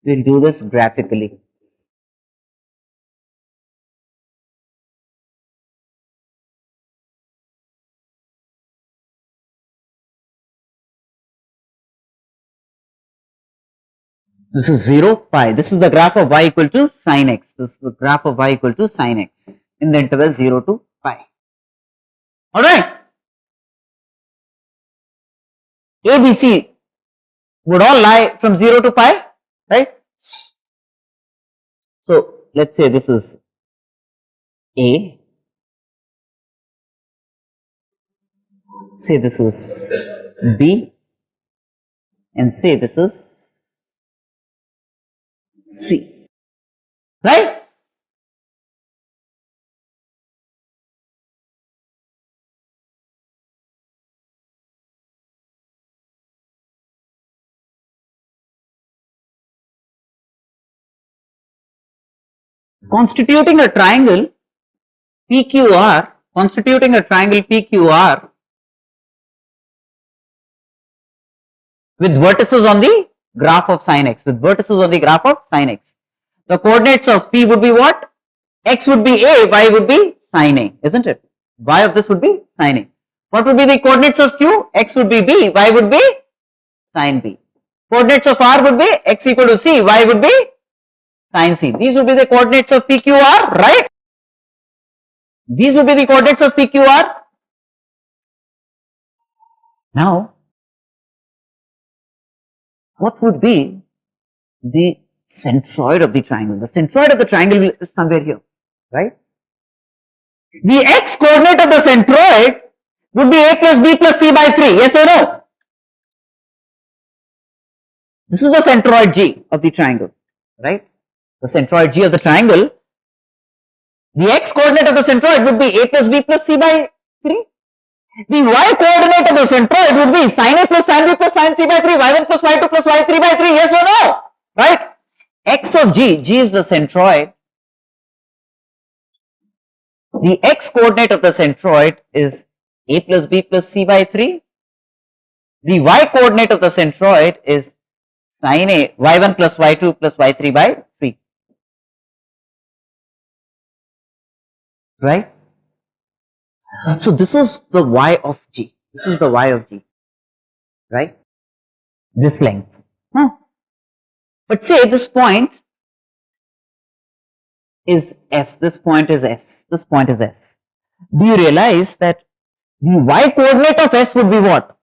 A: We'll do this graphically. This is 0, pi. This is the graph of y equal to sin x. This is the graph of y equal to sin x in the interval 0 to pi. Alright. A, B, C would all lie from 0 to pi, right? So let's say this is A, say this is B, and say this is C, right? Constituting a triangle PQR, constituting a triangle PQR with vertices on the graph of sin x, with vertices on the graph of sin x. The coordinates of P would be what? X would be A, Y would be sin A, isn't it? Y of this would be sin A. What would be the coordinates of Q? X would be B, Y would be sin B. Coordinates of R would be X equal to C, Y would be sin C. These would be the coordinates of PQR, right? These would be the coordinates of PQR. Now, what would be the centroid of the triangle? The centroid of the triangle is somewhere here, right? The x coordinate of the centroid would be a plus b plus c by 3, yes or no? This is the centroid G of the triangle, right? The centroid G of the triangle, the x coordinate of the centroid would be a plus b plus c by 3. The y coordinate of the centroid would be sin a plus sin b plus sin c by 3, y1 plus y2 plus y3 by 3, yes or no? Right? X of G, G is the centroid. The x coordinate of the centroid is a plus b plus c by 3. The y coordinate of the centroid is sin a y1 plus y2 plus y3 by 3. Right? So this is the y of G. This is the y of G. Right? This length. But say this point is S. This point is S. This point is S. Do you realize that the y coordinate of S would be what?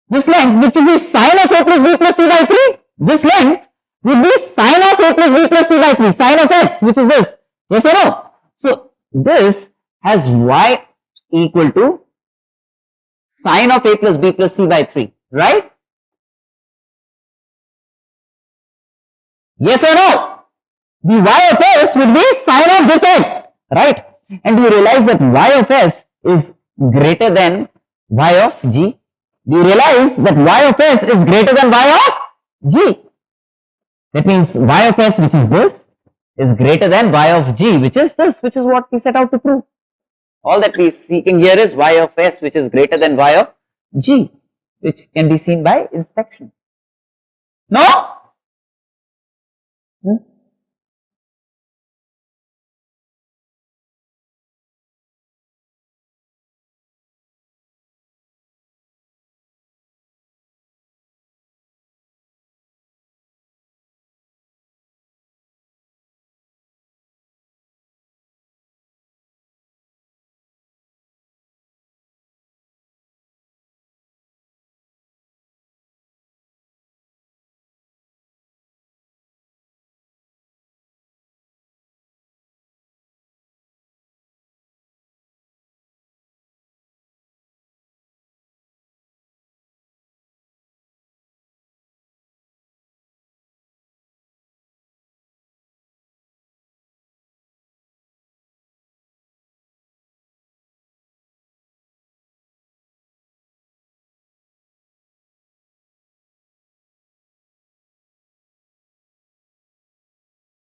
A: This length, which will be sin of a plus b plus c by 3. this length would be sine of a plus b plus c by 3, sine of x, which is this. Yes or no? So this has y equal to sine of a plus b plus c by 3, right? Yes or no? The y of s would be sine of this x, right? And do you realize that y of s is greater than y of g? Do you realize that y of s is greater than y of g? That means y of s, which is this, is greater than y of g, which is this, which is what we set out to prove. All that we are seeking here is y of s, which is greater than y of g, which can be seen by inspection. No?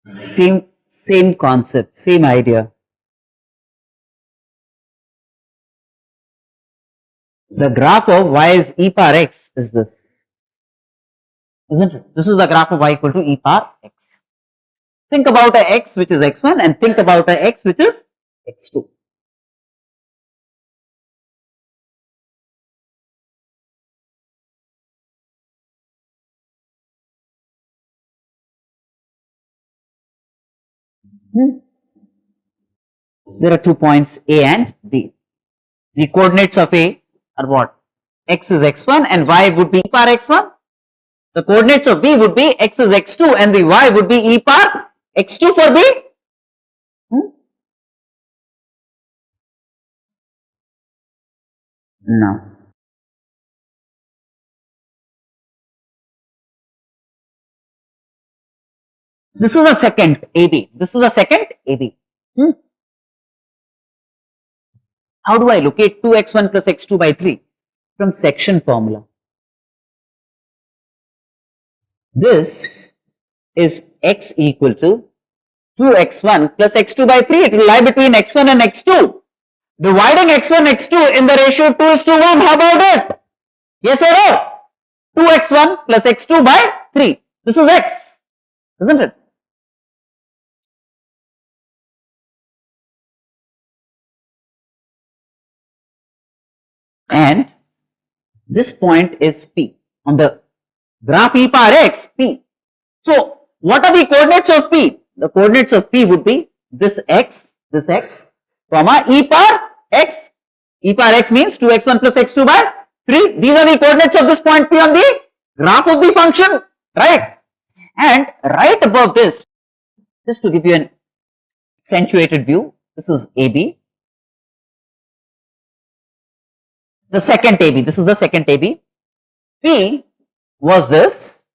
A: Same concept, same idea. The graph of y is e power x is this, isn't it? This is the graph of y equal to e power x. Think about a x which is x1 and think about a x which is x2. There are 2 points A and B. The coordinates of A are what? X is x1 and y would be e power x1. The coordinates of B would be x is x2 and the y would be e power x2 for B. No. This is a second AB. This is a second AB. How do I locate 2x1 plus x2 by 3? From section formula. This is x equal to 2x1 plus x2 by 3. It will lie between x1 and x2. Dividing x1, x2 in the ratio 2 is to 1. How about it? Yes or no? 2x1 plus x2 by 3. This is x, isn't it? And this point is P. On the graph e power x, P. So, what are the coordinates of P? The coordinates of P would be this x, comma, e power x. E power x means 2x1 plus x2 by 3. These are the coordinates of this point P on the graph of the function, right? And right above this, just to give you an accentuated view, this is AB. The second AB, this is the second AB. P was this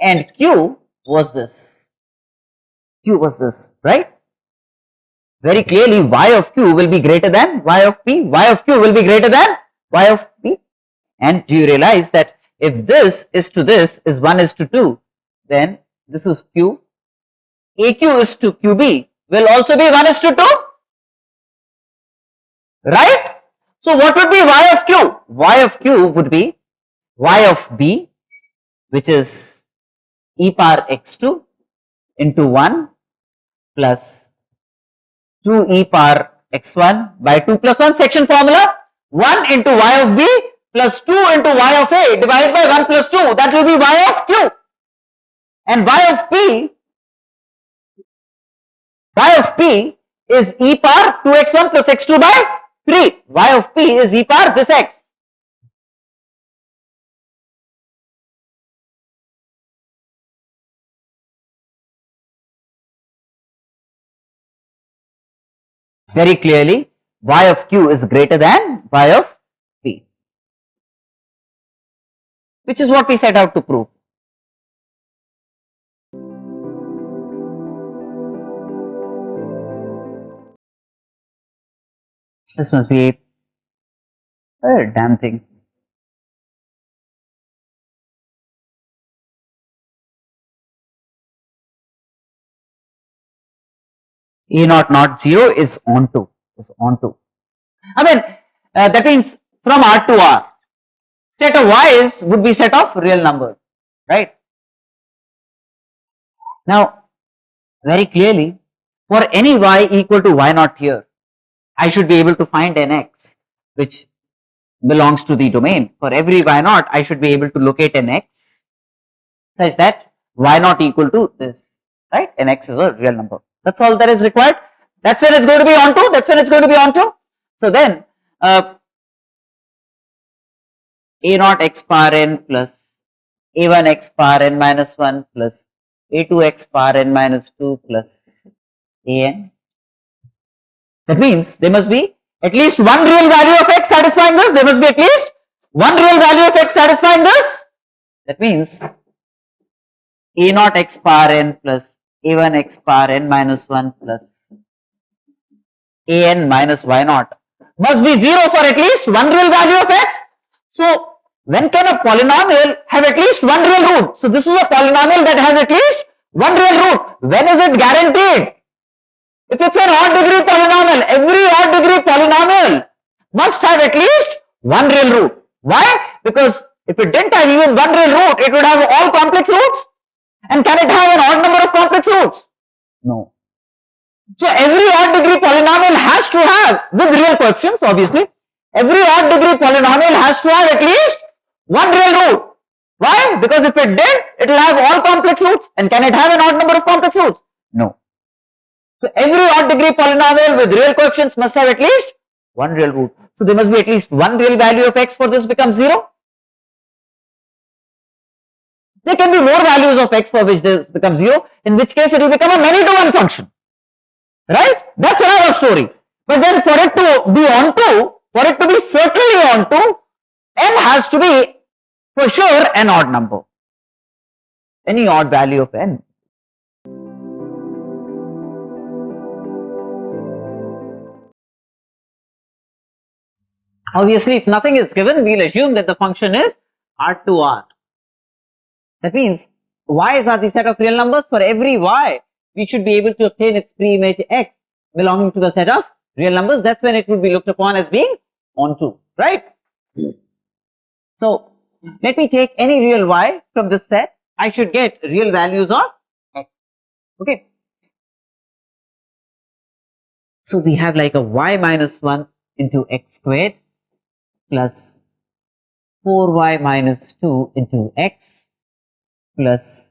A: and Q was this. Q was this, right? Very clearly y of q will be greater than y of p, y of q will be greater than y of p. And do you realize that if this is to this is 1 is to 2, then this is q, aq is to qb will also be 1 is to 2, right? So what would be y of q? Y of q would be y of b, which is e power x2 into 1 plus 2 e power x1 by 2 plus 1 section formula, 1 into y of b plus 2 into y of a divided by 1 plus 2, that will be y of q. And y of p is e power 2x1 plus x2 by 3. Y of p is e power this x. very clearly y of q is greater than y of p, which is what we set out to prove. This must be a damn thing. E naught not 0 is onto. I mean, that means from R to R, set of y's would be set of real numbers, right? Now, very clearly, for any y equal to y naught here, I should be able to find an x which belongs to the domain. For every y naught, I should be able to locate an x such that y naught equal to this, right? An x is a real number. That's all that is required. That's when it's going to be onto. That's when it's going to be onto. So then, a naught x power n plus a1 x power n minus 1 plus a2 x power n minus 2 plus an. That means there must be at least one real value of x satisfying this. There must be at least one real value of x satisfying this. That means a naught x power n plus a1 x power n minus 1 plus an minus y naught must be 0 for at least one real value of x. So when can a polynomial have at least one real root? So this is a polynomial that has at least one real root. When is it guaranteed? If it's an odd degree polynomial, every odd degree polynomial must have at least one real root. Why? Because if it didn't have even one real root, it would have all complex roots. And can it have an odd number of complex roots? No. So every odd degree polynomial has to have, with real coefficients obviously, every odd degree polynomial has to have at least one real root. Why? Because if it did, it will have all complex roots. And can it have an odd number of complex roots? No. So every odd degree polynomial with real coefficients must have at least one real root. So there must be at least one real value of x for this becomes 0. There can be more values of x for which this becomes 0, in which case it will become a many-to-one function. Right? That's another story. But then for it to be onto, for it to be certainly onto, n has to be for sure an odd number. Any odd value of n. Obviously, if nothing is given, we'll assume that the function is R to R. That means y's are the set of real numbers. For every y, we should be able to obtain its pre-image x belonging to the set of real numbers. That's when it would be looked upon as being onto, right? So let me take any real y from this set. I should get real values of x. Okay. So we have like a y minus 1 into x squared plus 4y minus 2 into x plus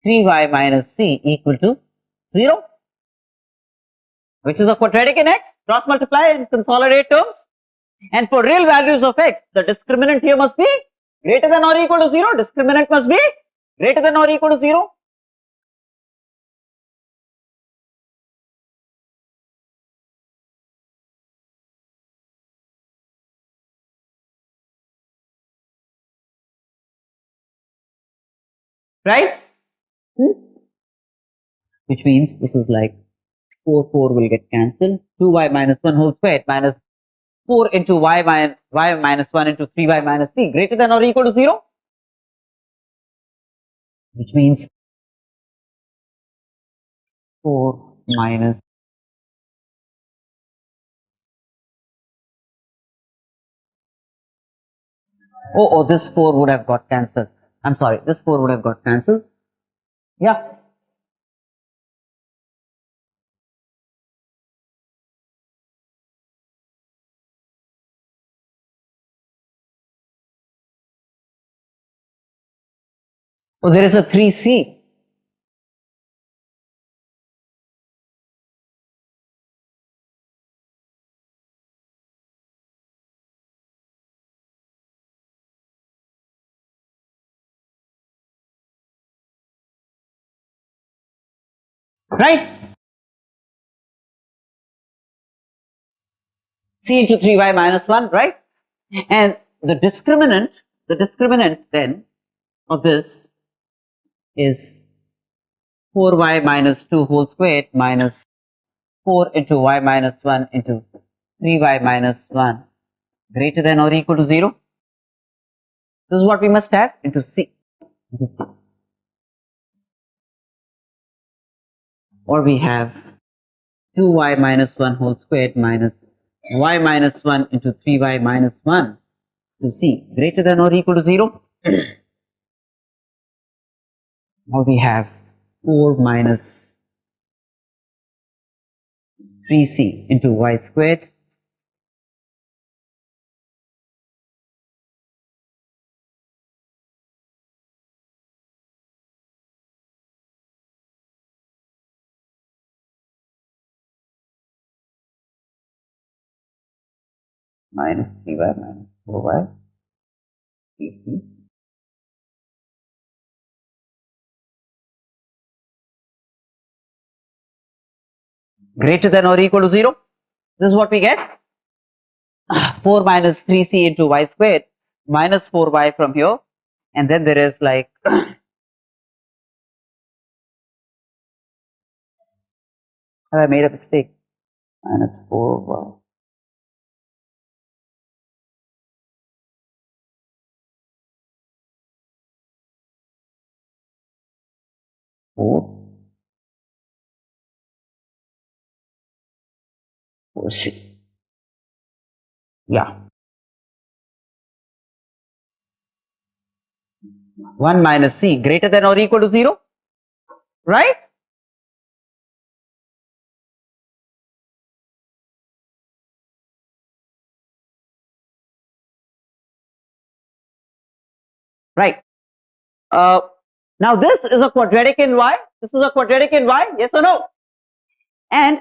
A: 3y minus c equal to 0, which is a quadratic in x. Cross multiply and consolidate terms. And for real values of x, the discriminant here must be greater than or equal to 0. Discriminant must be greater than or equal to 0. Right? Which means this is like 4 will get cancelled. 2y minus 1 whole squared minus 4 into y minus 1 into 3y minus c greater than or equal to 0. Which means 4 minus this 4 would have got cancelled. I'm sorry, this 4 would have got cancelled. Yeah. Oh, there is a 3c. Right? c into 3y minus 1, right? And the discriminant then of this is 4y minus 2 whole squared minus 4 into y minus 1 into 3y minus 1 greater than or equal to 0. This is what we must have into C. Or we have 2y minus 1 whole squared minus y minus 1 into 3y minus 1 to C greater than or equal to 0. Now we have 4 minus 3c into y squared minus 3y minus 4y 3c greater than or equal to 0. This is what we get. 4 minus 3c into y squared minus 4y from here, and then there is like have I made a mistake? Minus 4y. 4c. Yeah. 1 minus c greater than or equal to 0, right? Right. Now this is a quadratic in y. This is a quadratic in y. Yes or no? And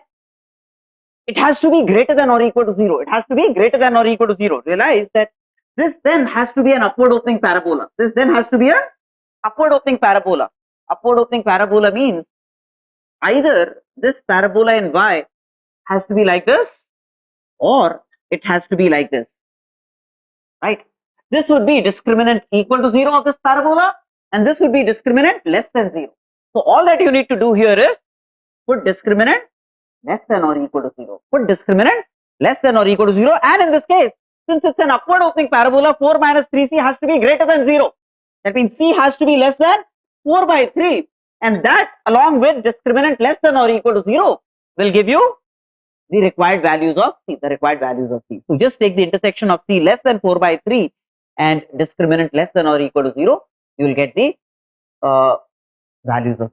A: it has to be greater than or equal to 0. It has to be greater than or equal to 0. Realize that this then has to be an upward opening parabola. This then has to be an upward opening parabola. Upward opening parabola means either this parabola in y has to be like this or it has to be like this, right? This would be discriminant equal to 0 of this parabola, and this would be discriminant less than 0. So all that you need to do here is put discriminant less than or equal to 0. Put discriminant less than or equal to 0, and in this case, since it's an upward opening parabola, 4 minus 3c has to be greater than 0. That means c has to be less than 4 by 3, and that along with discriminant less than or equal to 0 will give you the required values of c, So just take the intersection of c less than 4 by 3 and discriminant less than or equal to 0, you will get the values of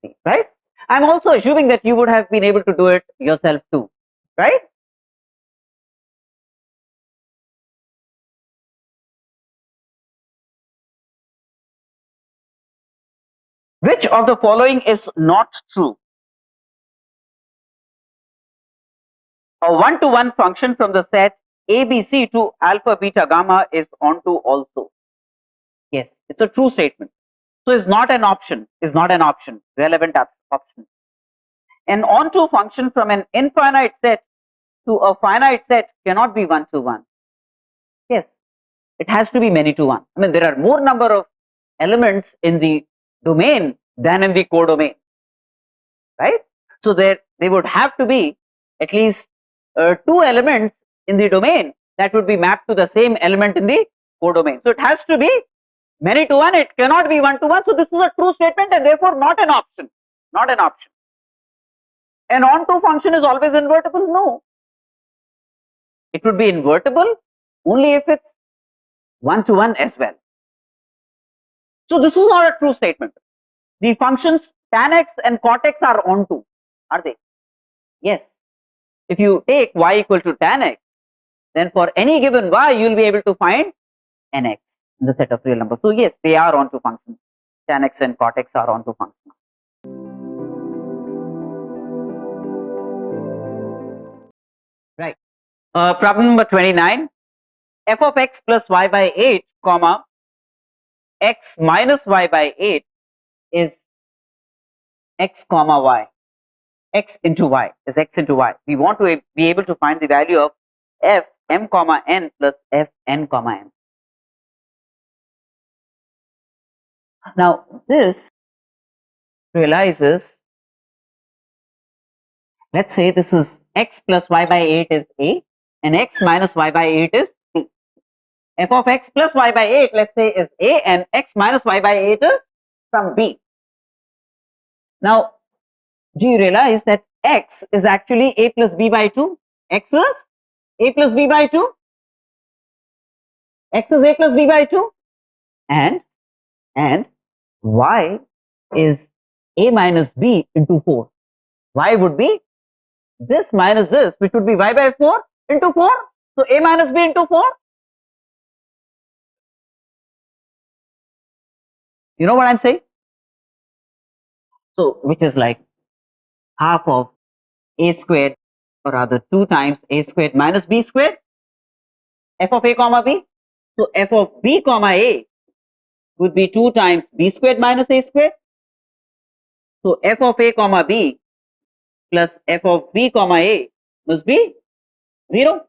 A: c, right? I'm also assuming that you would have been able to do it yourself too, right? Which of the following is not true? A one-to-one function from the set ABC to alpha, beta, gamma is onto also. Yes, it's a true statement. So is not an option, relevant option. An onto function from an infinite set to a finite set cannot be one-to-one. Yes, it has to be many to one. I mean, there are more number of elements in the domain than in the codomain, right? So they would have to be at least 2 elements in the domain that would be mapped to the same element in the codomain. So it has to be many to one, it cannot be one to one. So this is a true statement and therefore not an option. An onto function is always invertible? No. It would be invertible only if it's one to one as well. So this is not a true statement. The functions tan x and cot x are onto, are they? Yes. If you take y equal to tan x, then for any given y, you will be able to find nx in the set of real numbers. So yes, they are onto functions. Tan x and cot x are onto functions. Right. Problem number 29. F of x plus y by 8, comma, x minus y by 8 is x comma y. X into y is x into y. We want to be able to find the value of f m comma n plus f n comma m. Now this realizes, let's say this is x plus y by 8 is a and x minus y by 8 is b. F of x plus y by 8, let's say, is a and x minus y by 8 is some b. Now, do you realize that x is actually a plus b by 2? X is a plus b by 2. X is a plus b by 2. And y is a minus b into 4. Y would be this minus this, which would be y by 4 into 4. So a minus b into 4. You know what I'm saying? So which is like half of a squared, or rather 2 times a squared minus b squared, f of a comma b. So f of b comma a would be 2 times b squared minus a squared. So f of a comma b plus f of b comma a must be 0,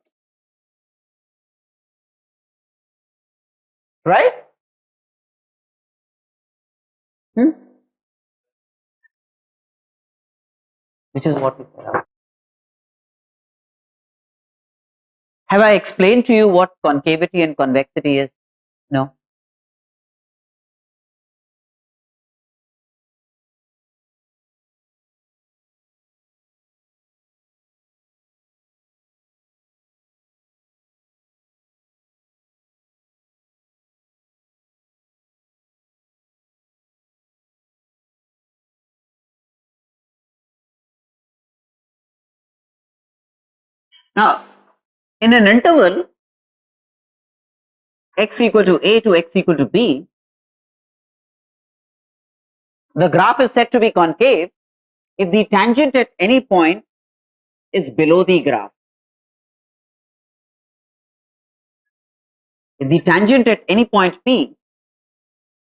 A: right? Which is what we said. Have I explained to you what concavity and convexity is? No. Now, in an interval x equal to a to x equal to b, the graph is said to be concave if the tangent at any point is below the graph. If the tangent at any point P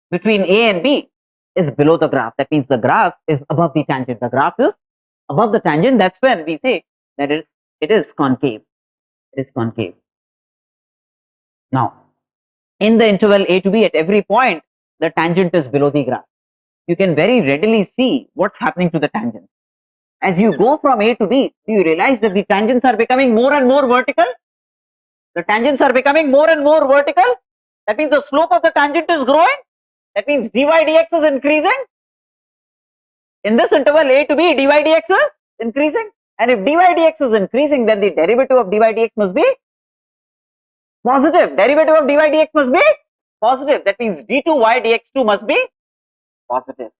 A: between A and B is below the graph, that means the graph is above the tangent. The graph is above the tangent. That's when we say that it is concave. It is concave. Now, in the interval A to B, at every point, the tangent is below the graph. You can very readily see what's happening to the tangent. As you go from A to B, do you realize that the tangents are becoming more and more vertical? The tangents are becoming more and more vertical. That means the slope of the tangent is growing. That means dy dx is increasing. In this interval A to B, dy dx is increasing. And if dy dx is increasing, then the derivative of dy dx must be positive. Derivative of dy dx must be positive. That means d2y dx2 must be positive.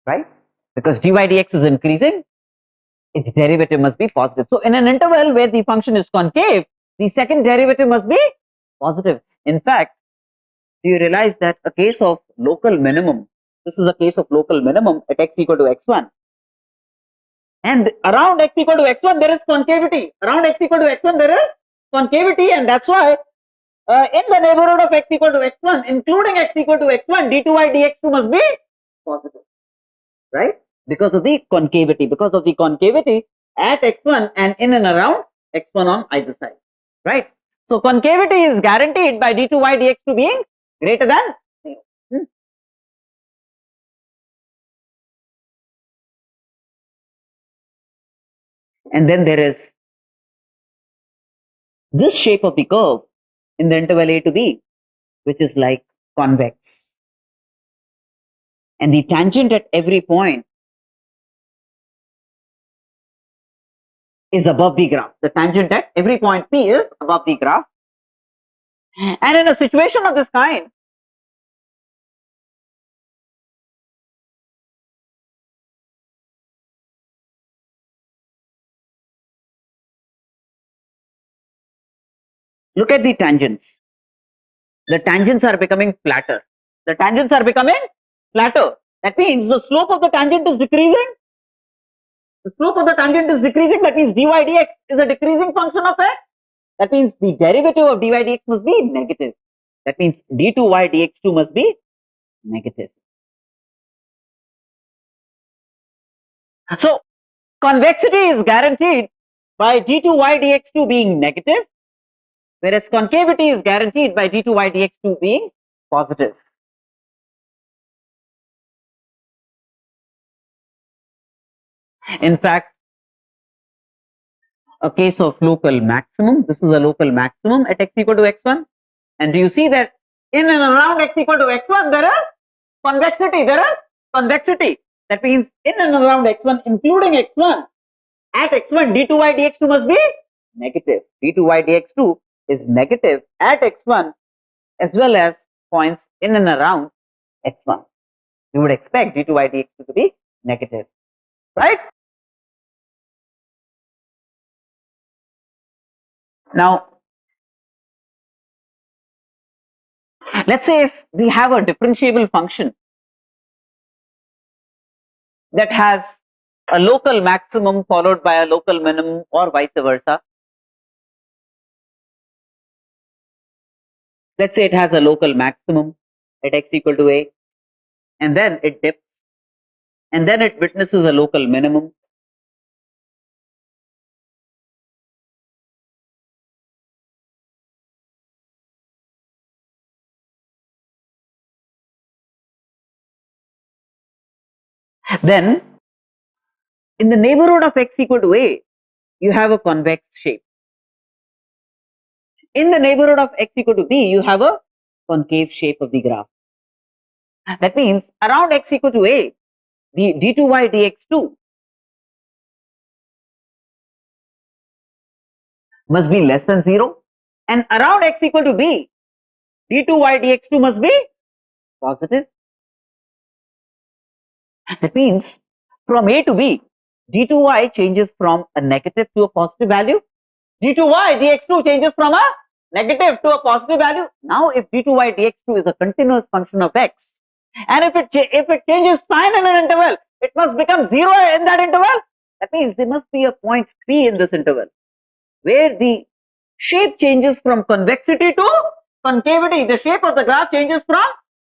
A: Right? Because dy dx is increasing, its derivative must be positive. So in an interval where the function is concave, the second derivative must be positive. In fact, do you realize that a case of local minimum, this is a case of local minimum at x equal to x1, and around x equal to x1 there is concavity. Around x equal to x1 there is concavity, and that's why in the neighborhood of x equal to x1, including x equal to x1, d2y dx2 must be positive, right? Because of the concavity, at x1 and in and around x1 on either side, right? So concavity is guaranteed by d2y dx2 being greater than 0. And then there is this shape of the curve in the interval A to B, which is like convex. And the tangent at every point is above the graph. The tangent at every point P is above the graph. And in a situation of this kind, look at the tangents. The tangents are becoming flatter. The tangents are becoming flatter. That means the slope of the tangent is decreasing. The slope of the tangent is decreasing. That means dy dx is a decreasing function of x. That means the derivative of dy dx must be negative. That means d2y dx2 must be negative. So convexity is guaranteed by d2y dx2 being negative, whereas concavity is guaranteed by d2y dx2 being positive. In fact, a case of local maximum, this is a local maximum at x equal to x1, and do you see that in and around x equal to x1 there is convexity, that means in and around x1 including x1, at x1 d2y dx2 must be negative. d2y dx2 is negative at x1 as well as points in and around x1. You would expect d2y dx2 to be negative, right? Now, let's say if we have a differentiable function that has a local maximum followed by a local minimum or vice versa. Let's say it has a local maximum at x equal to a, and then it dips, and then it witnesses a local minimum. Then, in the neighborhood of x equal to a, you have a convex shape. In the neighborhood of x equal to b, you have a concave shape of the graph. That means around x equal to a, the d2y dx2 must be less than 0, and around x equal to b, d2y dx2 must be positive. That means from a to b, d2y changes from a negative to a positive value. d2y dx2 changes from a negative to a positive value. Now, if d2y dx2 is a continuous function of x, and if it changes sign in an interval, it must become 0 in that interval. That means there must be a point P in this interval where the shape changes from convexity to concavity. The shape of the graph changes from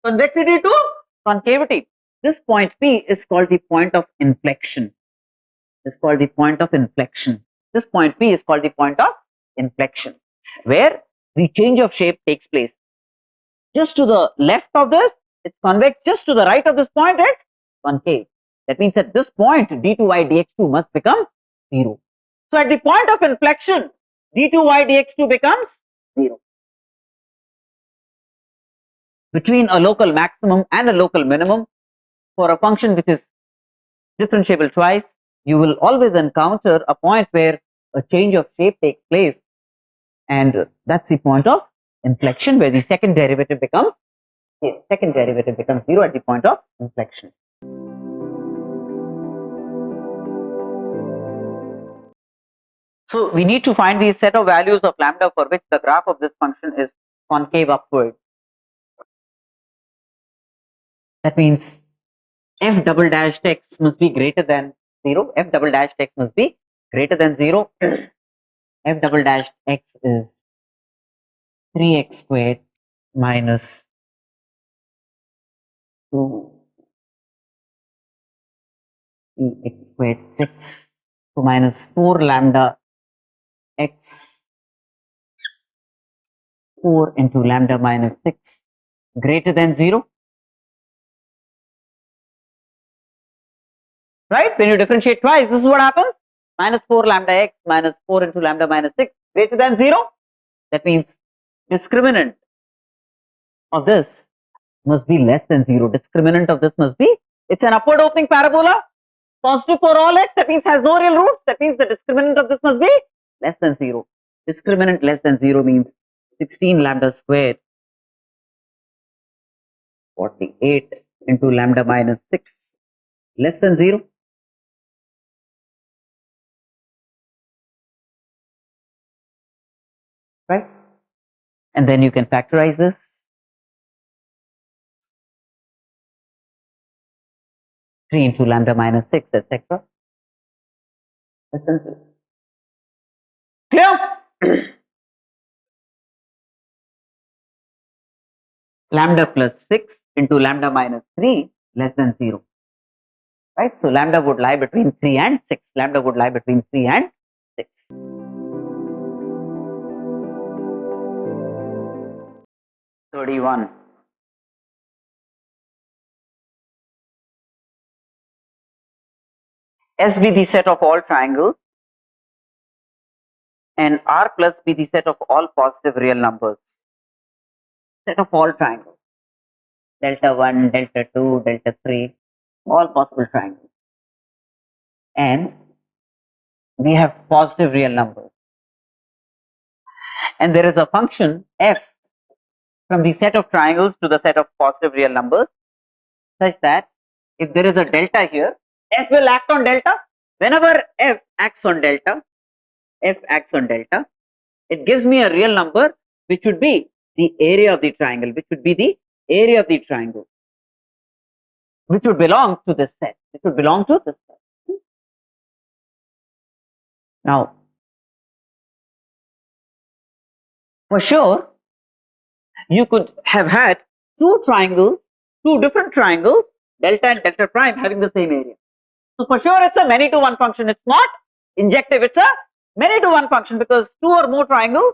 A: convexity to concavity. This point P is called the point of inflection. It's called the point of inflection. This point P is called the point of inflection, where the change of shape takes place. Just to the left of this, it's convex. Just to the right of this point, it's concave. That means at this point, d2y dx2 must become 0. So at the point of inflection, d2y dx2 becomes 0. Between a local maximum and a local minimum, for a function which is differentiable twice, you will always encounter a point where a change of shape takes place, and that's the point of inflection, where the second derivative becomes 0 at the point of inflection. So we need to find the set of values of lambda for which the graph of this function is concave upward. That means f double dash x must be greater than 0. F double dash x must be greater than 0. F double dash x is 3x squared minus 2 x squared 6, so minus 4 lambda x 4 into lambda minus 6 greater than 0. Right? When you differentiate twice, this is what happens. Minus 4 lambda x minus 4 into lambda minus 6 greater than 0. That means discriminant of this must be less than 0. Discriminant of this must be, it's an upward opening parabola, positive for all x, that means has no real roots. That means the discriminant of this must be less than 0. Discriminant less than 0 means 16 lambda squared 48 into lambda minus 6 less than 0. Right? And then you can factorize this. Three into lambda minus 6, etc. Less than 0. Clear? Lambda plus 6 into lambda minus 3 less than 0. right? So lambda would lie between 3 and 6. Lambda would lie between 3 and 6. (31) S be the set of all triangles and R plus be the set of all positive real numbers. Set of all triangles. Delta 1, delta 2, delta 3, all possible triangles. And we have positive real numbers. And there is a function f from the set of triangles to the set of positive real numbers such that if there is a delta here, f will act on delta. Whenever f acts on delta, it gives me a real number which would be the area of the triangle, which would belong to this set, Now, for sure, you could have had two different triangles, delta and delta prime, having the same area. So for sure, it's a many to one function. It's not injective. It's a many to one function because two or more triangles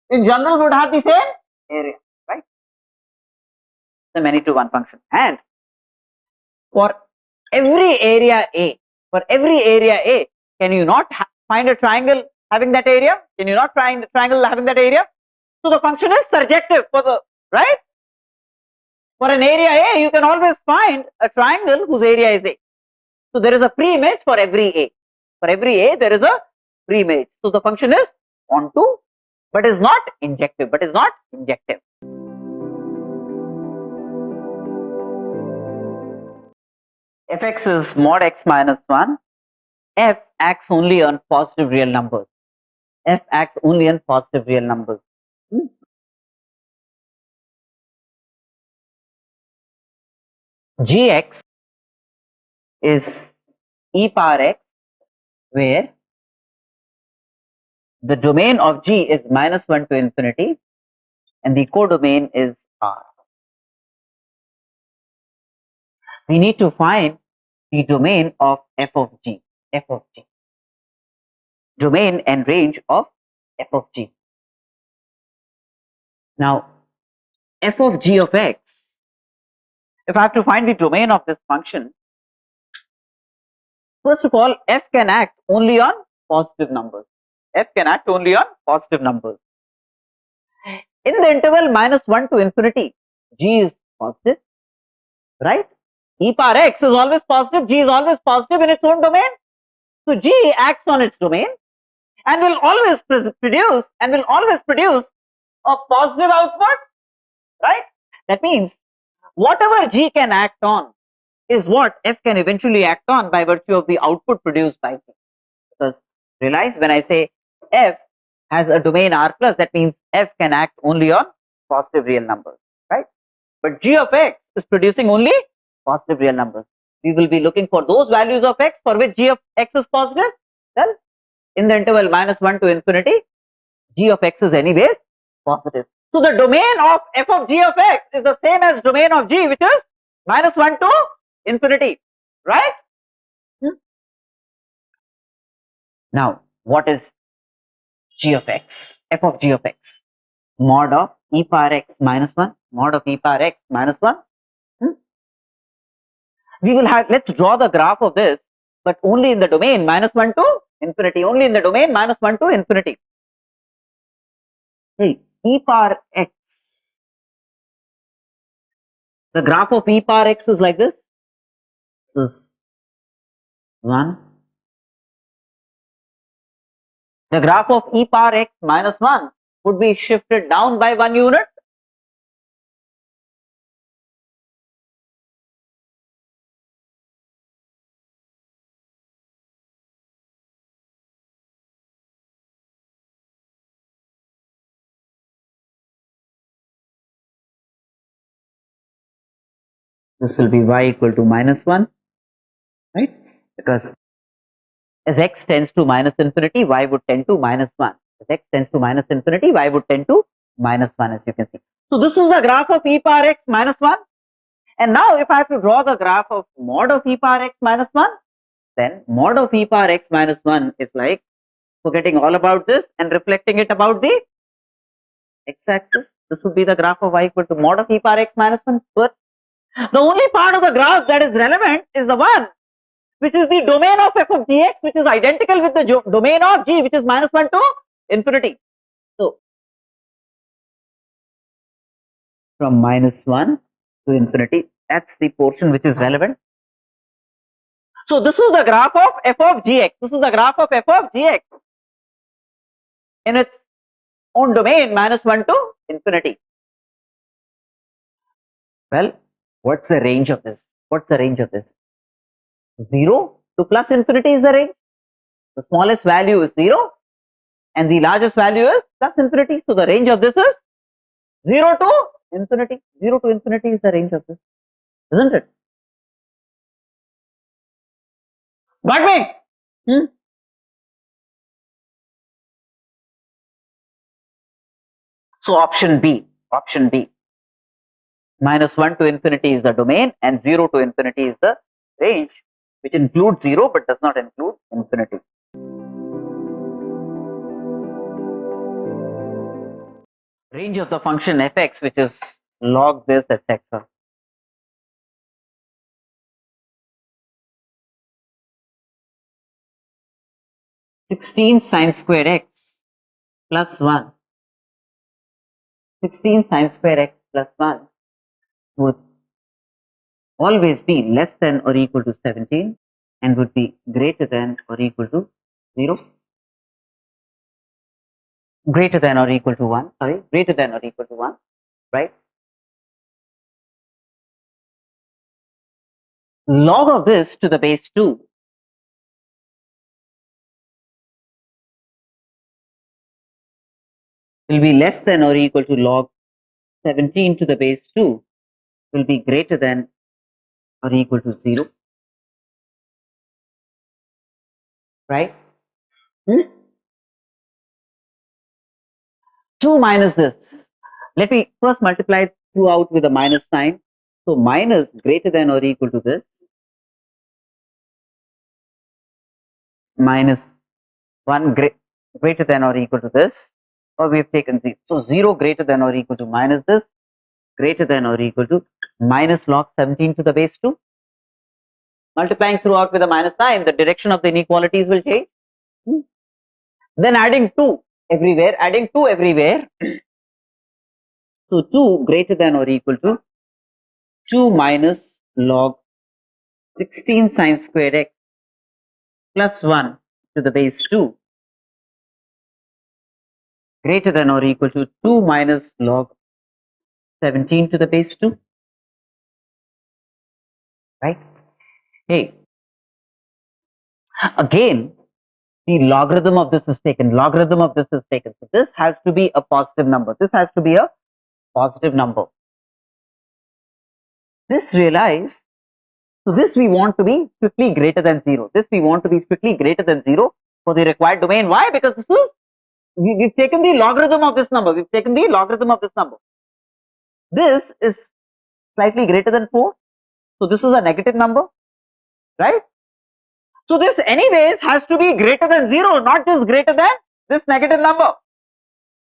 A: in general would have the same area, right? It's a many to one function. And for every area A, can you not find a triangle having that area? Can you not find a triangle having that area? So the function is surjective for the, right? For an area A, you can always find a triangle whose area is A. So there is a pre-image for every A. For every A, there is a pre-image. So the function is onto, but is not injective. Fx is mod x minus 1. F acts only on positive real numbers. Gx is e power x, where the domain of G is -1 to infinity and the codomain is R. We need to find the domain of f of G. Domain and range of f of G. Now, f of G of x, if I have to find the domain of this function, first of all, f can act only on positive numbers. In the interval -1 to infinity, G is positive, right? E power x is always positive, G is always positive in its own domain. So G acts on its domain and will always produce a positive output, right? That means whatever G can act on is what f can eventually act on by virtue of the output produced by G. Because realize when I say f has a domain R plus, that means f can act only on positive real numbers, right? But G of x is producing only positive real numbers. We will be looking for those values of x for which G of x is positive. Well, in the interval -1 to infinity, G of x is anyways positive. So the domain of f of G of x is the same as domain of G, which is -1 to infinity, right? Now, what is G of x? F of G of x, mod of e power x minus 1, We will have, let's draw the graph of this, but only in the domain -1 to infinity, Hey, e power x, the graph of e power x is like this. This is 1. The graph of e power x minus 1 would be shifted down by 1 unit. This will be y equal to -1, right? Because as x tends to minus infinity, y would tend to -1. As x tends to minus infinity, y would tend to -1, as you can see. So this is the graph of e power x minus 1, And now if I have to draw the graph of mod of e power x minus 1, then mod of e power x minus 1 is like forgetting all about this and reflecting it about the x-axis. This would be the graph of y equal to mod of e power x minus 1. But the only part of the graph that is relevant is the one which is the domain of f of gx, which is identical with the domain of g, which is minus 1 to infinity. So from minus 1 to infinity, that's the portion which is relevant. So this is the graph of f of gx. This is the graph of f of gx in its own domain minus 1 to infinity. Well, what's the range of this? What's the range of this? 0 to plus infinity is the range. The smallest value is 0 and the largest value is plus infinity. So the range of this is 0 to infinity. 0 to infinity is the range of this, isn't it? Got me? So option B, minus 1 to infinity is the domain and 0 to infinity is the range, which includes 0 but does not include infinity. Range of the function fx, which is log this, etc. (16 sine squared x plus 1). 16 sine squared x plus 1 would always be less than or equal to 17 and would be greater than or equal to 0. Greater than or equal to 1, sorry, greater than or equal to 1, right? Log of this to the base 2 will be less than or equal to log 17 to the base 2 will be greater than or equal to 0, right? 2 minus this. Let me first multiply throughout with a minus sign. So minus greater than or equal to this, minus 1 greater than or equal to this, or we have taken 0. So 0 greater than or equal to minus this, greater than or equal to minus log 17 to the base 2. Multiplying throughout with a minus sign, the direction of the inequalities will change. Then adding 2 everywhere, So 2 greater than or equal to 2 minus log 16 sine squared x plus 1 to the base 2 greater than or equal to 2 minus log 17 to the base 2, right? Hey, again, the logarithm of this is taken. So this has to be a positive number. This realize, so this we want to be strictly greater than 0. For the required domain. Why? Because this is, we've taken the logarithm of this number. This is slightly greater than 4. So this is a negative number, right? So this anyways has to be greater than 0, not just greater than this negative number.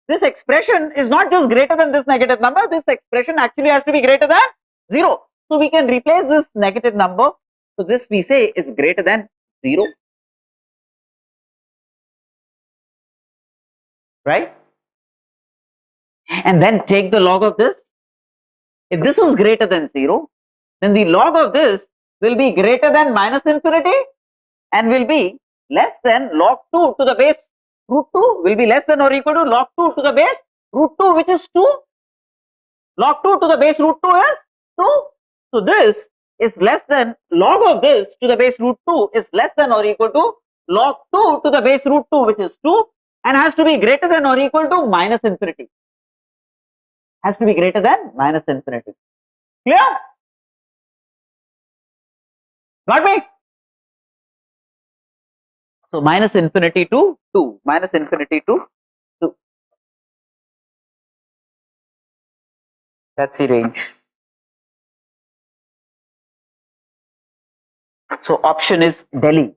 A: This expression is not just greater than this negative number, this expression actually has to be greater than 0. So we can replace this negative number. So this we say is greater than 0, right? And then take the log of this. If this is greater than 0, then the log of this will be greater than minus infinity and will be less than log 2 to the base root 2, will be less than or equal to log 2 to the base root 2, which is 2. Log 2 to the base root 2 is 2. So this is less than, log of this to the base root 2 is less than or equal to log 2 to the base root 2, which is 2, and has to be greater than or equal to minus infinity. Has to be greater than minus infinity. Clear? Got me? So minus infinity to 2. That's the range. So option is Delhi.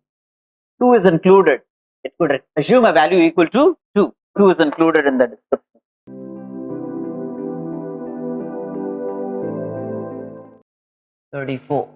A: 2 is included. It could assume a value equal to 2. 2 is included in the description. 34.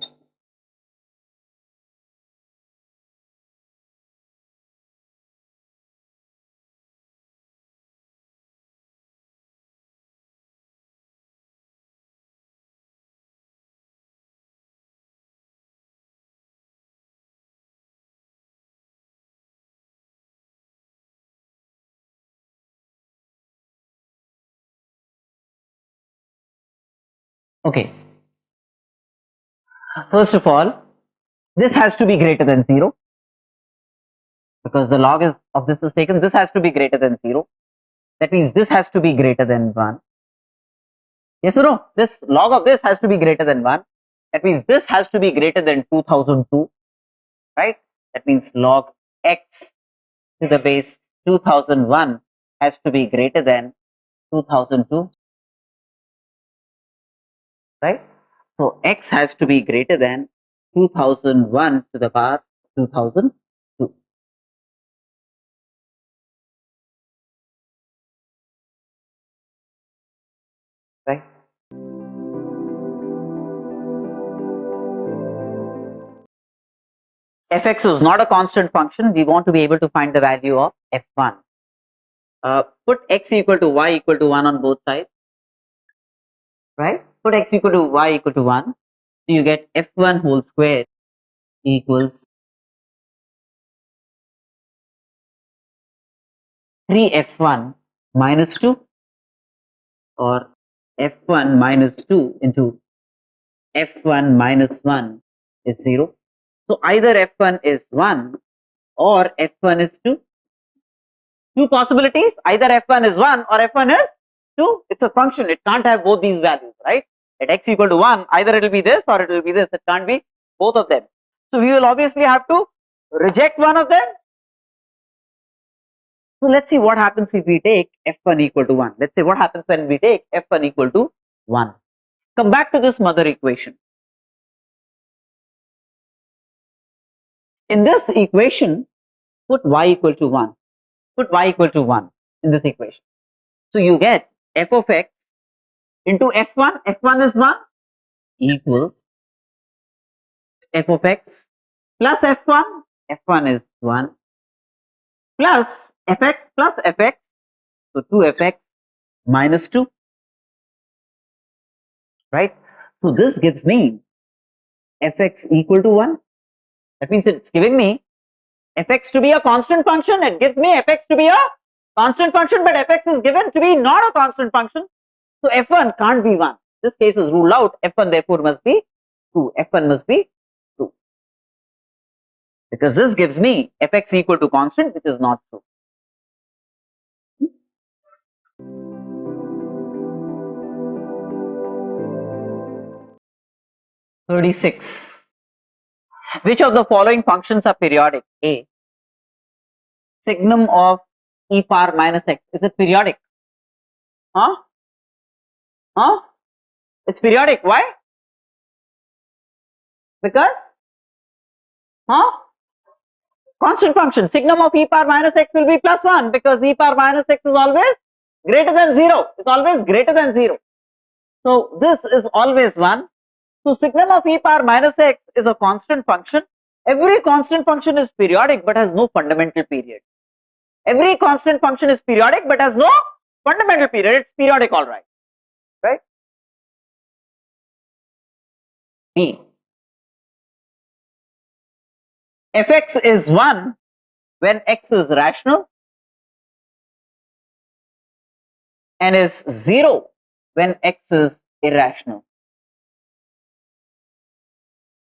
A: Okay. First of all, this has to be greater than 0 because the log of this is taken. This has to be greater than 0. That means this has to be greater than 1. Yes or no? This log of this has to be greater than 1. That means this has to be greater than 2002, right? That means log x to the base 2001 has to be greater than 2002, right? So x has to be greater than 2001 to the power 2002, right? Fx is not a constant function. We want to be able to find the value of f1. Put x equal to y equal to 1 on both sides, right? Put x equal to y equal to 1. So you get f1 whole square equals 3f1 minus 2, or f1 minus 2 into f1 minus 1 is 0. So either f1 is 1 or f1 is 2. Two possibilities, either f1 is 1 or f1 is 2. It's a function, it can't have both these values, right? At x equal to 1, either it will be this or it will be this, it can't be both of them. So we will obviously have to reject one of them. So let's see what happens if we take f1 equal to 1. Let's say what happens when we take f1 equal to 1. Come back to this mother equation. In this equation, put y equal to 1. Put y equal to 1 in this equation. So you get f of x into f1, f1 is 1, equals f of x plus f1, f1 is 1, plus fx plus fx, so 2fx minus 2, right? So this gives me fx equal to 1. That means it's giving me fx to be a constant function. It gives me fx to be a constant function, but fx is given to be not a constant function. So f1 can't be 1. This case is ruled out. F1 therefore must be 2. F1 must be 2. Because this gives me fx equal to constant, which is not true. 36. Which of the following functions are periodic? A. Signum of e power minus x. Is it periodic? Huh? Huh? It's periodic. Why? Because? Huh? Constant function. Signum of e power minus x will be plus 1 because e power minus x is always greater than 0. It's always greater than 0. So this is always 1. So signum of e power minus x is a constant function. Every constant function is periodic but has no fundamental period. Every constant function is periodic but has no fundamental period. It's periodic, all right. Right? B. Fx is 1 when x is rational and is 0 when x is irrational.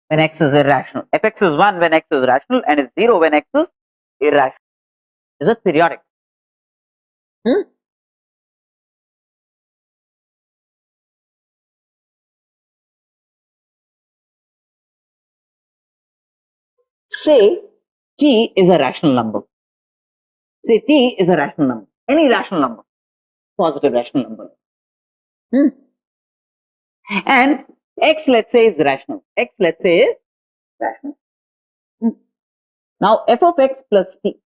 A: When x is irrational. Fx is 1 when x is rational and is 0 when x is irrational. Is it periodic? Say t is a rational number. Say t is a rational number. Any rational number. Positive rational number. And x, let's say, is rational. X, let's say, is rational. Now f of x plus t.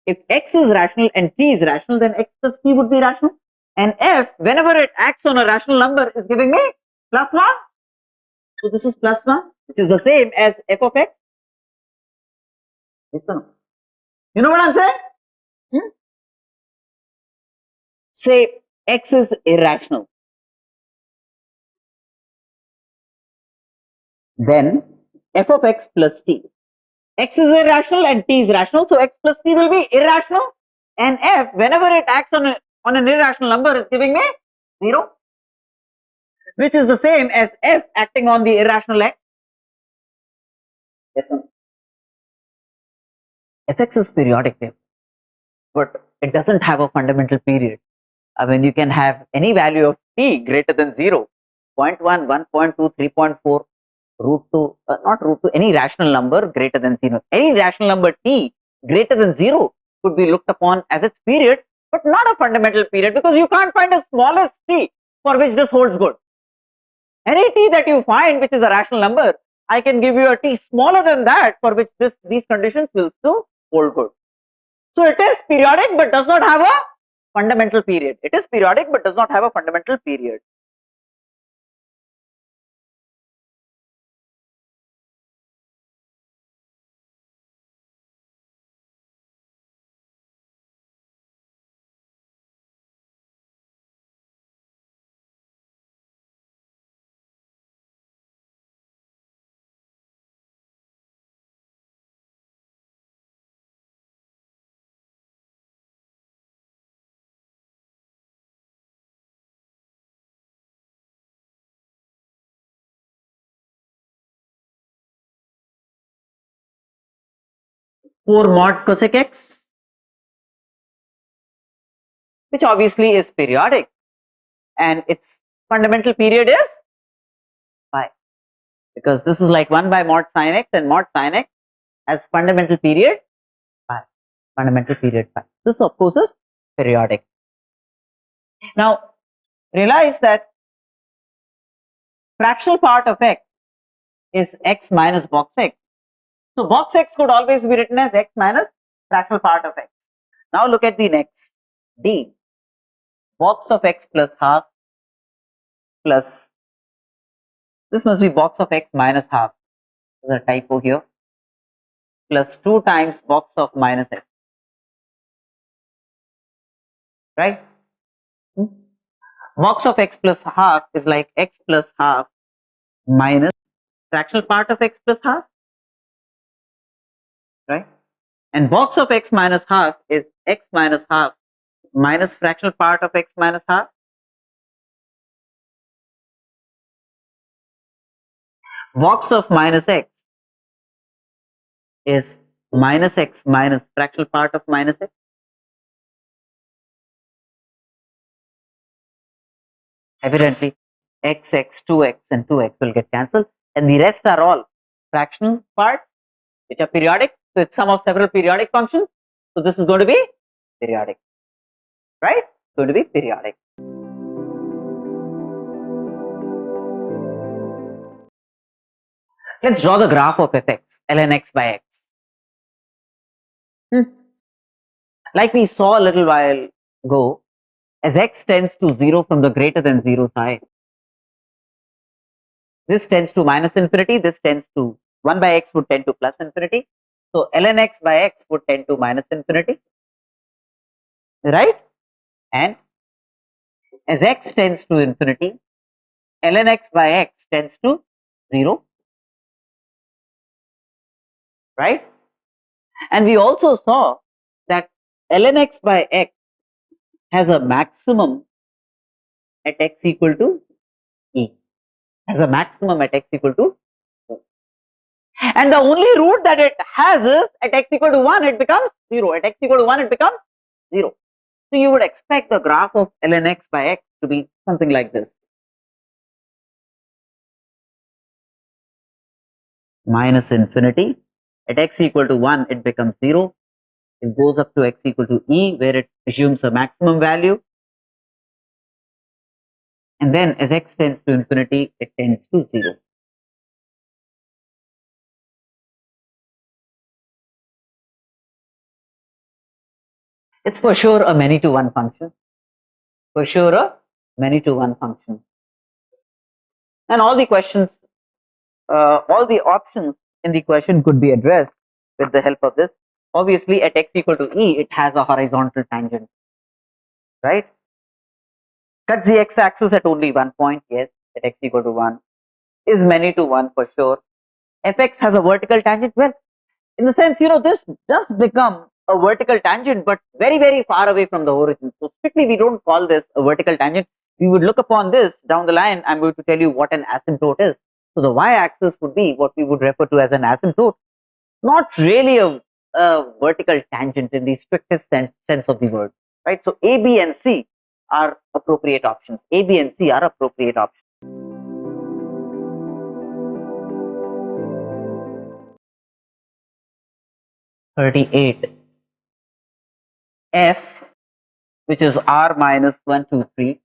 A: If x is rational and t is rational, then x plus t would be rational. And f, whenever it acts on a rational number, is giving me plus 1. So this is plus 1, which is the same as f of x. You know what I'm saying? Hmm? Say x is irrational. Then f of x plus t. X is irrational and t is rational, so x plus t will be irrational. And f, whenever it acts on an irrational number, is giving me 0, which is the same as f acting on the irrational x. Fx is periodic here, but it doesn't have a fundamental period. I mean, you can have any value of t greater than 0, 0.1, 1.2, 3.4, root 2, not root 2, any rational number greater than 0. Any rational number t greater than 0 could be looked upon as its period, but not a fundamental period, because you can't find a smallest t for which this holds good. Any t that you find which is a rational number, I can give you a t smaller than that for which these conditions will still hold good. So it is periodic but does not have a fundamental period. It is periodic but does not have a fundamental period. For mod cosec x, which obviously is periodic, and its fundamental period is pi, because this is like 1 by mod sin x, and mod sin x has fundamental period pi. Fundamental period pi. This of course is periodic. Now realize that fractional part of x is x minus box x. So box x could always be written as x minus fractional part of x. Now look at the next d. Box of x plus half plus, this must be box of x minus half. There's a typo here. Plus 2 times box of minus x. Right? Box of x plus half is like x plus half minus fractional part of x plus half. Right? And box of x minus half is x minus half minus fractional part of x minus half. Box of minus x is minus x minus fractional part of minus x. Evidently, x, 2x and 2x will get cancelled, and the rest are all fractional parts which are periodic. So it's sum of several periodic functions. So this is going to be periodic, right? It's going to be periodic. Let's draw the graph of fx, ln x by x. Like we saw a little while ago, as x tends to 0 from the greater than 0 side, this tends to minus infinity, this tends to 1 by x would tend to plus infinity. So ln x by x would tend to minus infinity, right? And as x tends to infinity, ln x by x tends to 0, right? And we also saw that ln x by x has a maximum at x equal to e, has a maximum at x equal to 4. And the only root that it has is at x equal to 1 it becomes 0, at x equal to 1 it becomes 0. So you would expect the graph of ln x by x to be something like this. Minus infinity, at x equal to 1 it becomes 0, it goes up to x equal to e where it assumes a maximum value, and then as x tends to infinity it tends to 0. It's for sure a many to one function. For sure a many to one function. And all the questions, all the options in the question could be addressed with the help of this. Obviously, at x equal to e, it has a horizontal tangent, right? Cut the x-axis at only one point, yes, at x equal to 1. Is many to 1 for sure. Fx has a vertical tangent. Well, in the sense, this does become a vertical tangent, but very, very far away from the origin. So strictly, we don't call this a vertical tangent. We would look upon this down the line. I'm going to tell you what an asymptote is. So the y-axis would be what we would refer to as an asymptote, not really a vertical tangent in the strictest sense of the word, right? So A, B, and C are appropriate options. A, B, and C are appropriate options. 38. F, which is R minus 1, 2, 3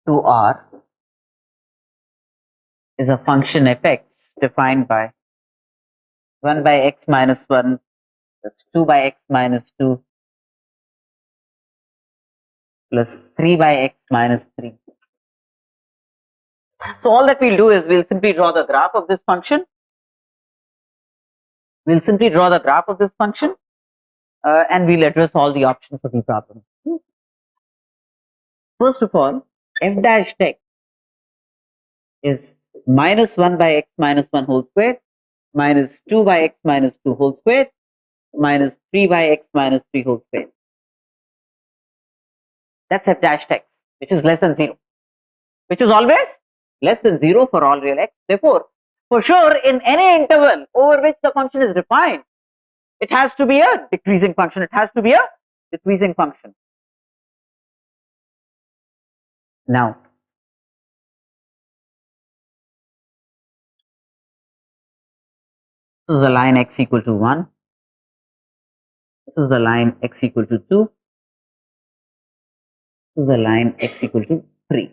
A: to R, is a function fx defined by 1 by x minus 1, that's 2 by x minus 2 plus 3 by x minus 3. So all that we'll do is we'll simply draw the graph of this function. We'll simply draw the graph of this function and we'll address all the options of the problem. First of all, f dash x is minus 1 by x minus 1 whole square minus 2 by x minus 2 whole square minus 3 by x minus 3 whole square. That's f dash x, which is less than 0, which is always less than 0 for all real x. Therefore, for sure, in any interval over which the function is defined, it has to be a decreasing function. It has to be a decreasing function. Now, this is the line x equal to 1. This is the line x equal to 2. This is the line x equal to 3.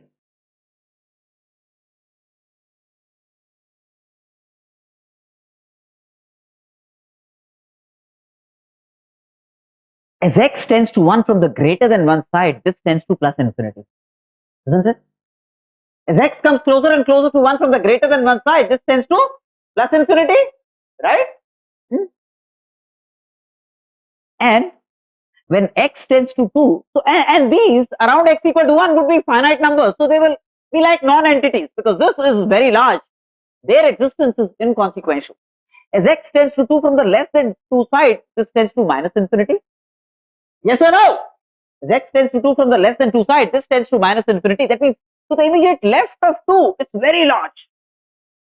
A: As x tends to 1 from the greater than 1 side, this tends to plus infinity, isn't it? As x comes closer and closer to 1 from the greater than 1 side, this tends to plus infinity, right? And when x tends to 2, so and these around x equal to 1 would be finite numbers, so they will be like non-entities because this is very large. Their existence is inconsequential. As x tends to 2 from the less than 2 side, this tends to minus infinity. Yes or no? As x tends to 2 from the less than 2 side, this tends to minus infinity. That means to the immediate left of 2, it's very large.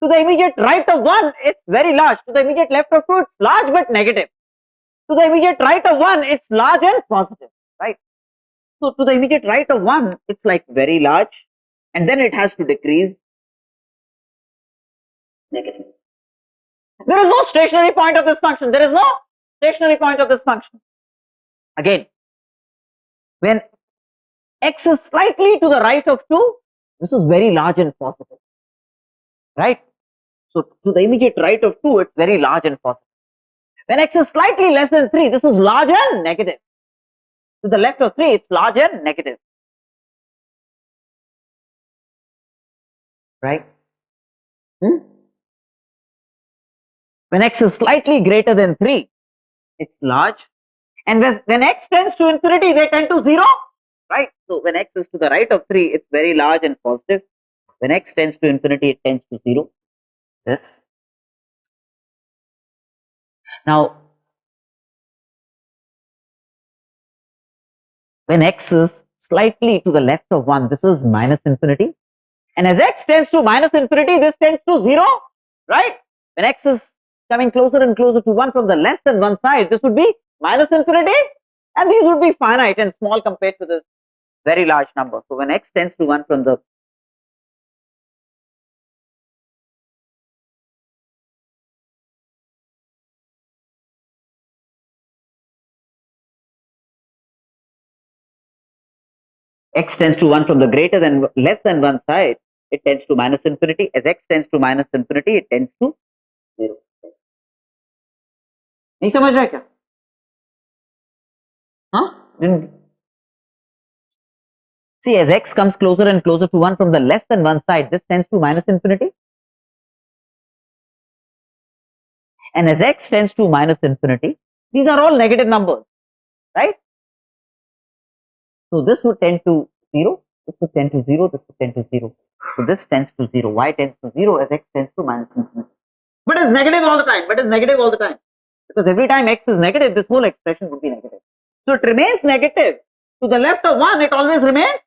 A: To the immediate right of 1, it's very large. To the immediate left of 2, it's large but negative. To the immediate right of 1, it's large and positive, right? So to the immediate right of 1, it's like very large, and then it has to decrease negative. There is no stationary point of this function. There is no stationary point of this function. Again, when x is slightly to the right of 2, this is very large and positive, right? So to the immediate right of 2, it's very large and positive. When x is slightly less than 3, this is large and negative. To the left of 3, it's large and negative, right? When x is slightly greater than 3, it's large. And when x tends to infinity, they tend to 0, right? So when x is to the right of 3, it's very large and positive. When x tends to infinity, it tends to 0. Yes. Now, when x is slightly to the left of 1, this is minus infinity. And as x tends to minus infinity, this tends to 0, right? When x is coming closer and closer to 1 from the less than 1 side, this would be minus infinity. And these would be finite and small compared to this very large number. So when x tends to 1 from the x tends to 1 from the greater than less than 1 side, it tends to minus infinity. As x tends to minus infinity, it tends to 0. नहीं समझ रहा क्या? Huh? See, as x comes closer and closer to 1 from the less than 1 side, this tends to minus infinity. And as x tends to minus infinity, these are all negative numbers, right? So this would tend to 0, this would tend to 0, this would tend to 0. So this tends to 0. Y tends to 0 as x tends to minus infinity. But it's negative all the time. But it's negative all the time. Because every time x is negative, this whole expression would be negative. So it remains negative. To the left of 1, it always remains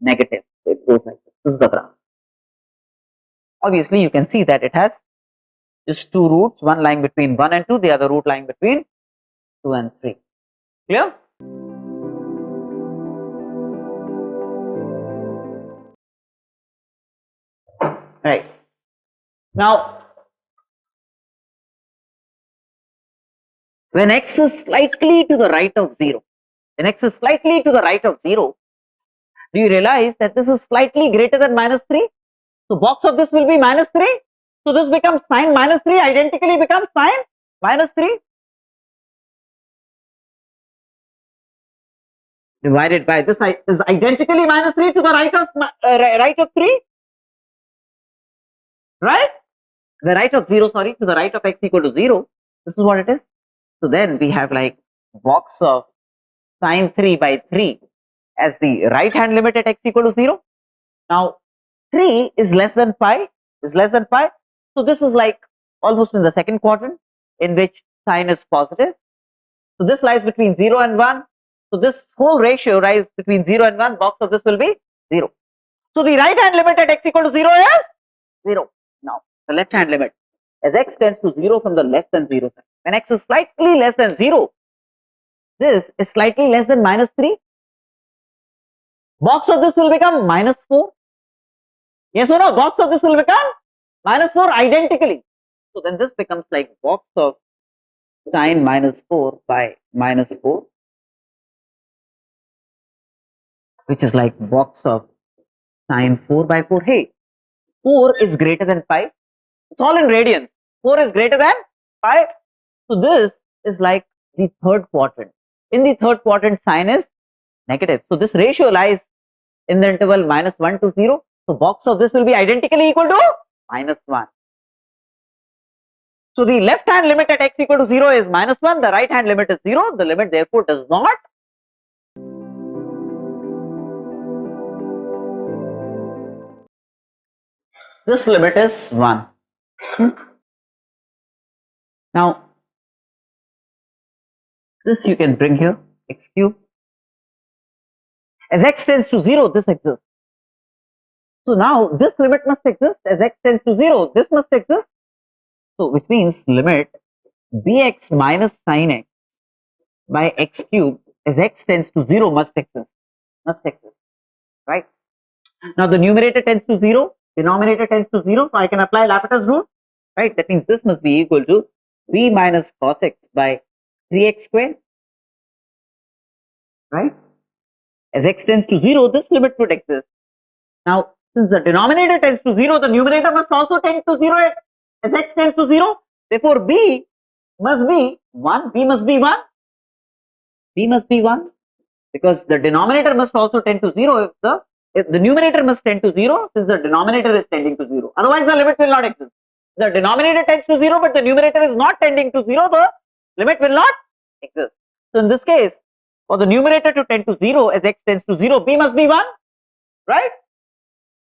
A: negative. It goes like this. This is the graph. Obviously, you can see that it has just two roots, one lying between 1 and 2, the other root lying between 2 and 3. Clear? Right. Now, when x is slightly to the right of 0, when x is slightly to the right of 0, do you realize that this is slightly greater than minus 3? So box of this will be minus 3. So this becomes sine minus 3, identically becomes sine minus 3 divided by this is identically minus 3 to the right of 3, right? The right of 0, sorry, to the right of x equal to 0. This is what it is. So then we have like box of sine 3 by 3 as the right hand limit at x equal to 0. Now 3 is less than pi, is less than pi. So this is like almost in the second quadrant in which sine is positive. So this lies between 0 and 1. So this whole ratio lies between 0 and 1. Box of this will be 0. So the right hand limit at x equal to 0 is 0. Now the left hand limit as x tends to 0 from the less than 0 side. When x is slightly less than 0, this is slightly less than minus 3. Box of this will become minus 4. Yes or no? Box of this will become minus 4 identically. So then this becomes like box of sine minus 4 by minus 4, which is like box of sine 4 by 4. Hey, 4 is greater than pi. It's all in radians. 4 is greater than pi. So this is like the third quadrant. In the third quadrant, sine is negative. So this ratio lies in the interval minus 1 to 0. So box of this will be identically equal to minus 1. So the left hand limit at x equal to 0 is minus 1. The right hand limit is 0. The limit therefore does not. This limit is 1. Now, this you can bring here, x cube. As x tends to 0, this exists. So now this limit must exist. As x tends to 0, this must exist. So which means limit bx minus sine x by x cube as x tends to 0 must exist. Right? Now the numerator tends to 0, denominator tends to 0, so I can apply L'Hopital's rule, right? That means this must be equal to b minus cos x by 3x squared, right? As x tends to 0, this limit would exist. Now, since the denominator tends to 0, the numerator must also tend to 0 as x tends to 0. Therefore, b must be 1, b must be 1, b must be 1, because the denominator must also tend to 0 if the numerator must tend to 0 since the denominator is tending to 0. Otherwise, the limit will not exist. The denominator tends to 0, but the numerator is not tending to 0, the limit will not exist. So, in this case, for the numerator to tend to 0 as x tends to 0, b must be 1, right?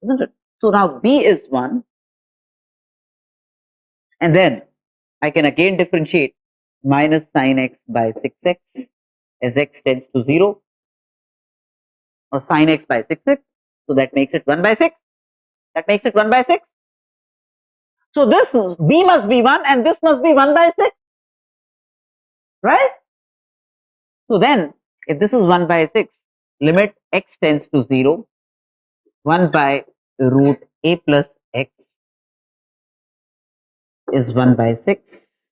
A: Isn't it? So, now b is 1, and then I can again differentiate minus sine x by 6x as x tends to 0, or sine x by 6x. So that makes it 1 by 6. That makes it 1 by 6. So this b must be 1 and this must be 1 by 6. Right? So then if this is 1 by 6, limit x tends to 0, 1 by root a plus x is 1 by 6,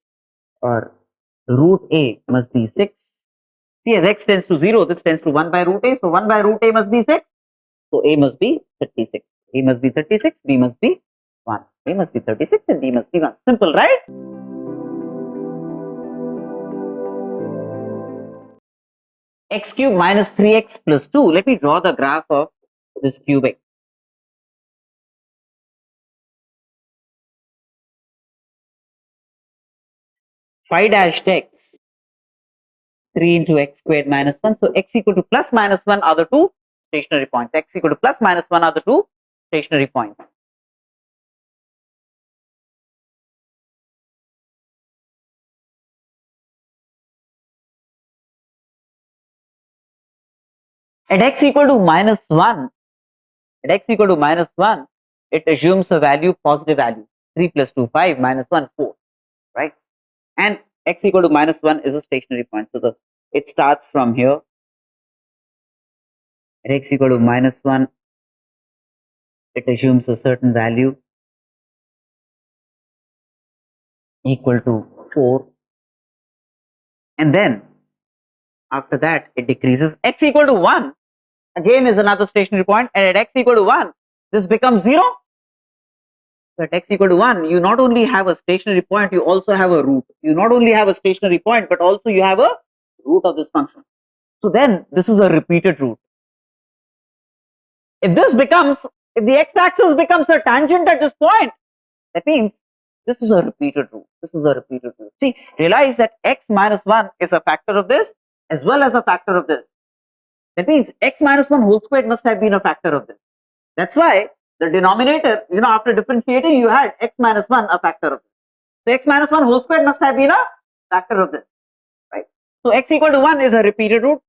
A: or root a must be 6. See, as x tends to 0, this tends to 1 by root a. So 1 by root a must be 6. So a must be 36. A must be 36, b must be 1. A must be 36 and b must be 1. Simple, right? x cube minus 3x plus 2. Let me draw the graph of this cubic. Phi dashed x, 3 into x squared minus 1. So x equal to plus minus 1 are the two stationary points. X equal to plus minus 1 are the two stationary points. At x equal to minus 1, at x equal to minus 1, it assumes a value, positive value. 3 plus 2, 5, minus 1, 4, right? And x equal to minus 1 is a stationary point. So it starts from here. At x equal to minus 1, it assumes a certain value equal to 4. And then after that, it decreases. X equal to 1 again is another stationary point, and at x equal to 1, this becomes 0. So at x equal to 1, you not only have a stationary point, you also have a root. You not only have a stationary point, but also you have a root of this function. So then this is a repeated root. If the x-axis becomes a tangent at this point, that means this is a repeated root. This is a repeated root. See, realize that x minus 1 is a factor of this as well as a factor of this. That means x minus 1 whole squared must have been a factor of this. That's why the denominator, after differentiating, you had x minus 1 a factor of this. So x minus 1 whole squared must have been a factor of this, right? So x equal to 1 is a repeated root,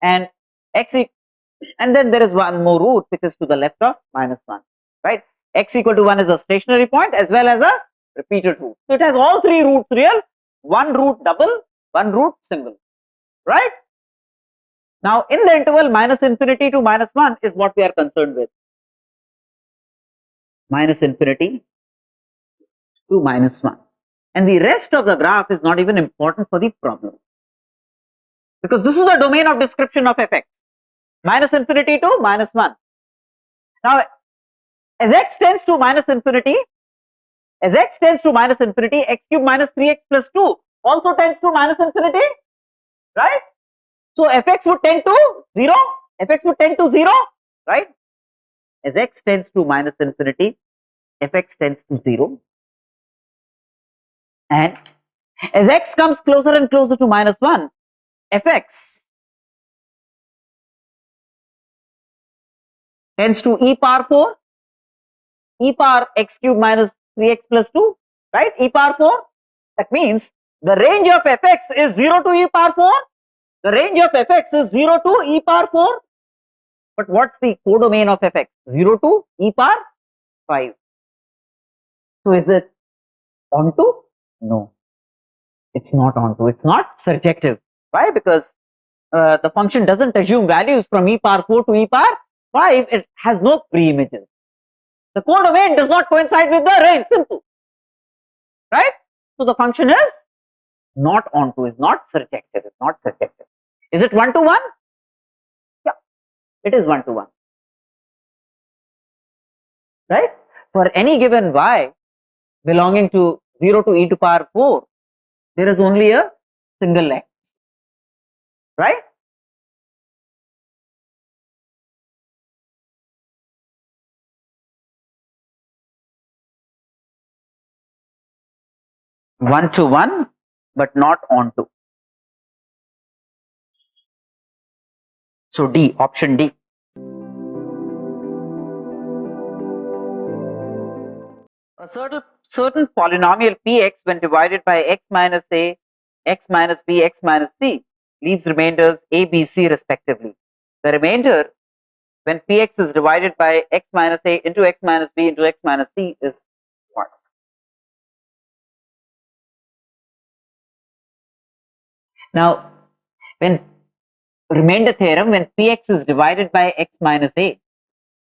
A: and and then there is one more root which is to the left of minus 1, right? X equal to 1 is a stationary point as well as a repeated root. So it has all three roots real, one root double, one root single, right? Now in the interval minus infinity to minus 1 is what we are concerned with. Minus infinity to minus 1. And the rest of the graph is not even important for the problem, because this is the domain of description of fx. Minus infinity to minus 1. Now as x tends to minus infinity, x cube minus 3x plus 2 also tends to minus infinity, right? So fx would tend to 0, right? As x tends to minus infinity, fx tends to 0, and as x comes closer and closer to minus 1, fx tends to e power 4, e power x cube minus 3x plus 2, right? E power 4. That means the range of fx is 0 to e power 4. The range of fx is 0 to e power 4. But what's the codomain of fx? 0 to e power 5. So is it onto? No, it's not onto. It's not surjective. Why? Because the function doesn't assume values from e power 4 to e power 5. It has no pre-images. The codomain does not coincide with the range. Simple. Right? So the function is not onto, is not surjective. It's not surjective. Is it 1 to 1? Yeah, it is 1 to 1. Right? For any given y belonging to 0 to e to power 4, there is only a single x, right? One to one, but not onto. So D, option D. A certain polynomial px, when divided by x minus a, x minus b, x minus c, leaves remainders a, b, c respectively. The remainder when px is divided by x minus a into x minus b into x minus c is what? Now, when remainder theorem, when px is divided by x minus a,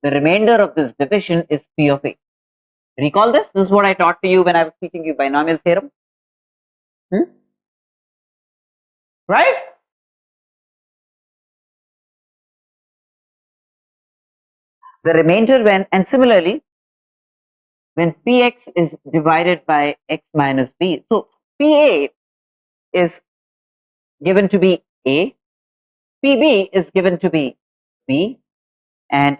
A: the remainder of this division is p of a. Recall this? This is what I taught to you when I was teaching you binomial theorem. Right? The remainder when, and similarly, when px is divided by x minus b, so pa is given to be a, PB is given to be B and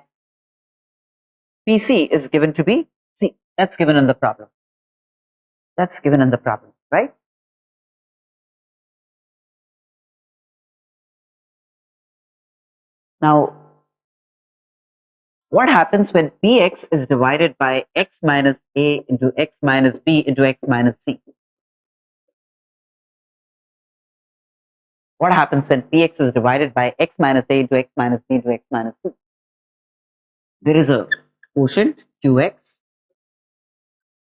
A: PC is given to be C. That's given in the problem. That's given in the problem, right? Now, what happens when Px is divided by x minus A into x minus B into x minus C? What happens when Px is divided by x minus A into x minus B into x minus C? There is a quotient Qx.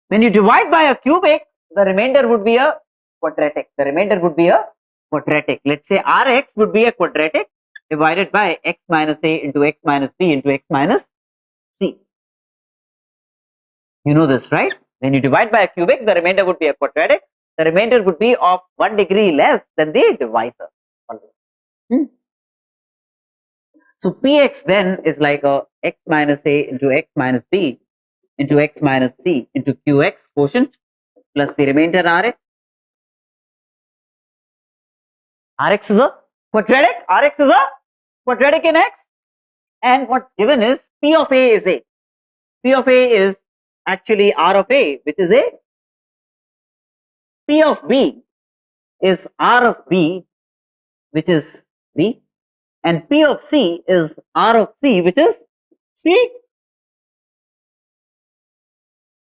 A: When you divide by a cubic, the remainder would be a quadratic. The remainder would be a quadratic. Let's say Rx would be a quadratic divided by x minus A into x minus B into x minus C. You know this, right? When you divide by a cubic, the remainder would be a quadratic. The remainder would be of 1 degree less than the divisor. So Px then is like a x minus A into x minus B into x minus C into Qx quotient plus the remainder Rx. Rx is a quadratic. Rx is a quadratic in x. And what's given is P of A is A. P of A is actually R of A, which is A. P of B is R of B, which is B. And P of C is R of C, which is C.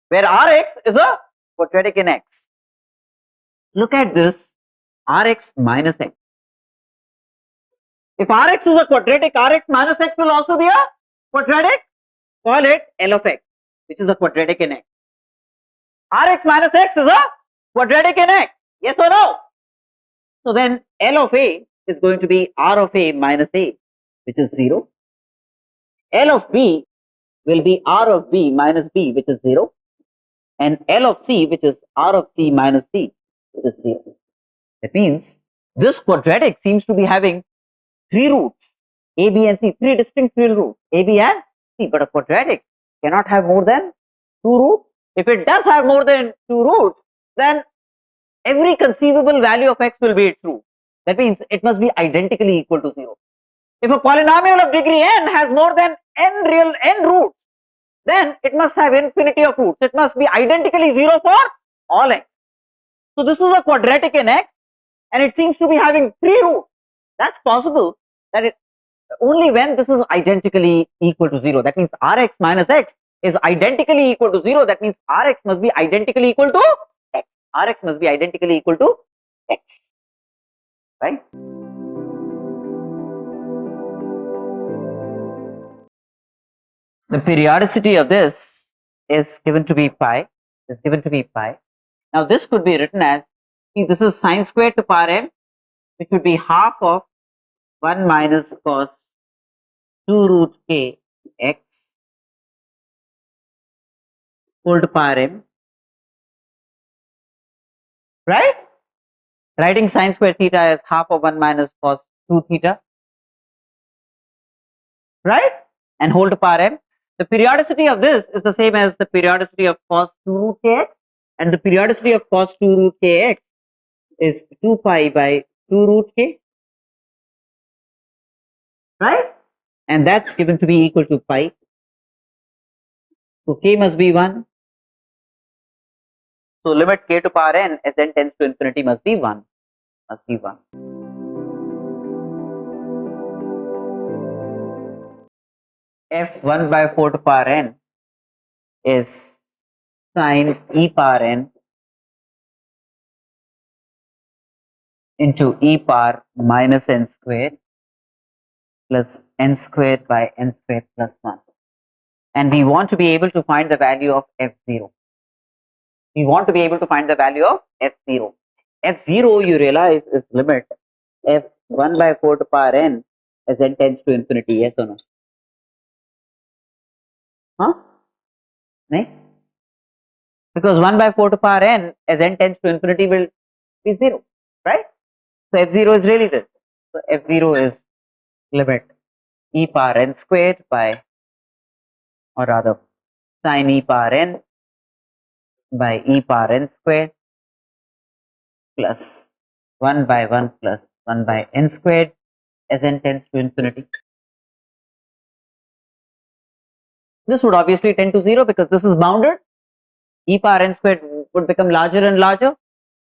A: Where Rx is a quadratic in x. Look at this, Rx minus x. If Rx is a quadratic, Rx minus x will also be a quadratic. Call it L of x, which is a quadratic in x. Rx minus x is a quadratic in x. Yes or no? So then L of A is going to be R of A minus A, which is 0. L of B will be R of B minus B, which is 0. And L of C, which is R of C minus C, which is 0. That means this quadratic seems to be having 3 roots, A, B and C, 3 distinct real roots, A, B and C. But a quadratic cannot have more than 2 roots. If it does have more than 2 roots, then every conceivable value of x will be its root. That means it must be identically equal to 0. If a polynomial of degree n has more than n roots, then it must have infinity of roots. It must be identically 0 for all x. So this is a quadratic in x and it seems to be having 3 roots. That's possible that it only when this is identically equal to 0. That means Rx minus x is identically equal to 0. That means Rx must be identically equal to x. Rx must be identically equal to x. Right? The periodicity of this is given to be pi. Is given to be pi. Now this could be written as, see, this is sine squared to power n, which would be half of 1 minus cos 2 root k x whole to power m. Right? Writing sine square theta as half of 1 minus cos 2 theta. Right? And whole to power m. The periodicity of this is the same as the periodicity of cos 2 root kx, and the periodicity of cos 2 root kx is 2 pi by 2 root k. Right? And that's given to be equal to pi. So k must be 1. So limit k to power n as n tends to infinity must be 1. Must be 1. F 1 by 4 to power n is sine e power n into e power minus n squared plus n squared by n squared plus 1. And we want to be able to find the value of f0. We want to be able to find the value of f0. F0, you realize, is limit f 1 by 4 to power n as n tends to infinity. Yes or no? Huh? No? Because 1 by 4 to power n as n tends to infinity will be 0. Right? So f0 is really this. So f0 is limit e power n squared by, or rather sine e power n by e power n squared plus 1 by 1 plus 1 by n squared as n tends to infinity. This would obviously tend to 0 because this is bounded. E power n squared would become larger and larger,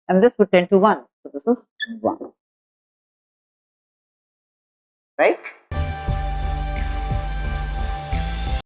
A: and this would tend to 1. So this is 1. Right?